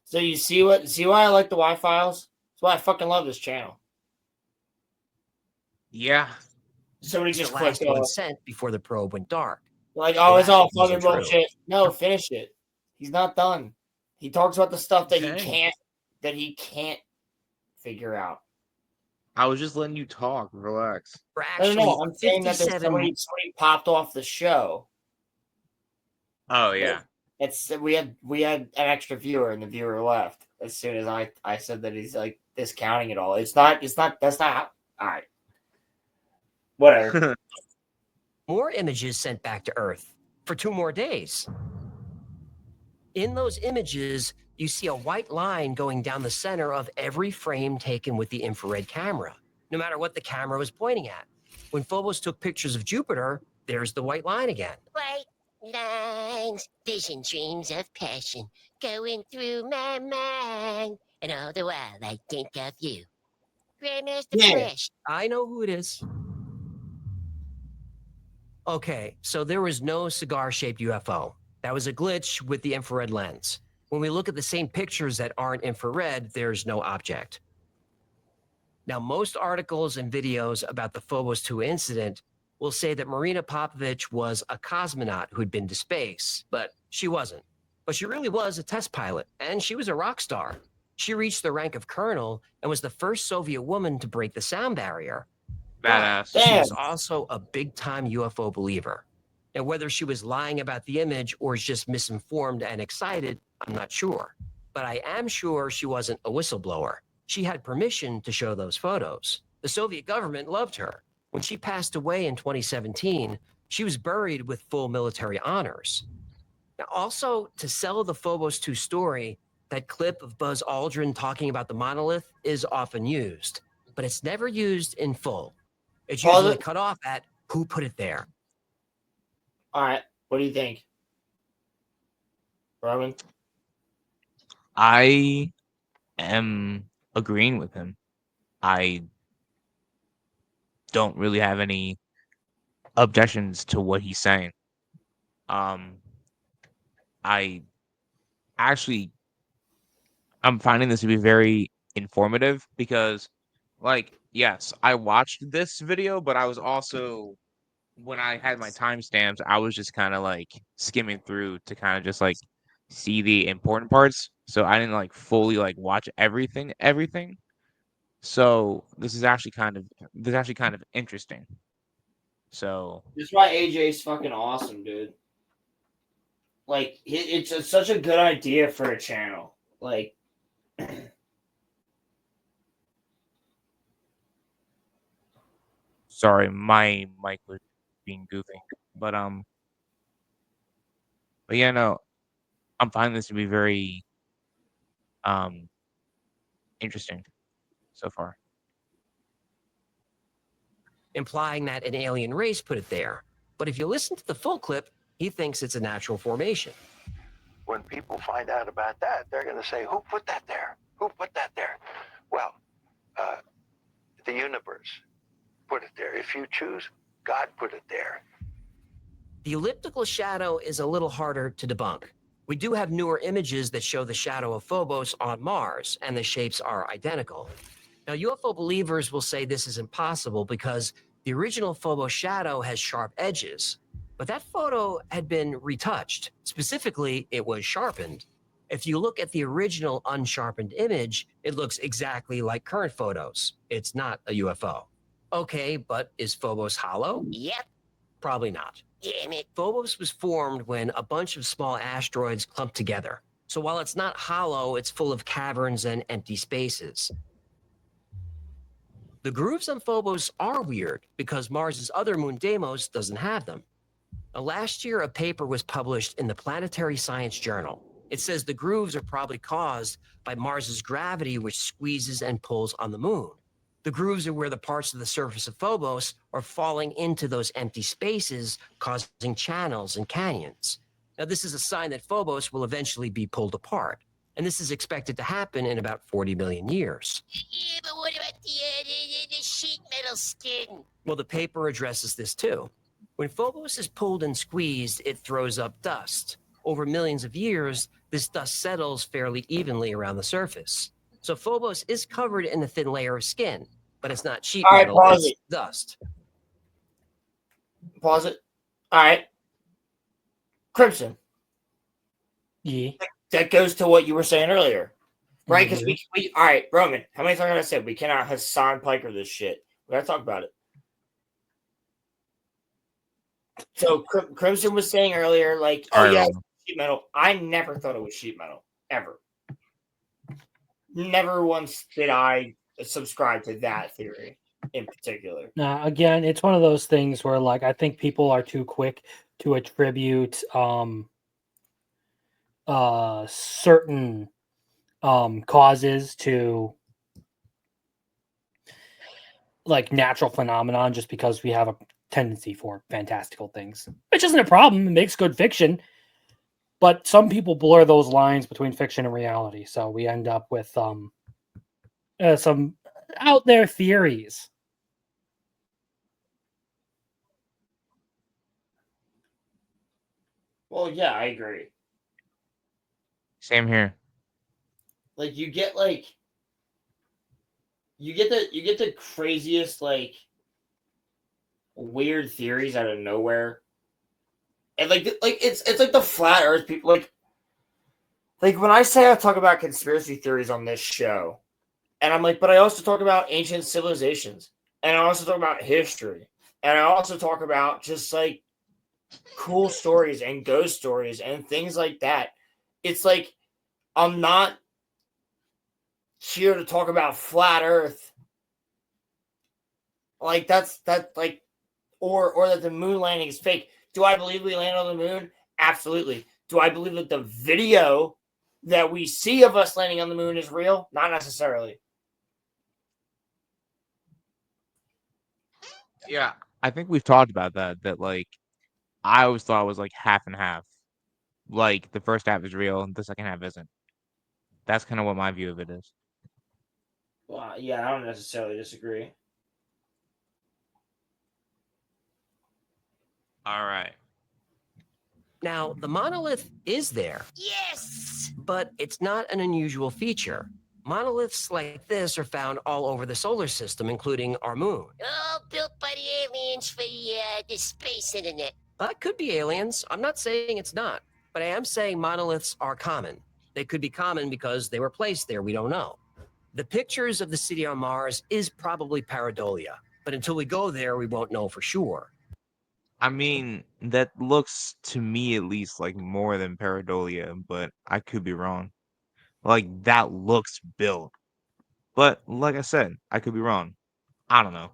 So you see why I like the Y-Files? That's why I fucking love this channel. Yeah. Somebody just the last clicked one off. sent before the probe went dark. Like, oh, it's all fucking wasn't true. bullshit. No, finish it. He's not done. He talks about the stuff that he can't, that he can't figure out? I was just letting you talk. Relax. No, I'm saying that there's somebody popped off the show. Oh yeah. We had an extra viewer and the viewer left as soon as I said that he's like discounting it all. That's not all right. Whatever. More images sent back to Earth for 2 more days. In those images, you see a white line going down the center of every frame taken with the infrared camera, no matter what the camera was pointing at. When Phobos took pictures of Jupiter, there's the white line again. White lines, vision dreams of passion going through my mind. And all the while I think of you. Grandmaster Flash. I know who it is. Okay, so there was no cigar-shaped UFO. That was a glitch with the infrared lens. When we look at the same pictures that aren't infrared, there's no object. Now, most articles and videos about the Phobos 2 incident will say that Marina Popovich was a cosmonaut who'd been to space, but she wasn't. But she really was a test pilot, and she was a rock star. She reached the rank of colonel and was the first Soviet woman to break the sound barrier. Badass. But she was also a big-time UFO believer. And whether she was lying about the image or is just misinformed and excited, I'm not sure. But I am sure she wasn't a whistleblower. She had permission to show those photos. The Soviet government loved her. When she passed away in 2017, she was buried with full military honors. Now, also, to sell the Phobos 2 story, that clip of Buzz Aldrin talking about the monolith is often used, but it's never used in full. It's usually cut off at who put it there. All right. What do you think, Roman? I am agreeing with him. I don't really have any objections to what he's saying. I'm finding this to be very informative because, like, yes, I watched this video, but I was also, when I had my timestamps, I was just kind of like skimming through to kind of just like see the important parts. So I didn't like fully like watch everything. So this is actually kind of interesting. So This is why AJ's fucking awesome, dude. Like, it's such a good idea for a channel. Like, sorry, my mic was being goofy, but yeah, no, I'm finding this to be very interesting so far. Implying that an alien race put it there. But if you listen to the full clip, he thinks it's a natural formation. When people find out about that, they're going to say, who put that there? Who put that there? Well, the universe put it there. If you choose, God put it there. The elliptical shadow is a little harder to debunk. We do have newer images that show the shadow of Phobos on Mars, and the shapes are identical. Now, UFO believers will say this is impossible because the original Phobos shadow has sharp edges. But that photo had been retouched. Specifically, it was sharpened. If you look at the original unsharpened image, it looks exactly like current photos. It's not a UFO. Okay, but is Phobos hollow? Yep. Probably not. Damn it. Phobos was formed when a bunch of small asteroids clumped together. So while it's not hollow, it's full of caverns and empty spaces. The grooves on Phobos are weird because Mars's other moon Deimos doesn't have them. Now, last year, a paper was published in the Planetary Science Journal. It says the grooves are probably caused by Mars's gravity, which squeezes and pulls on the moon. The grooves are where the parts of the surface of Phobos are falling into those empty spaces, causing channels and canyons. Now, this is a sign that Phobos will eventually be pulled apart, and this is expected to happen in about 40 million years. Yeah, but what about the sheet metal skin? Well, the paper addresses this too. When Phobos is pulled and squeezed, it throws up dust. Over millions of years, this dust settles fairly evenly around the surface. So Phobos is covered in a thin layer of skin, but it's not sheet metal, it's dust. Pause it. All right. Crimson. Yeah. That goes to what you were saying earlier. Right, because we all right, Roman, how many times have I said we cannot Hassan Piker this shit? We gotta talk about it. So Crimson was saying earlier, like, oh yeah, sheet metal. I never thought it was sheet metal, ever. Never once did I subscribe to that theory in particular. Now, again, it's one of those things where, like, I think people are too quick to attribute certain causes to like natural phenomenon just because we have a tendency for fantastical things, which isn't a problem. It makes good fiction, but some people blur those lines between fiction and reality, so we end up with some out there theories. Well, yeah, I agree. Same here. Like you get the craziest like weird theories out of nowhere, and like it's like the flat Earth people like when I say I talk about conspiracy theories on this show, and I'm like, but I also talk about ancient civilizations, and I also talk about history, and I also talk about just like cool stories and ghost stories and things like that. It's like I'm not here to talk about flat Earth. Like that like or that the moon landing is fake. Do I believe we land on the moon? Absolutely. Do I believe that the video that we see of us landing on the moon is real? Not necessarily. Yeah, I think we've talked about that. That like, I always thought it was like half and half. Like the first half is real, the second half isn't. That's kind of what my view of it is. Well, yeah, I don't necessarily disagree. All right. Now, the monolith is there. Yes! But it's not an unusual feature. Monoliths like this are found all over the solar system, including our moon. All built by the aliens for the space internet. Could be aliens. I'm not saying it's not. But I am saying monoliths are common. They could be common because they were placed there. We don't know. The pictures of the city on Mars is probably pareidolia. But until we go there, we won't know for sure. I mean, that looks to me at least like more than pareidolia, but I could be wrong. Like that looks built. But like I said, I could be wrong. I don't know.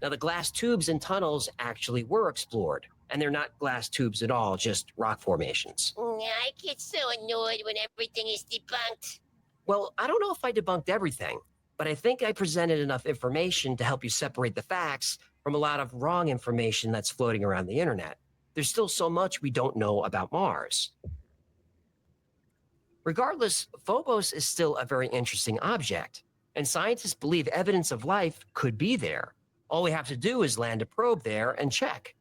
Now, the glass tubes and tunnels actually were explored. And they're not glass tubes at all, just rock formations. I get so annoyed when everything is debunked. Well, I don't know if I debunked everything, but I think I presented enough information to help you separate the facts from a lot of wrong information that's floating around the internet. There's still so much we don't know about Mars. Regardless, Phobos is still a very interesting object, and scientists believe evidence of life could be there. All we have to do is land a probe there and check.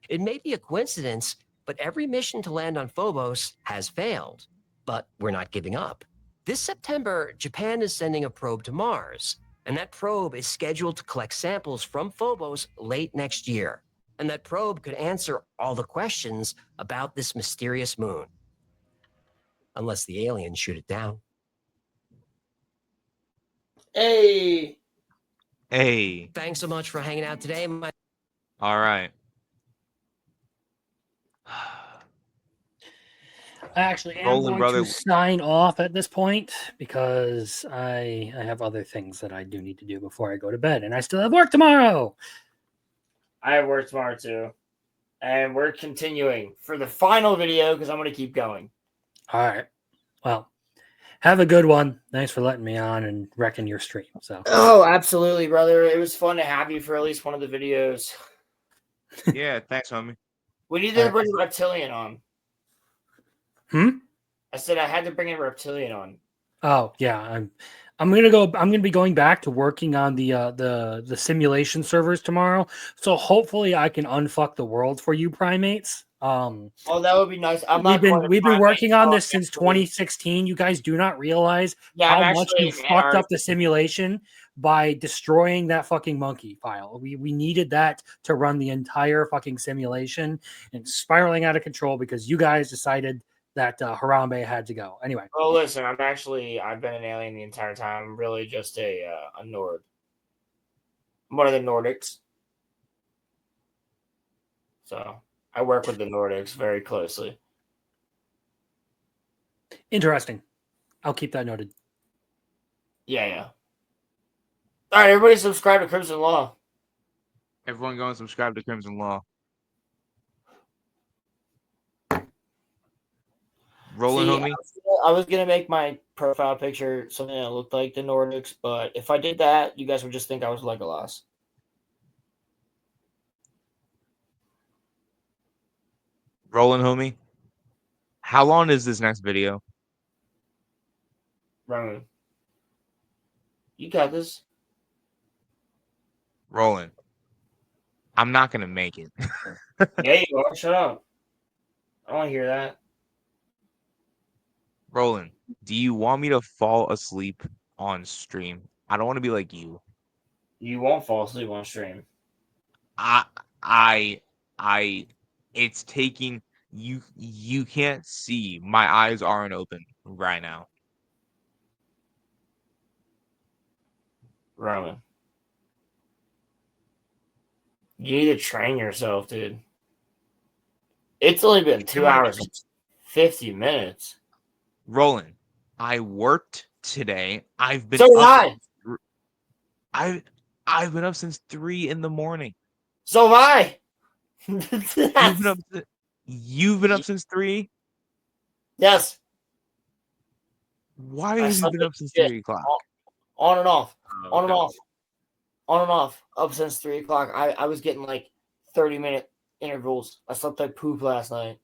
It may be a coincidence, but every mission to land on Phobos has failed. But we're not giving up. This September, Japan is sending a probe to Mars, and that probe is scheduled to collect samples from Phobos late next year. And that probe could answer all the questions about this mysterious moon. Unless the aliens shoot it down. Hey. Thanks so much for hanging out today. All right. I actually am going to sign off at this point because I have other things that I do need to do before I go to bed, and I still have work tomorrow. I have work tomorrow too, and we're continuing for the final video because I'm going to keep going. All right. Well, have a good one. Thanks for letting me on and wrecking your stream. So. Oh, absolutely, brother. It was fun to have you for at least one of the videos. Yeah, thanks, homie. We need to bring Reptilian on. I said I had to bring a Reptilian on. Oh yeah, I'm gonna be going back to working on the simulation servers tomorrow. So hopefully I can unfuck the world for you primates. Oh, that would be nice. We've been working on this since 2016. You guys do not realize how much you fucked up the simulation by destroying that fucking monkey file. We needed that to run the entire fucking simulation, and spiraling out of control because you guys decided that Harambe had to go. Anyway. Oh, listen, I've been an alien the entire time. I'm really just a Nord. I'm one of the Nordics. So I work with the Nordics very closely. Interesting. I'll keep that noted. Yeah. All right, everybody subscribe to Crimson Law. Everyone go and subscribe to Crimson Law. Rolling, homie. I was gonna make my profile picture something that looked like the Nordics, but if I did that, you guys would just think I was Legolas. Rolling, homie. How long is this next video? Roman, you got this. Rolling. I'm not gonna make it. Yeah, you are. Shut up. I don't want to hear that. Roland, do you want me to fall asleep on stream? I don't want to be like you. You won't fall asleep on stream. It's taking you. You can't see. My eyes aren't open right now. Roman, you need to train yourself, dude. It's only been 2 hours and 50 minutes. Roland, I worked today. I've been So did up. I. I've been up since 3 a.m. So have I. You've been up since 3? Yes. Why have you been up since 3 o'clock? On and off. Oh, On and okay. off. On and off. Up since 3 o'clock. I was getting like 30-minute intervals. I slept like poop last night.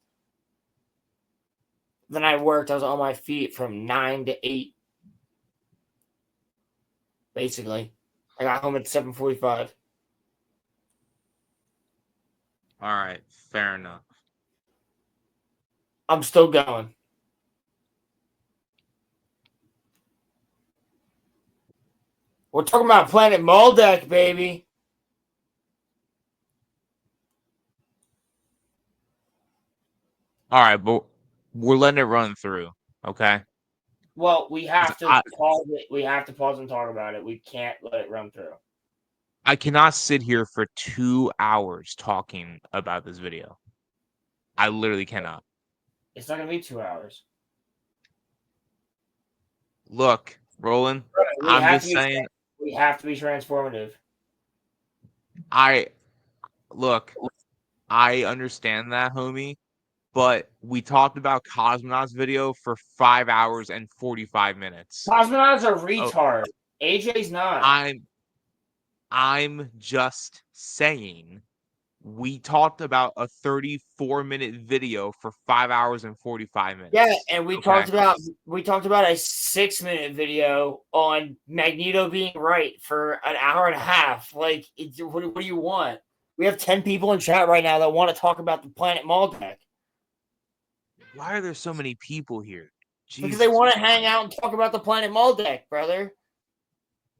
Then I worked. I was on my feet from 9 to 8. Basically. I got home at 7:45. All right, fair enough. I'm still going. We're talking about Planet Maldek, baby. All right, but we're letting it run through, okay? Well, we have to pause it. We have to pause and talk about it. We can't let it run through. I cannot sit here for 2 hours talking about this video. I literally cannot. It's not going to be 2 hours. Look, Roland, I'm just saying. We have to be transformative. I understand that, homie, but we talked about Cosmonauts video for 5 hours and 45 minutes. Cosmonauts are retard. AJ's not. I'm just saying we talked about a 34-minute video for 5 hours and 45 minutes. Yeah, and we talked about a 6-minute video on Magneto being right for an hour and a half. Like, what do you want? We have 10 people in chat right now that want to talk about the Planet Maldek. Why are there so many people here? Because they want to hang out and talk about the Planet Maldek, brother.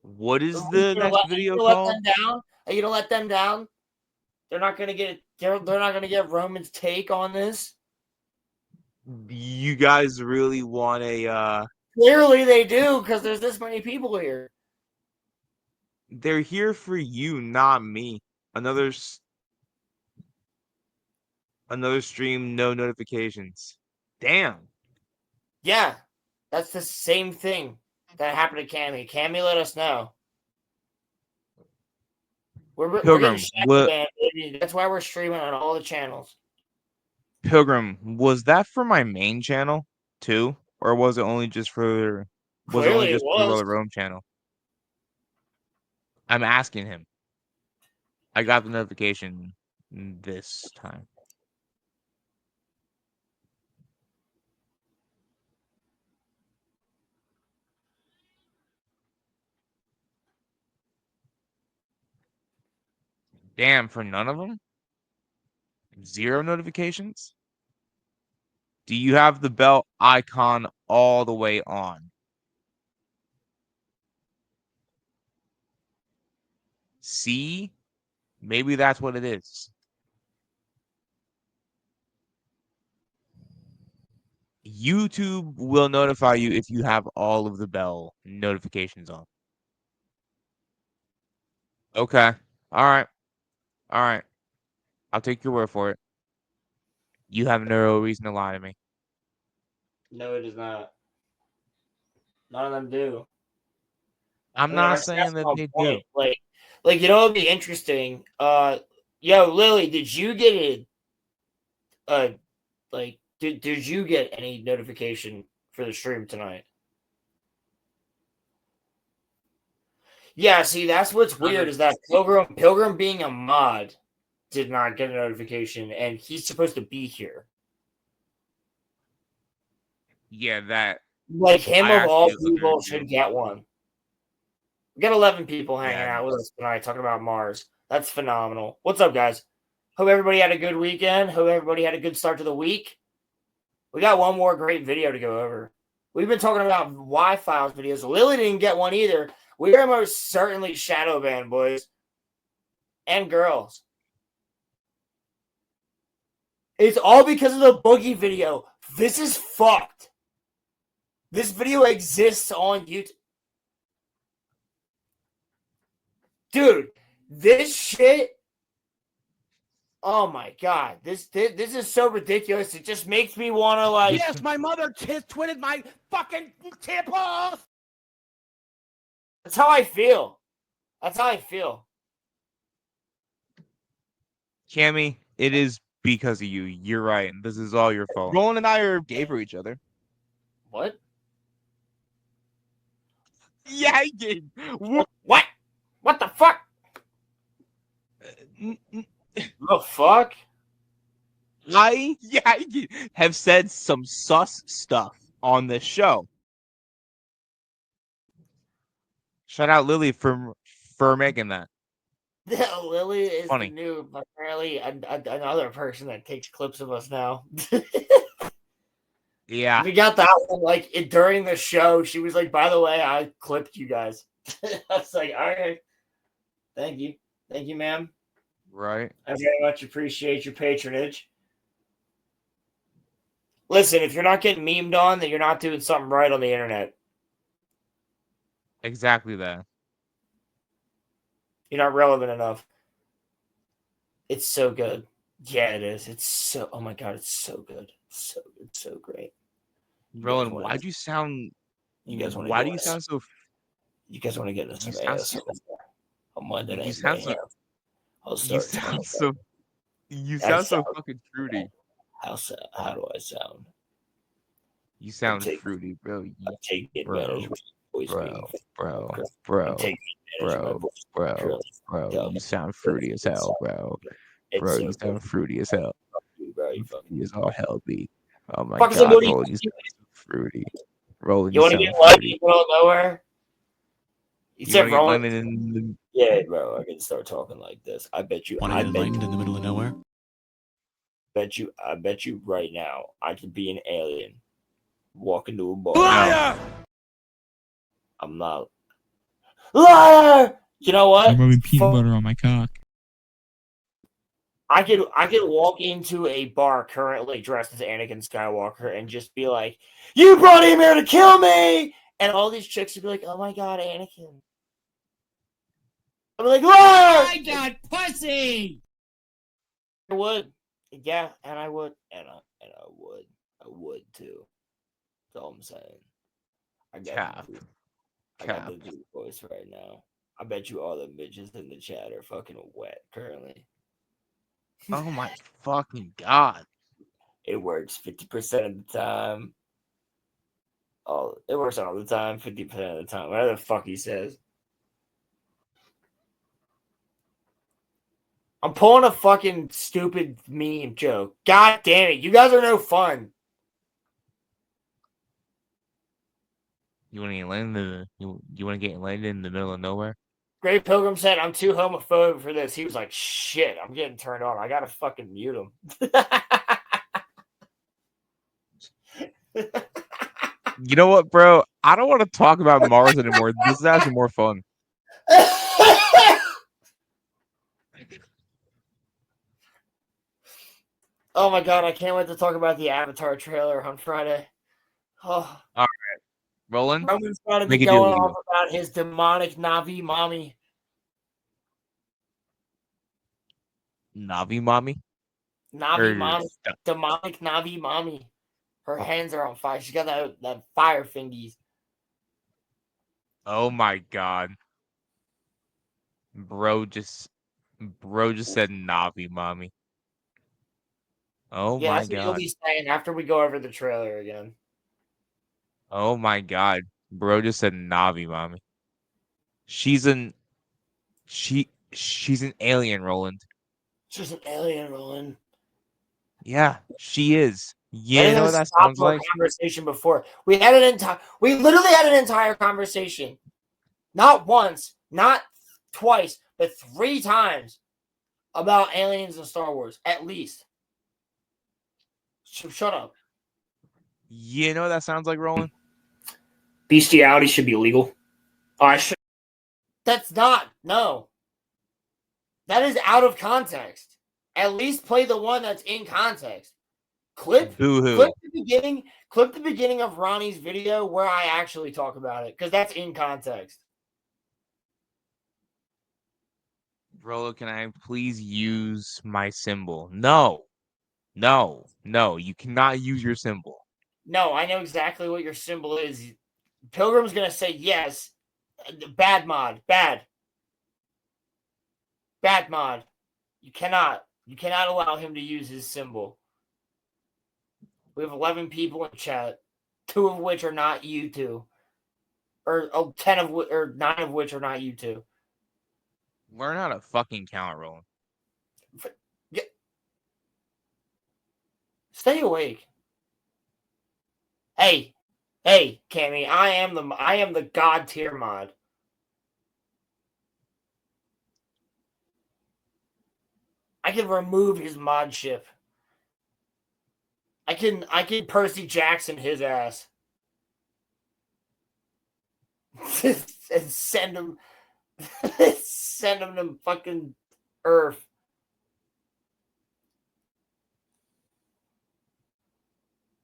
What is the next video called? Are you gonna let them down? They're not gonna get. They're not gonna get Roman's take on this. You guys really want a? Clearly, they do because there's this many people here. They're here for you, not me. Another stream, no notifications. Damn. Yeah, that's the same thing that happened to Cammy. Cammy let us know. We're getting shadow banned, baby. That's why we're streaming on all the channels. Pilgrim, was that for my main channel too, or was it only just for? Was it only just for the Rome channel? I'm asking him. I got the notification this time. Damn, for none of them? 0 notifications? Do you have the bell icon all the way on? See? Maybe that's what it is. YouTube will notify you if you have all of the bell notifications on. Okay. All right. All right. I'll take your word for it. You have no reason to lie to me. No, it is not. None of them do. I'm not saying that they do. Like you know, it'd be interesting. Yo, Lily, did you get did you get any notification for the stream tonight? Yeah, see, that's what's weird is that Pilgrim being a mod did not get a notification, and he's supposed to be here. Yeah, that. Like him of all people should get one. We got 11 people hanging Yeah. out with us tonight talking about Mars. That's phenomenal. What's up, guys? Hope everybody had a good weekend. Hope everybody had a good start to the week. We got one more great video to go over. We've been talking about Y-Files videos. Lily didn't get one either. We are most certainly shadow banned, boys and girls. It's all because of the Boogie video. This is fucked. This video exists on YouTube. Dude, this shit. Oh my god. This is so ridiculous. It just makes me want to like. Yes, my mother twitted my fucking tip off. That's how I feel. That's how I feel. Cammy, it is because of you. You're right. This is all your fault. Roland and I are gay for each other. What? Yeah, I did. What? What the fuck? The fuck? I have said some sus stuff on this show. Shout out Lily for making that. Lily is Funny. the new, apparently, another person that takes clips of us now. Yeah. We got that one, like, during the show. She was like, by the way, I clipped you guys. I was like, all right. Thank you. Thank you, ma'am. Right. I very much appreciate your patronage. Listen, if you're not getting memed on, then you're not doing something right on the internet. Exactly that. You're not relevant enough. It's so good. Yeah, it is. It's so. Oh my god, it's so good. So good. So great. Roland, why'd you sound? You guys want to? Why do you sound so? You guys want to get into some ASMR on Monday night? You sound so. You sound so. You sound so fucking fruity. How do I sound? You sound fruity, bro. I'm taking advantage of my voice being bro. You sound fruity as hell, bro. Bro, you sound fruity as hell. Fruity as all hell, B. Oh my god, Roland, you sound fruity. Roland, you want to get light in the middle of nowhere? You said Roland. Yeah, bro, I can start talking like this. I bet you. Want to get enlightened in the middle of nowhere? I bet you right now I could be an alien, walk into a bar. Liar! I'm not. Liar! You know what? I'm rubbing peanut butter on my cock. I could walk into a bar currently dressed as Anakin Skywalker and just be like, "You brought him here to kill me!" And all these chicks would be like, "Oh my god, Anakin!" I'm like, "Liar!" I got pussy. I would, yeah, and I would, and I would too. That's all I'm saying. I got the deep voice right now. I bet you all the midgets in the chat are fucking wet currently. Oh my fucking god! It works 50% of the time. Oh, it works all the time, 50% of the time. Whatever the fuck he says. I'm pulling a fucking stupid meme joke. God damn it. You guys are no fun. You want to get enlightened you want to get enlightened in the middle of nowhere? Great Pilgrim said, I'm too homophobic for this. He was like, shit, I'm getting turned on. I gotta fucking mute him. You know what, bro? I don't want to talk about Mars anymore. This is actually more fun. Oh my god, I can't wait to talk about the Avatar trailer on Friday. Oh. All right, Roland. Roman's got to be Make a deal going with off you. about his demonic Navi mommy. Navi mommy. Navi Or mommy. Demonic Navi mommy. Her hands are on fire. She's got that fire fingies. oh my god, bro just said Navi mommy. Oh Yeah, my that's what you'll god. be saying after we go over the trailer again. Oh my god, bro just said Navi mommy. She's an she's an alien, Roland. She's an alien, Roland. Yeah, she is. That You know what didn't that stop sounds our like? conversation before. We literally had an entire conversation. Not once, not twice, but 3 times about aliens and Star Wars, at least. So shut up. You know what that sounds like, Roland? Bestiality should be legal. Oh, I should. That's not. No. That is out of context. At least play the one that's in context. Clip the beginning. Clip the beginning of Ronnie's video where I actually talk about it, because that's in context. Rolo, can I please use my symbol? No. No. No. You cannot use your symbol. No, I know exactly what your symbol is. Pilgrim's gonna say yes. Bad mod. Bad. Bad mod. You cannot allow him to use his symbol. We have 11 people in chat, 2 of which are not you two. Or 10 of or 9 of which are not you two. Learn how to fucking count, Roland. Stay awake. Hey, Cammy, I am the god tier mod. I can remove his mod ship. I can Percy Jackson his ass. And send him to fucking Earth.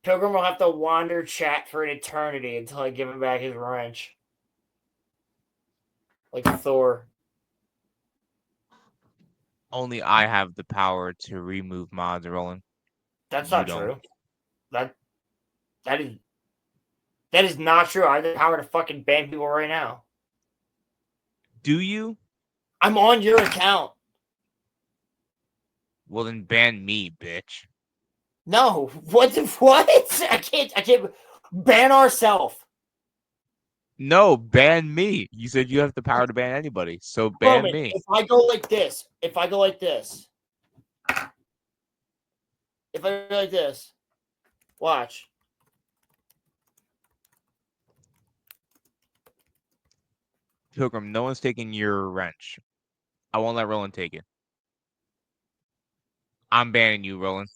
Pilgrim will have to wander chat for an eternity until I give him back his wrench. Like Thor. Only I have the power to remove mods, Roland. That's not true. That is not true. I have the power to fucking ban people right now. Do you? I'm on your account. Well, then ban me, bitch. No. What? I can't ban ourselves. No, ban me. You said you have the power to ban anybody, so ban me. If I go like this, watch. Pilgrim, no one's taking your wrench. I won't let Roland take it. I'm banning you, Roland.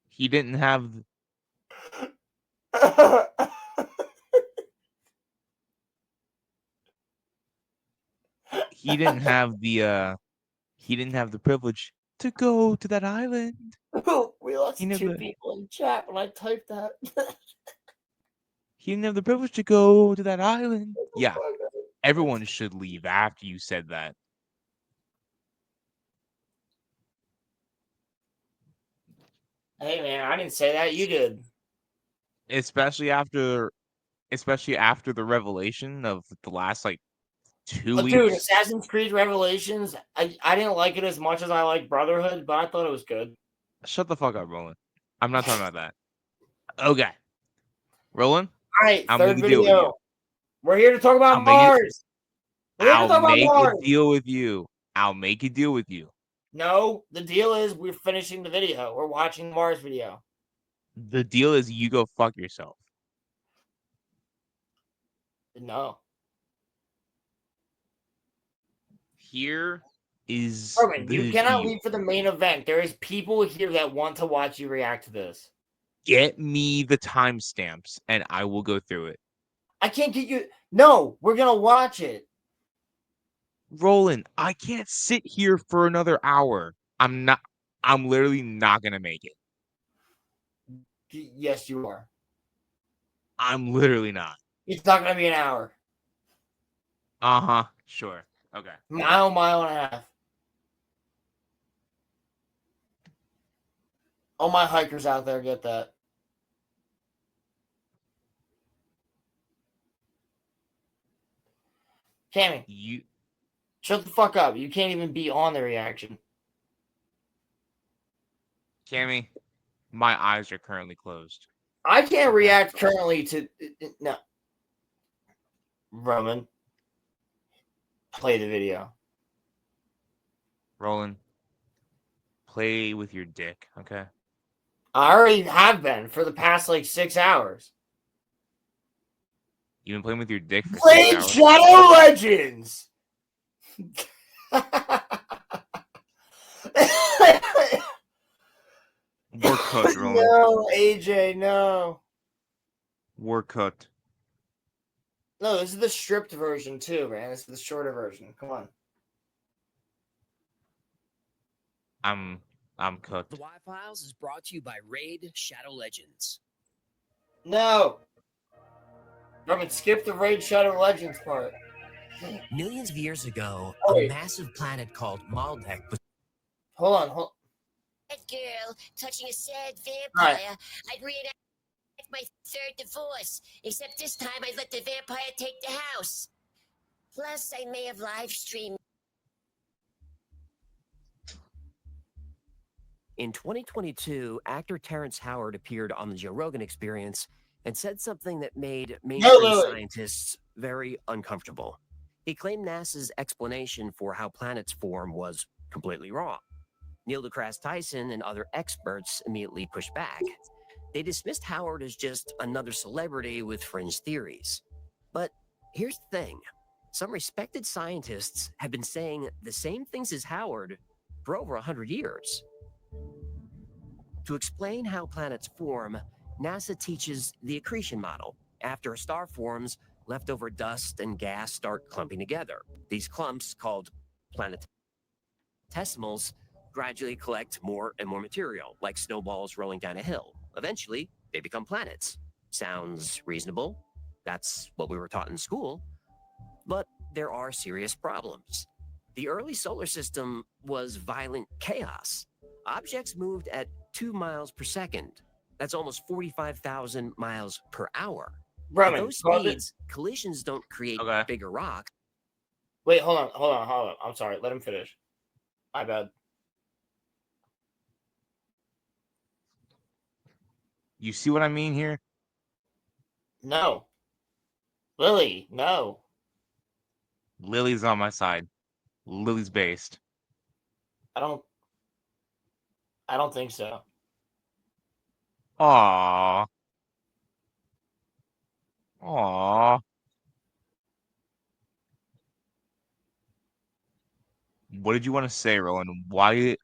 He didn't have. He didn't have the. He didn't have the privilege to go to that island. We lost 2 people in chat when I typed that. He didn't have the privilege to go to that island. Yeah, everyone should leave after you said that. Hey man, I didn't say that. You did. Especially after the revelation of the last 2 weeks. Dude, Assassin's Creed Revelations, I didn't like it as much as I like Brotherhood, but I thought it was good. Shut the fuck up, Roland. I'm not talking about that. Okay. Roland? All right, I'll third make a deal with video. you. We're here to talk about Mars. I'll make a deal with you. I'll make a deal with you. No, the deal is we're finishing the video. We're watching the Mars video. The deal is you go fuck yourself. No. Here is Roman, you cannot leave for the main event. There is people here that want to watch you react to this. Get me the timestamps, and I will go through it. I can't get you. No, we're gonna watch it. Roland, I can't sit here for another hour. I'm literally not gonna make it. Yes, you are. I'm literally not. It's not gonna be an hour. Sure. Okay. Mile and a half. All my hikers out there get that. Cammy, you shut the fuck up. You can't even be on the reaction. Cammy, my eyes are currently closed. I can't react currently to no. Roman, play the video. Roland, play with your dick, okay? I already have been for the past like 6 hours. You've been playing with your dick for Played 6 hours? Shadow Legends. We're cooked, Roland. No, AJ, no. We're cooked. No, this is the stripped version too, man. This is the shorter version. Come on. I'm cooked. The Y-Files is brought to you by Raid Shadow Legends. No. Roman, skip the Raid Shadow Legends part. Millions of years ago, Oh, a massive planet called Maldek was... Hold on. That girl touching a sad All vampire. right. I'd reenact my third divorce, except this time I'd let the vampire take the house. Plus, I may have live streamed. In 2022, actor Terrence Howard appeared on the Joe Rogan Experience and said something that made mainstream scientists very uncomfortable. He claimed NASA's explanation for how planets form was completely wrong. Neil deGrasse Tyson and other experts immediately pushed back. They dismissed Howard as just another celebrity with fringe theories. But here's the thing. Some respected scientists have been saying the same things as Howard for over 100 years. To explain how planets form, NASA teaches the accretion model. After a star forms, leftover dust and gas start clumping together. These clumps, called planetesimals, gradually collect more and more material, like snowballs rolling down a hill. Eventually, they become planets. Sounds reasonable. That's what we were taught in school. But there are serious problems. The early solar system was violent chaos. Objects moved at 2 miles per second. That's almost 45,000 miles per hour. At those speeds, collisions don't create bigger rocks. Wait, hold on. I'm sorry. Let him finish. My bad. You see what I mean here? No. Lily, no. Lily's on my side. Lily's based. I don't think so. Aww. Aww. What did you want to say, Roland? Why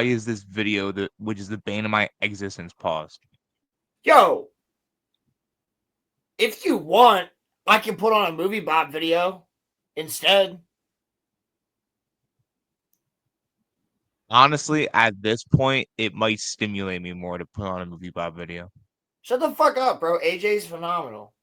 is this video which is the bane of my existence paused? Yo, if you want, I can put on a movie bot video instead. Honestly, at this point, it might stimulate me more to put on a movie bot video. Shut the fuck up, bro. AJ's phenomenal.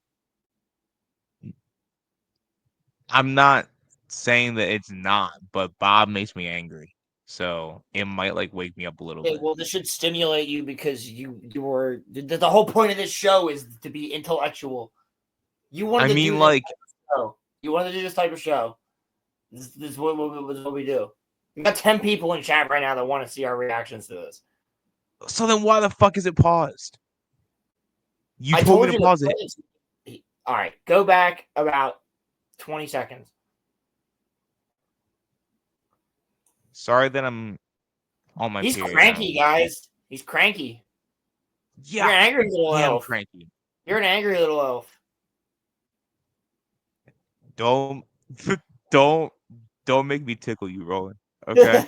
I'm not saying that it's not, but Bob makes me angry. So it might like wake me up a little Okay, bit. well, this should stimulate you because you were the whole point of this show is to be intellectual. You wanted to do this type of show. You wanted to do this type of show. This is what we do. We got 10 people in chat right now that want to see our reactions to this. So then why the fuck is it paused? You told me to pause it. All right, go back about 20 seconds. Sorry that I'm on my He's period cranky, now. guys. He's cranky. Yeah, You're an angry little I am elf. cranky. You're an angry little elf. Don't make me tickle you, Roland. Okay.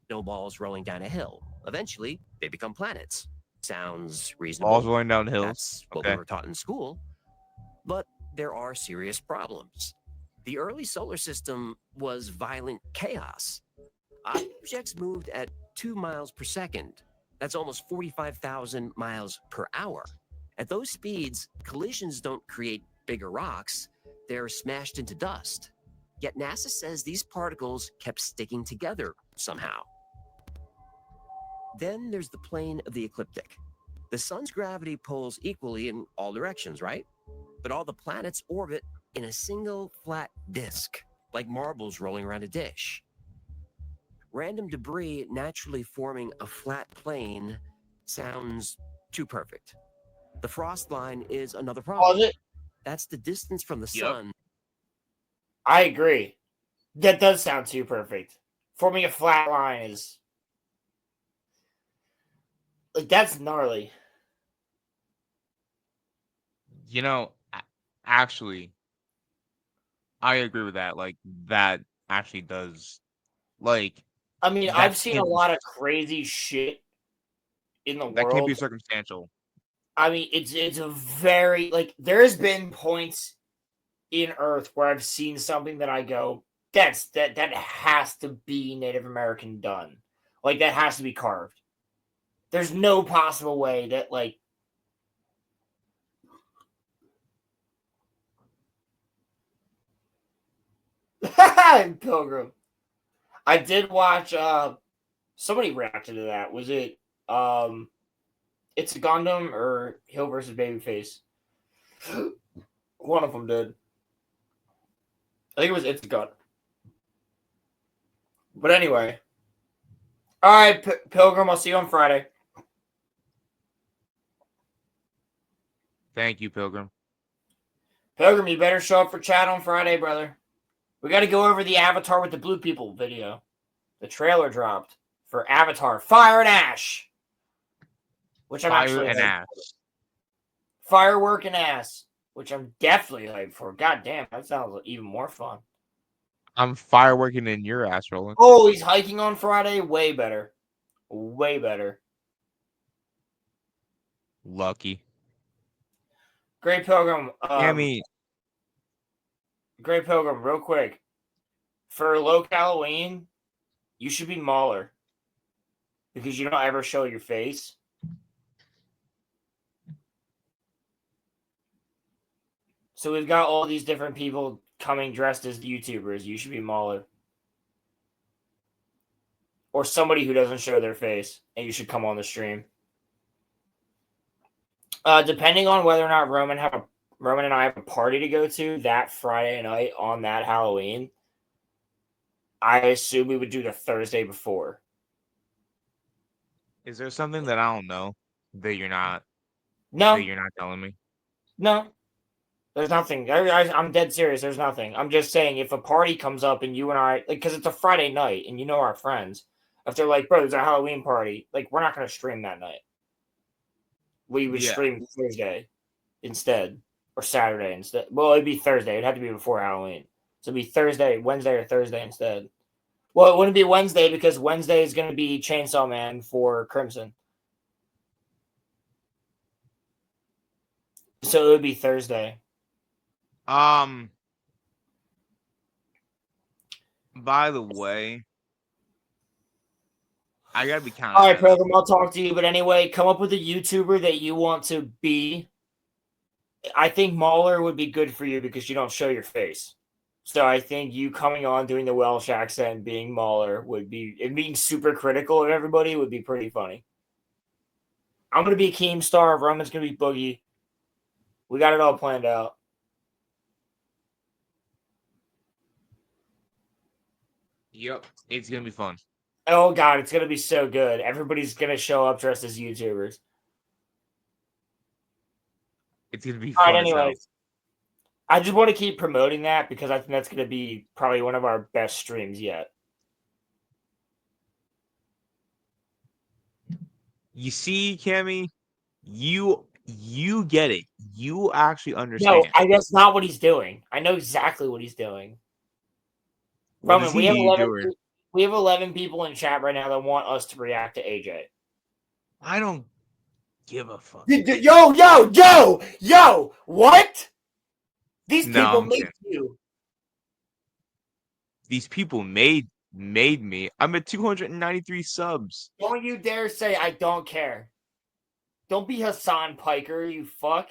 Snowballs rolling down a hill. Eventually, they become planets. Sounds Balls reasonable. rolling down hills. That's what Okay. we were taught in school. But there are serious problems. The early solar system was violent chaos. Objects moved at 2 miles per second. That's almost 45,000 miles per hour. At those speeds, collisions don't create bigger rocks. They're smashed into dust. Yet NASA says these particles kept sticking together somehow. Then there's the plane of the ecliptic. The sun's gravity pulls equally in all directions, right? But all the planets orbit in a single flat disk, like marbles rolling around a dish. Random debris naturally forming a flat plane sounds too perfect. The frost line is another problem. That's the distance from the sun. I agree. That does sound too perfect. Forming a flat line is like that's gnarly. You know, actually, I agree with that. Like that actually does. Like, I mean, that I've seen a can't be- lot of crazy shit in the that world. can't be circumstantial. I mean, it's a very like there's been points in Earth where I've seen something that I go, that has to be Native American done. Like that has to be carved. There's no possible way that like Pilgrim. I did watch somebody reacted to that. Was it It's a Gundam or Hill versus Babyface? One of them did. I think it was It's a Gun. But anyway. All right, Pilgrim, I'll see you on Friday. Thank you, Pilgrim. Pilgrim, you better show up for chat on Friday, brother. We got to go over the Avatar with the Blue People video. The trailer dropped for Avatar Fire and Ash. Which I'm actually and hyped ass. for. Firework and Ass. Which I'm definitely hyped for. God damn, that sounds even more fun. I'm fireworking in your ass, Roland. Oh, he's hiking on Friday? Way better. Way better. Lucky. Great Pilgrim. Yummy. Great Pilgrim, real quick. For Low Halloween, you should be Mauler. Because you don't ever show your face. So we've got all these different people coming dressed as YouTubers. You should be Mauler. Or somebody who doesn't show their face. And you should come on the stream. Depending on whether or not Roman and I have a party to go to that Friday night on that Halloween, I assume we would do the Thursday before. Is there something that I don't know that you're not? No. That you're not telling me? No. There's nothing. I'm dead serious. There's nothing. I'm just saying if a party comes up and you and I, like, because it's a Friday night and you know our friends, if they're like, bro, there's a Halloween party, like, we're not going to stream that night. We would stream Thursday instead, or Saturday instead. Well, it'd be Thursday. It'd have to be before Halloween. So it'd be Thursday, Wednesday, or Thursday instead. Well, it wouldn't be Wednesday because Wednesday is going to be Chainsaw Man for Crimson. So it would be Thursday. By the way, I gotta be kind of. All right, Program, I'll talk to you. But anyway, come up with a YouTuber that you want to be. I think Mauler would be good for you because you don't show your face. So I think you coming on doing the Welsh accent, being Mauler would be, and being super critical of everybody would be pretty funny. I'm gonna be Keemstar. Roman's gonna be Boogie. We got it all planned out. Yep, it's gonna be fun. Oh god, it's gonna be so good. Everybody's gonna show up dressed as YouTubers. It's gonna be All fun. right, anyways. I just want to keep promoting that because I think that's gonna be probably one of our best streams yet. You see, Cammy, you get it. You actually understand. No, that's not what he's doing. I know exactly what he's doing. What Roman, is he doing? we have 11 people in chat right now that want us to react to AJ. I don't give a fuck. Yo! What? These No, people I'm made kidding. you. These people made me. I'm at 293 subs. Don't you dare say I don't care. Don't be Hassan Piker, you fuck.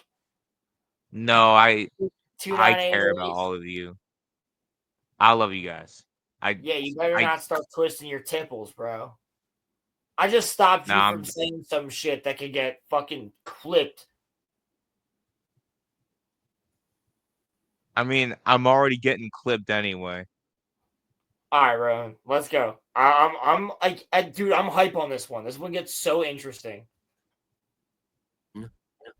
No, I care 298. about all of you. I love you guys. Yeah, you better not start twisting your tipples, bro. I just stopped you from saying some shit that could get fucking clipped. I mean, I'm already getting clipped anyway. All right, Rowan, let's go. I'm dude, I'm hype on this one. This one gets so interesting.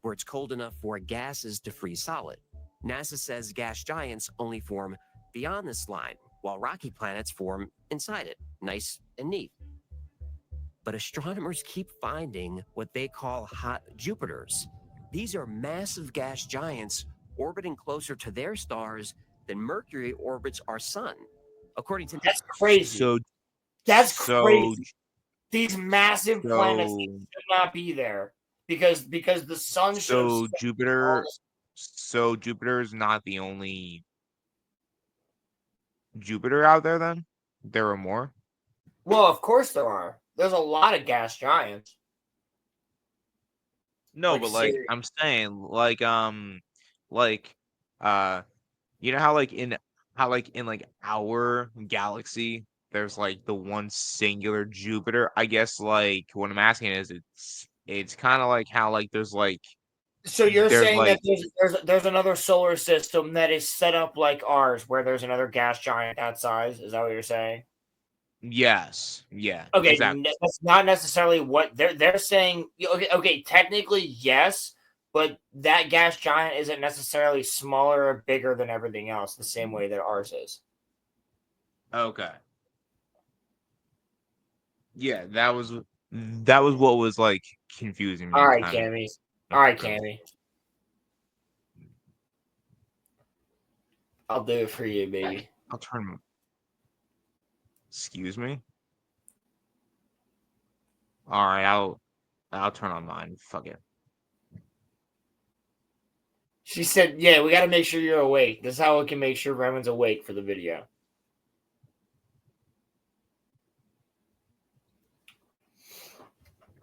Where it's cold enough for gases to freeze solid. NASA says gas giants only form beyond this line, while rocky planets form inside it. Nice and neat. But astronomers keep finding what they call hot Jupiters. These are massive gas giants orbiting closer to their stars than Mercury orbits our sun. According to That's crazy. That's crazy. These massive planets should not be there because the sun should. So Jupiter is not the only Jupiter out there. Then there are more. Well, of course there are. There's a lot of gas giants. No, but like I'm saying, you know how in our galaxy, there's like the one singular Jupiter. I guess like what I'm asking is it's kind of like how like there's like. So you're saying that there's another solar system that is set up like ours, where there's another gas giant that size. Is that what you're saying? Yes. Yeah. Okay, Exactly. that's not necessarily what they're saying. Okay, technically yes, but that gas giant isn't necessarily smaller or bigger than everything else, the same way that ours is. Okay. Yeah, that was what was like confusing me. All right, Cammy. All right, Cammy. I'll do it for you, baby. I'll turn. Excuse me. All right, I'll turn on mine. Fuck it. She said, "Yeah, we got to make sure you're awake. This is how we can make sure Remon's awake for the video."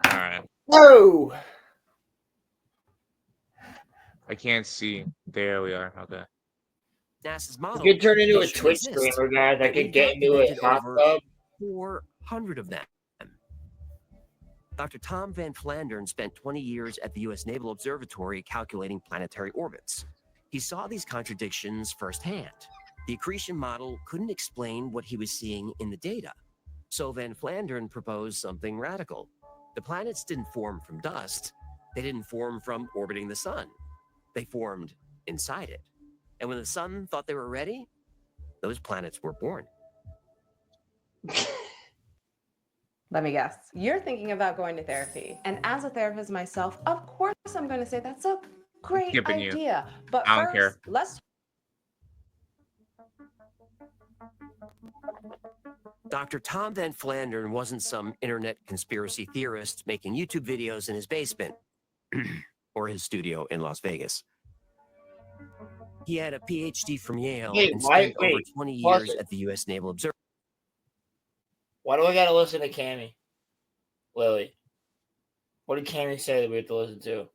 All right. No. I can't see. There we are. Okay. NASA's model. You could turn into a should Twitch exist, streamer guy that but could we've get into a documented hot over tub. 400 of them. Dr. Tom Van Flandern spent 20 years at the U.S. Naval Observatory calculating planetary orbits. He saw these contradictions firsthand. The accretion model couldn't explain what he was seeing in the data. So Van Flandern proposed something radical. The planets didn't form from dust. They didn't form from orbiting the sun. They formed inside it. And when the sun thought they were ready, those planets were born. Let me guess. You're thinking about going to therapy. And as a therapist myself, of course I'm going to say that's a great idea. But I don't care. Let's Dr. Tom Van Flandern wasn't some internet conspiracy theorist making YouTube videos in his basement or his studio in Las Vegas. He had a PhD from Yale and spent over 20 years at the U.S. Naval Observatory. Why do I gotta listen to Cammy? Lily. What did Cammy say that we have to listen to?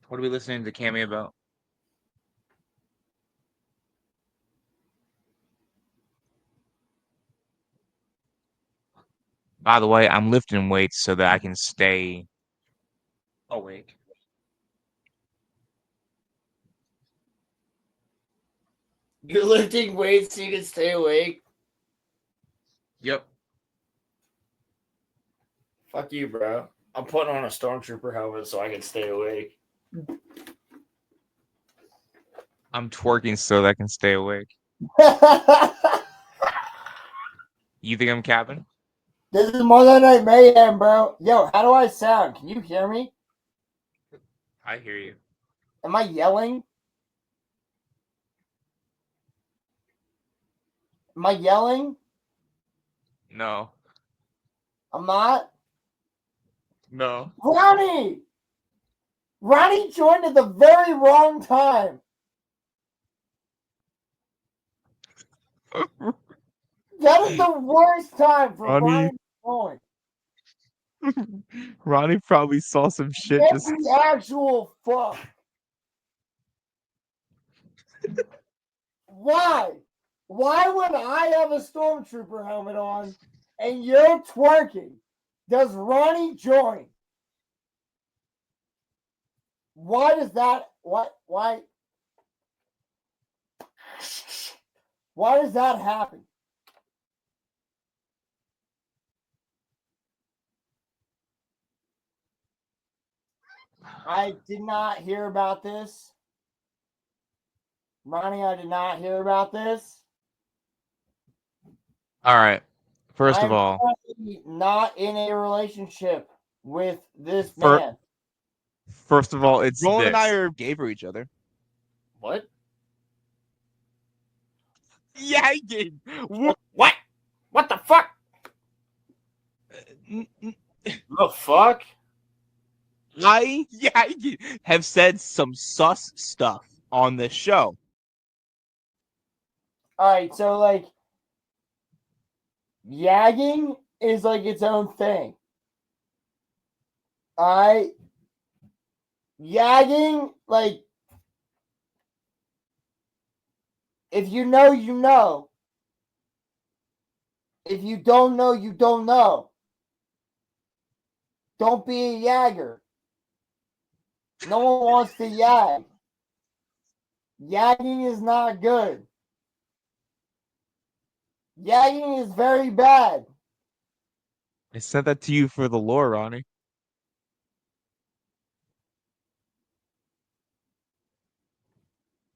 What are we listening to Cammy about? By the way, I'm lifting weights so that I can stay awake. You're lifting weights so you can stay awake? Yep. Fuck you, bro. I'm putting on a stormtrooper helmet so I can stay awake. I'm twerking so that I can stay awake. You think I'm capping? This is Monday Night Mayhem, bro. Yo, how do I sound? Can you hear me? I hear you. Am I yelling? Am I yelling? No. I'm not. No. Ronnie! Ronnie joined at the very wrong time. That is the worst time for Ronnie- Ronnie to join. Ronnie probably saw some shit What just. the actual fuck? Why? Why when I have a stormtrooper helmet on and you're twerking, does Ronnie join? Why does that? Why does that happen? I did not hear about this. Ronnie, I did not hear about this. All right. First of I'm all, currently not in a relationship with this For- man. first of all, it's Roland and I are gay for each other. What? Yeah, I did. What? What the fuck? The fuck? I have said some sus stuff on this show. All right, so like yagging is like its own thing. All right, yagging, like if you know, you know. If you don't know, you don't know. Don't be a yagger. No one wants to yag. Yagging is not good. Yagging is very bad. I sent that to you for the lore, Ronnie.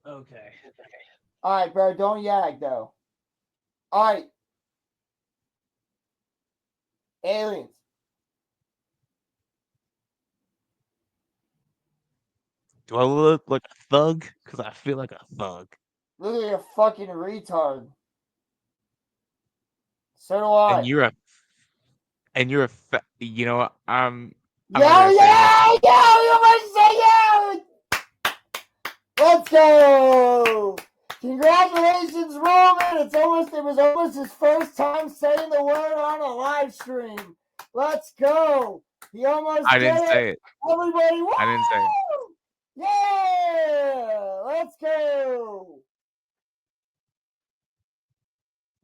Okay. All right, bro. Don't yag, though. All right. Aliens. Do I look like a thug? Because I feel like a thug. Look at your fucking retard. So do I. And you're a you know what? I'm Yo, not gonna say you must say yo! Let's go! Congratulations, Roman! It was almost his first time saying the word on a live stream. Let's go! He almost I didn't did say it. Everybody, woo! I didn't say it. Yeah! Let's go!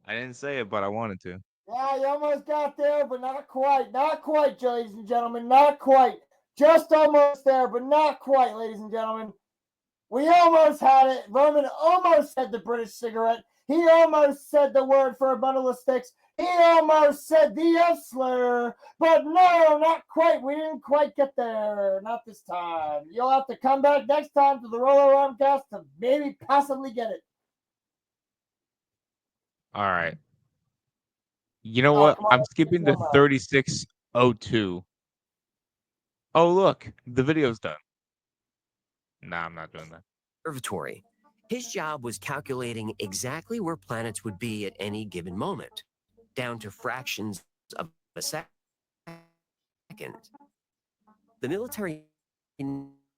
I didn't say it, but I wanted to. Yeah, you almost got there, but not quite. Not quite, ladies and gentlemen. Not quite. Just almost there, but not quite, ladies and gentlemen. We almost had it. Roman almost said the British cigarette. He almost said the word for a bundle of sticks. He almost said the F slur. But no, not quite. We didn't quite get there. Not this time. You'll have to come back next time to the Roller Armcast to maybe possibly get it. All right. You know what? I'm skipping the 3602. Oh, look. The video's done. Nah, I'm not doing that. Observatory. His job was calculating exactly where planets would be at any given moment, down to fractions of a second. The military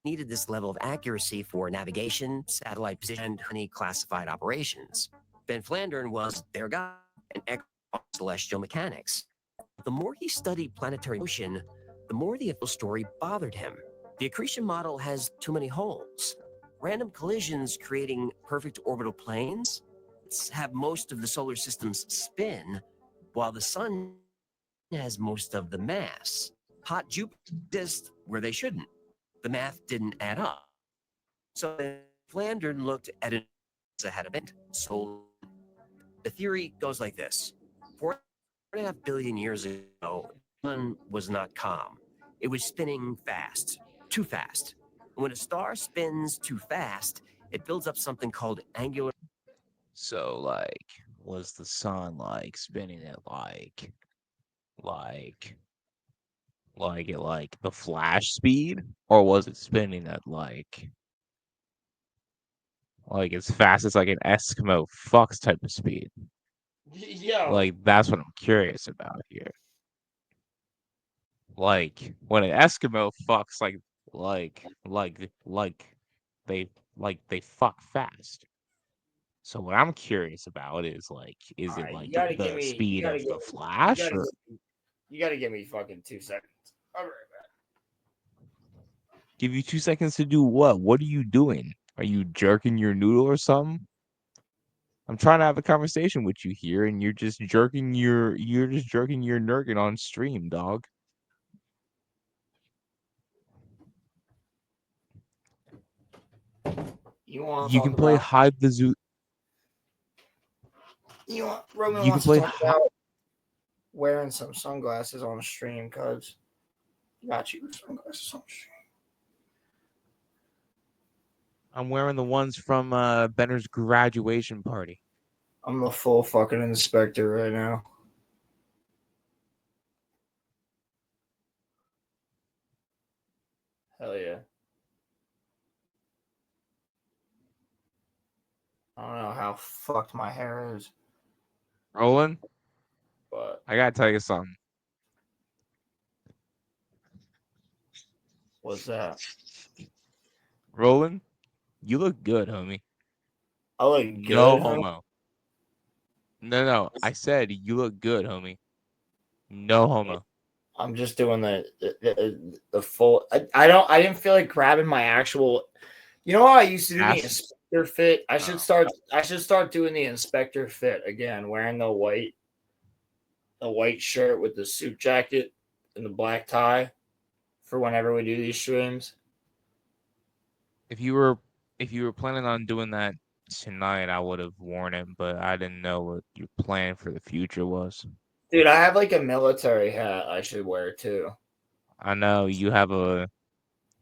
needed this level of accuracy for navigation, satellite position, and many classified operations. Ben Flandern was their guy, an expert on celestial mechanics. The more he studied planetary motion, the more the story bothered him. The accretion model has too many holes. Random collisions creating perfect orbital planes have most of the solar system's spin, while the sun has most of the mass. Hot Jupiter exists where they shouldn't. The math didn't add up. So Flandern looked at it ahead of it. So the theory goes like this. 4.5 billion years ago, the sun was not calm. It was spinning fast, too fast. When a star spins too fast, it builds up something called angular. So, like, was the sun like spinning it like the flash speed, or was it spinning at like as fast as like an Eskimo fucks type of speed? Yo. Like, that's what I'm curious about here. Like, when an Eskimo fucks, they fuck fast. So what I'm curious about is is it Alright, like you gotta give the me. speed of the You Flash, gotta. or You gotta give me fucking 2 seconds. I'll be right back. give you 2 seconds to do what? What are you doing? Are you jerking your noodle or something? I'm trying to have a conversation with you here, and you're just jerking your nurkin on stream, dog. You want to You talk can play about? hide the zoo. Roman You can wants to play talk about wearing some sunglasses on stream, cuz got you with sunglasses on stream. I'm wearing the ones from Benner's graduation party. I'm the full fucking inspector right now. Hell yeah. I don't know how fucked my hair is. Roland, but I gotta tell you something. What's that? Roland, you look good, homie. I look No good, homie? homo. No. I said you look good, homie. No homo. I'm just doing the full. I didn't feel like grabbing my actual. You know how I used to do the inspector fit? I should start doing the inspector fit again, wearing the white shirt with the suit jacket and the black tie for whenever we do these streams. If you were planning on doing that tonight, I would have worn it, but I didn't know what your plan for the future was. Dude, I have like a military hat I should wear too. I know you have a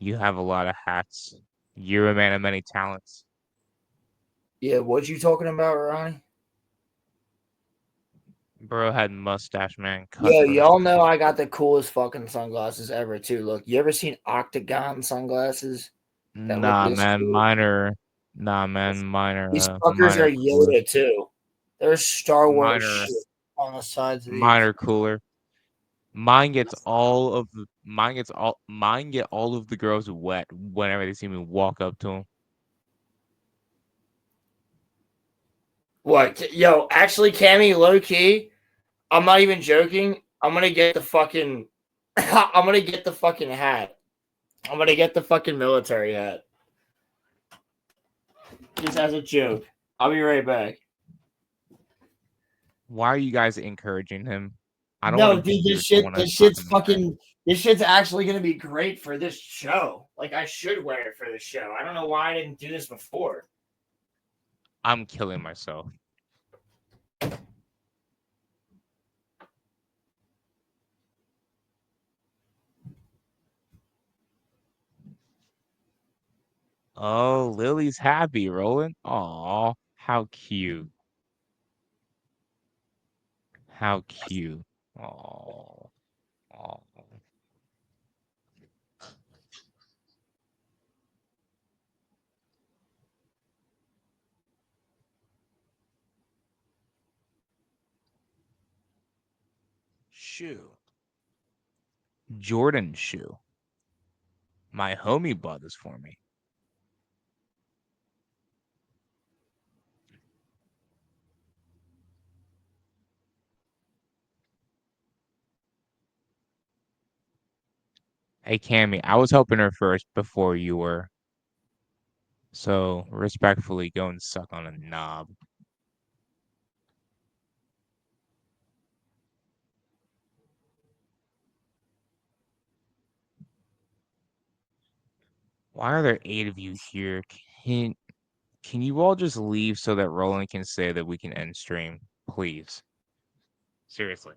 lot of hats. You're a man of many talents. Yeah, what you talking about, Ronnie? Bro had mustache, man. Yeah, y'all know I got the coolest fucking sunglasses ever too. Look, you ever seen Octagon sunglasses? That look Nah, this man, cool? mine are These fuckers are cooler. Yoda too. There's Star Mine Wars are shit on the sides of mine these. are cooler. Mine get all of the girls wet whenever they see me walk up to them. What? Yo, actually, Cammy, low key, I'm not even joking. I'm gonna get the fucking. I'm gonna get the fucking hat. I'm gonna get the fucking military hat. Just as a joke. I'll be right back. Why are you guys encouraging him? I don't No, want to be dude, here. this shit's fucking. This shit's actually gonna be great for this show. Like, I should wear it for the show. I don't know why I didn't do this before. I'm killing myself. Oh, Lily's happy, Roland. Aw, how cute. How cute. Aw. Aw. Shoe. Jordan shoe. My homie bought this for me. Hey, Cammy, I was helping her first before you were. So, respectfully, go and suck on a knob. Why are there 8 of you here? Can you all just leave so that Roland can say that we can end stream? Please. Seriously.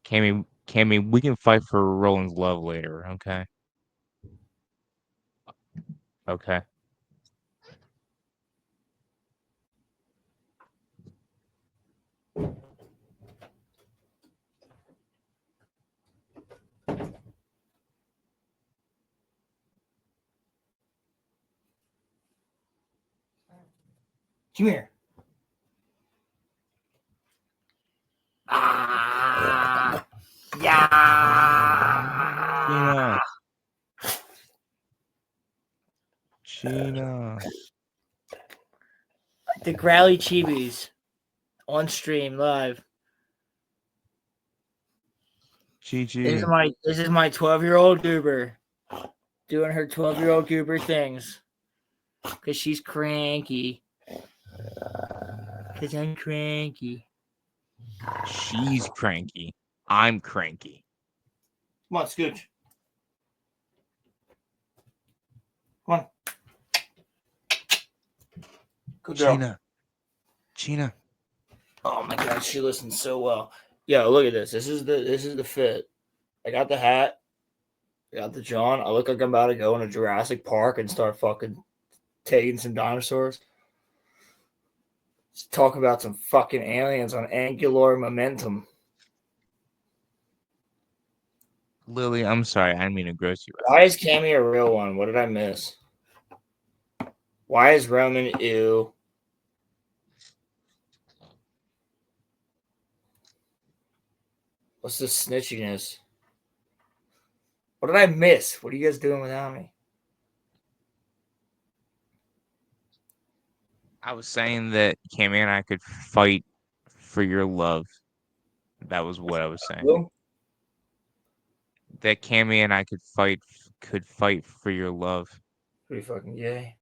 Cammy, we can fight for Roland's love later, okay? Okay. Come here. Ah, yeah. Gina. The Growly Chibis on stream live. GG. This is my 12-year-old goober doing her 12-year-old goober things because she's cranky. Because I'm cranky. She's cranky. I'm cranky. Come on, Scooch. Come on. Good girl. Gina. Oh my god, she listens so well. Yo, look at this. This is the fit. I got the hat. I got the John. I look like I'm about to go in a Jurassic Park and start fucking taking some dinosaurs. Let's talk about some fucking aliens on angular momentum. Lily, I'm sorry. I didn't mean to gross you out. Why is Cammy a real one? What did I miss? Why is Roman ew? What's this snitchiness? What did I miss? What are you guys doing without me? I was saying that Cammy and I could fight for your love. That was what I was saying. Who? That Cammy and I could fight for your love. Pretty fucking gay.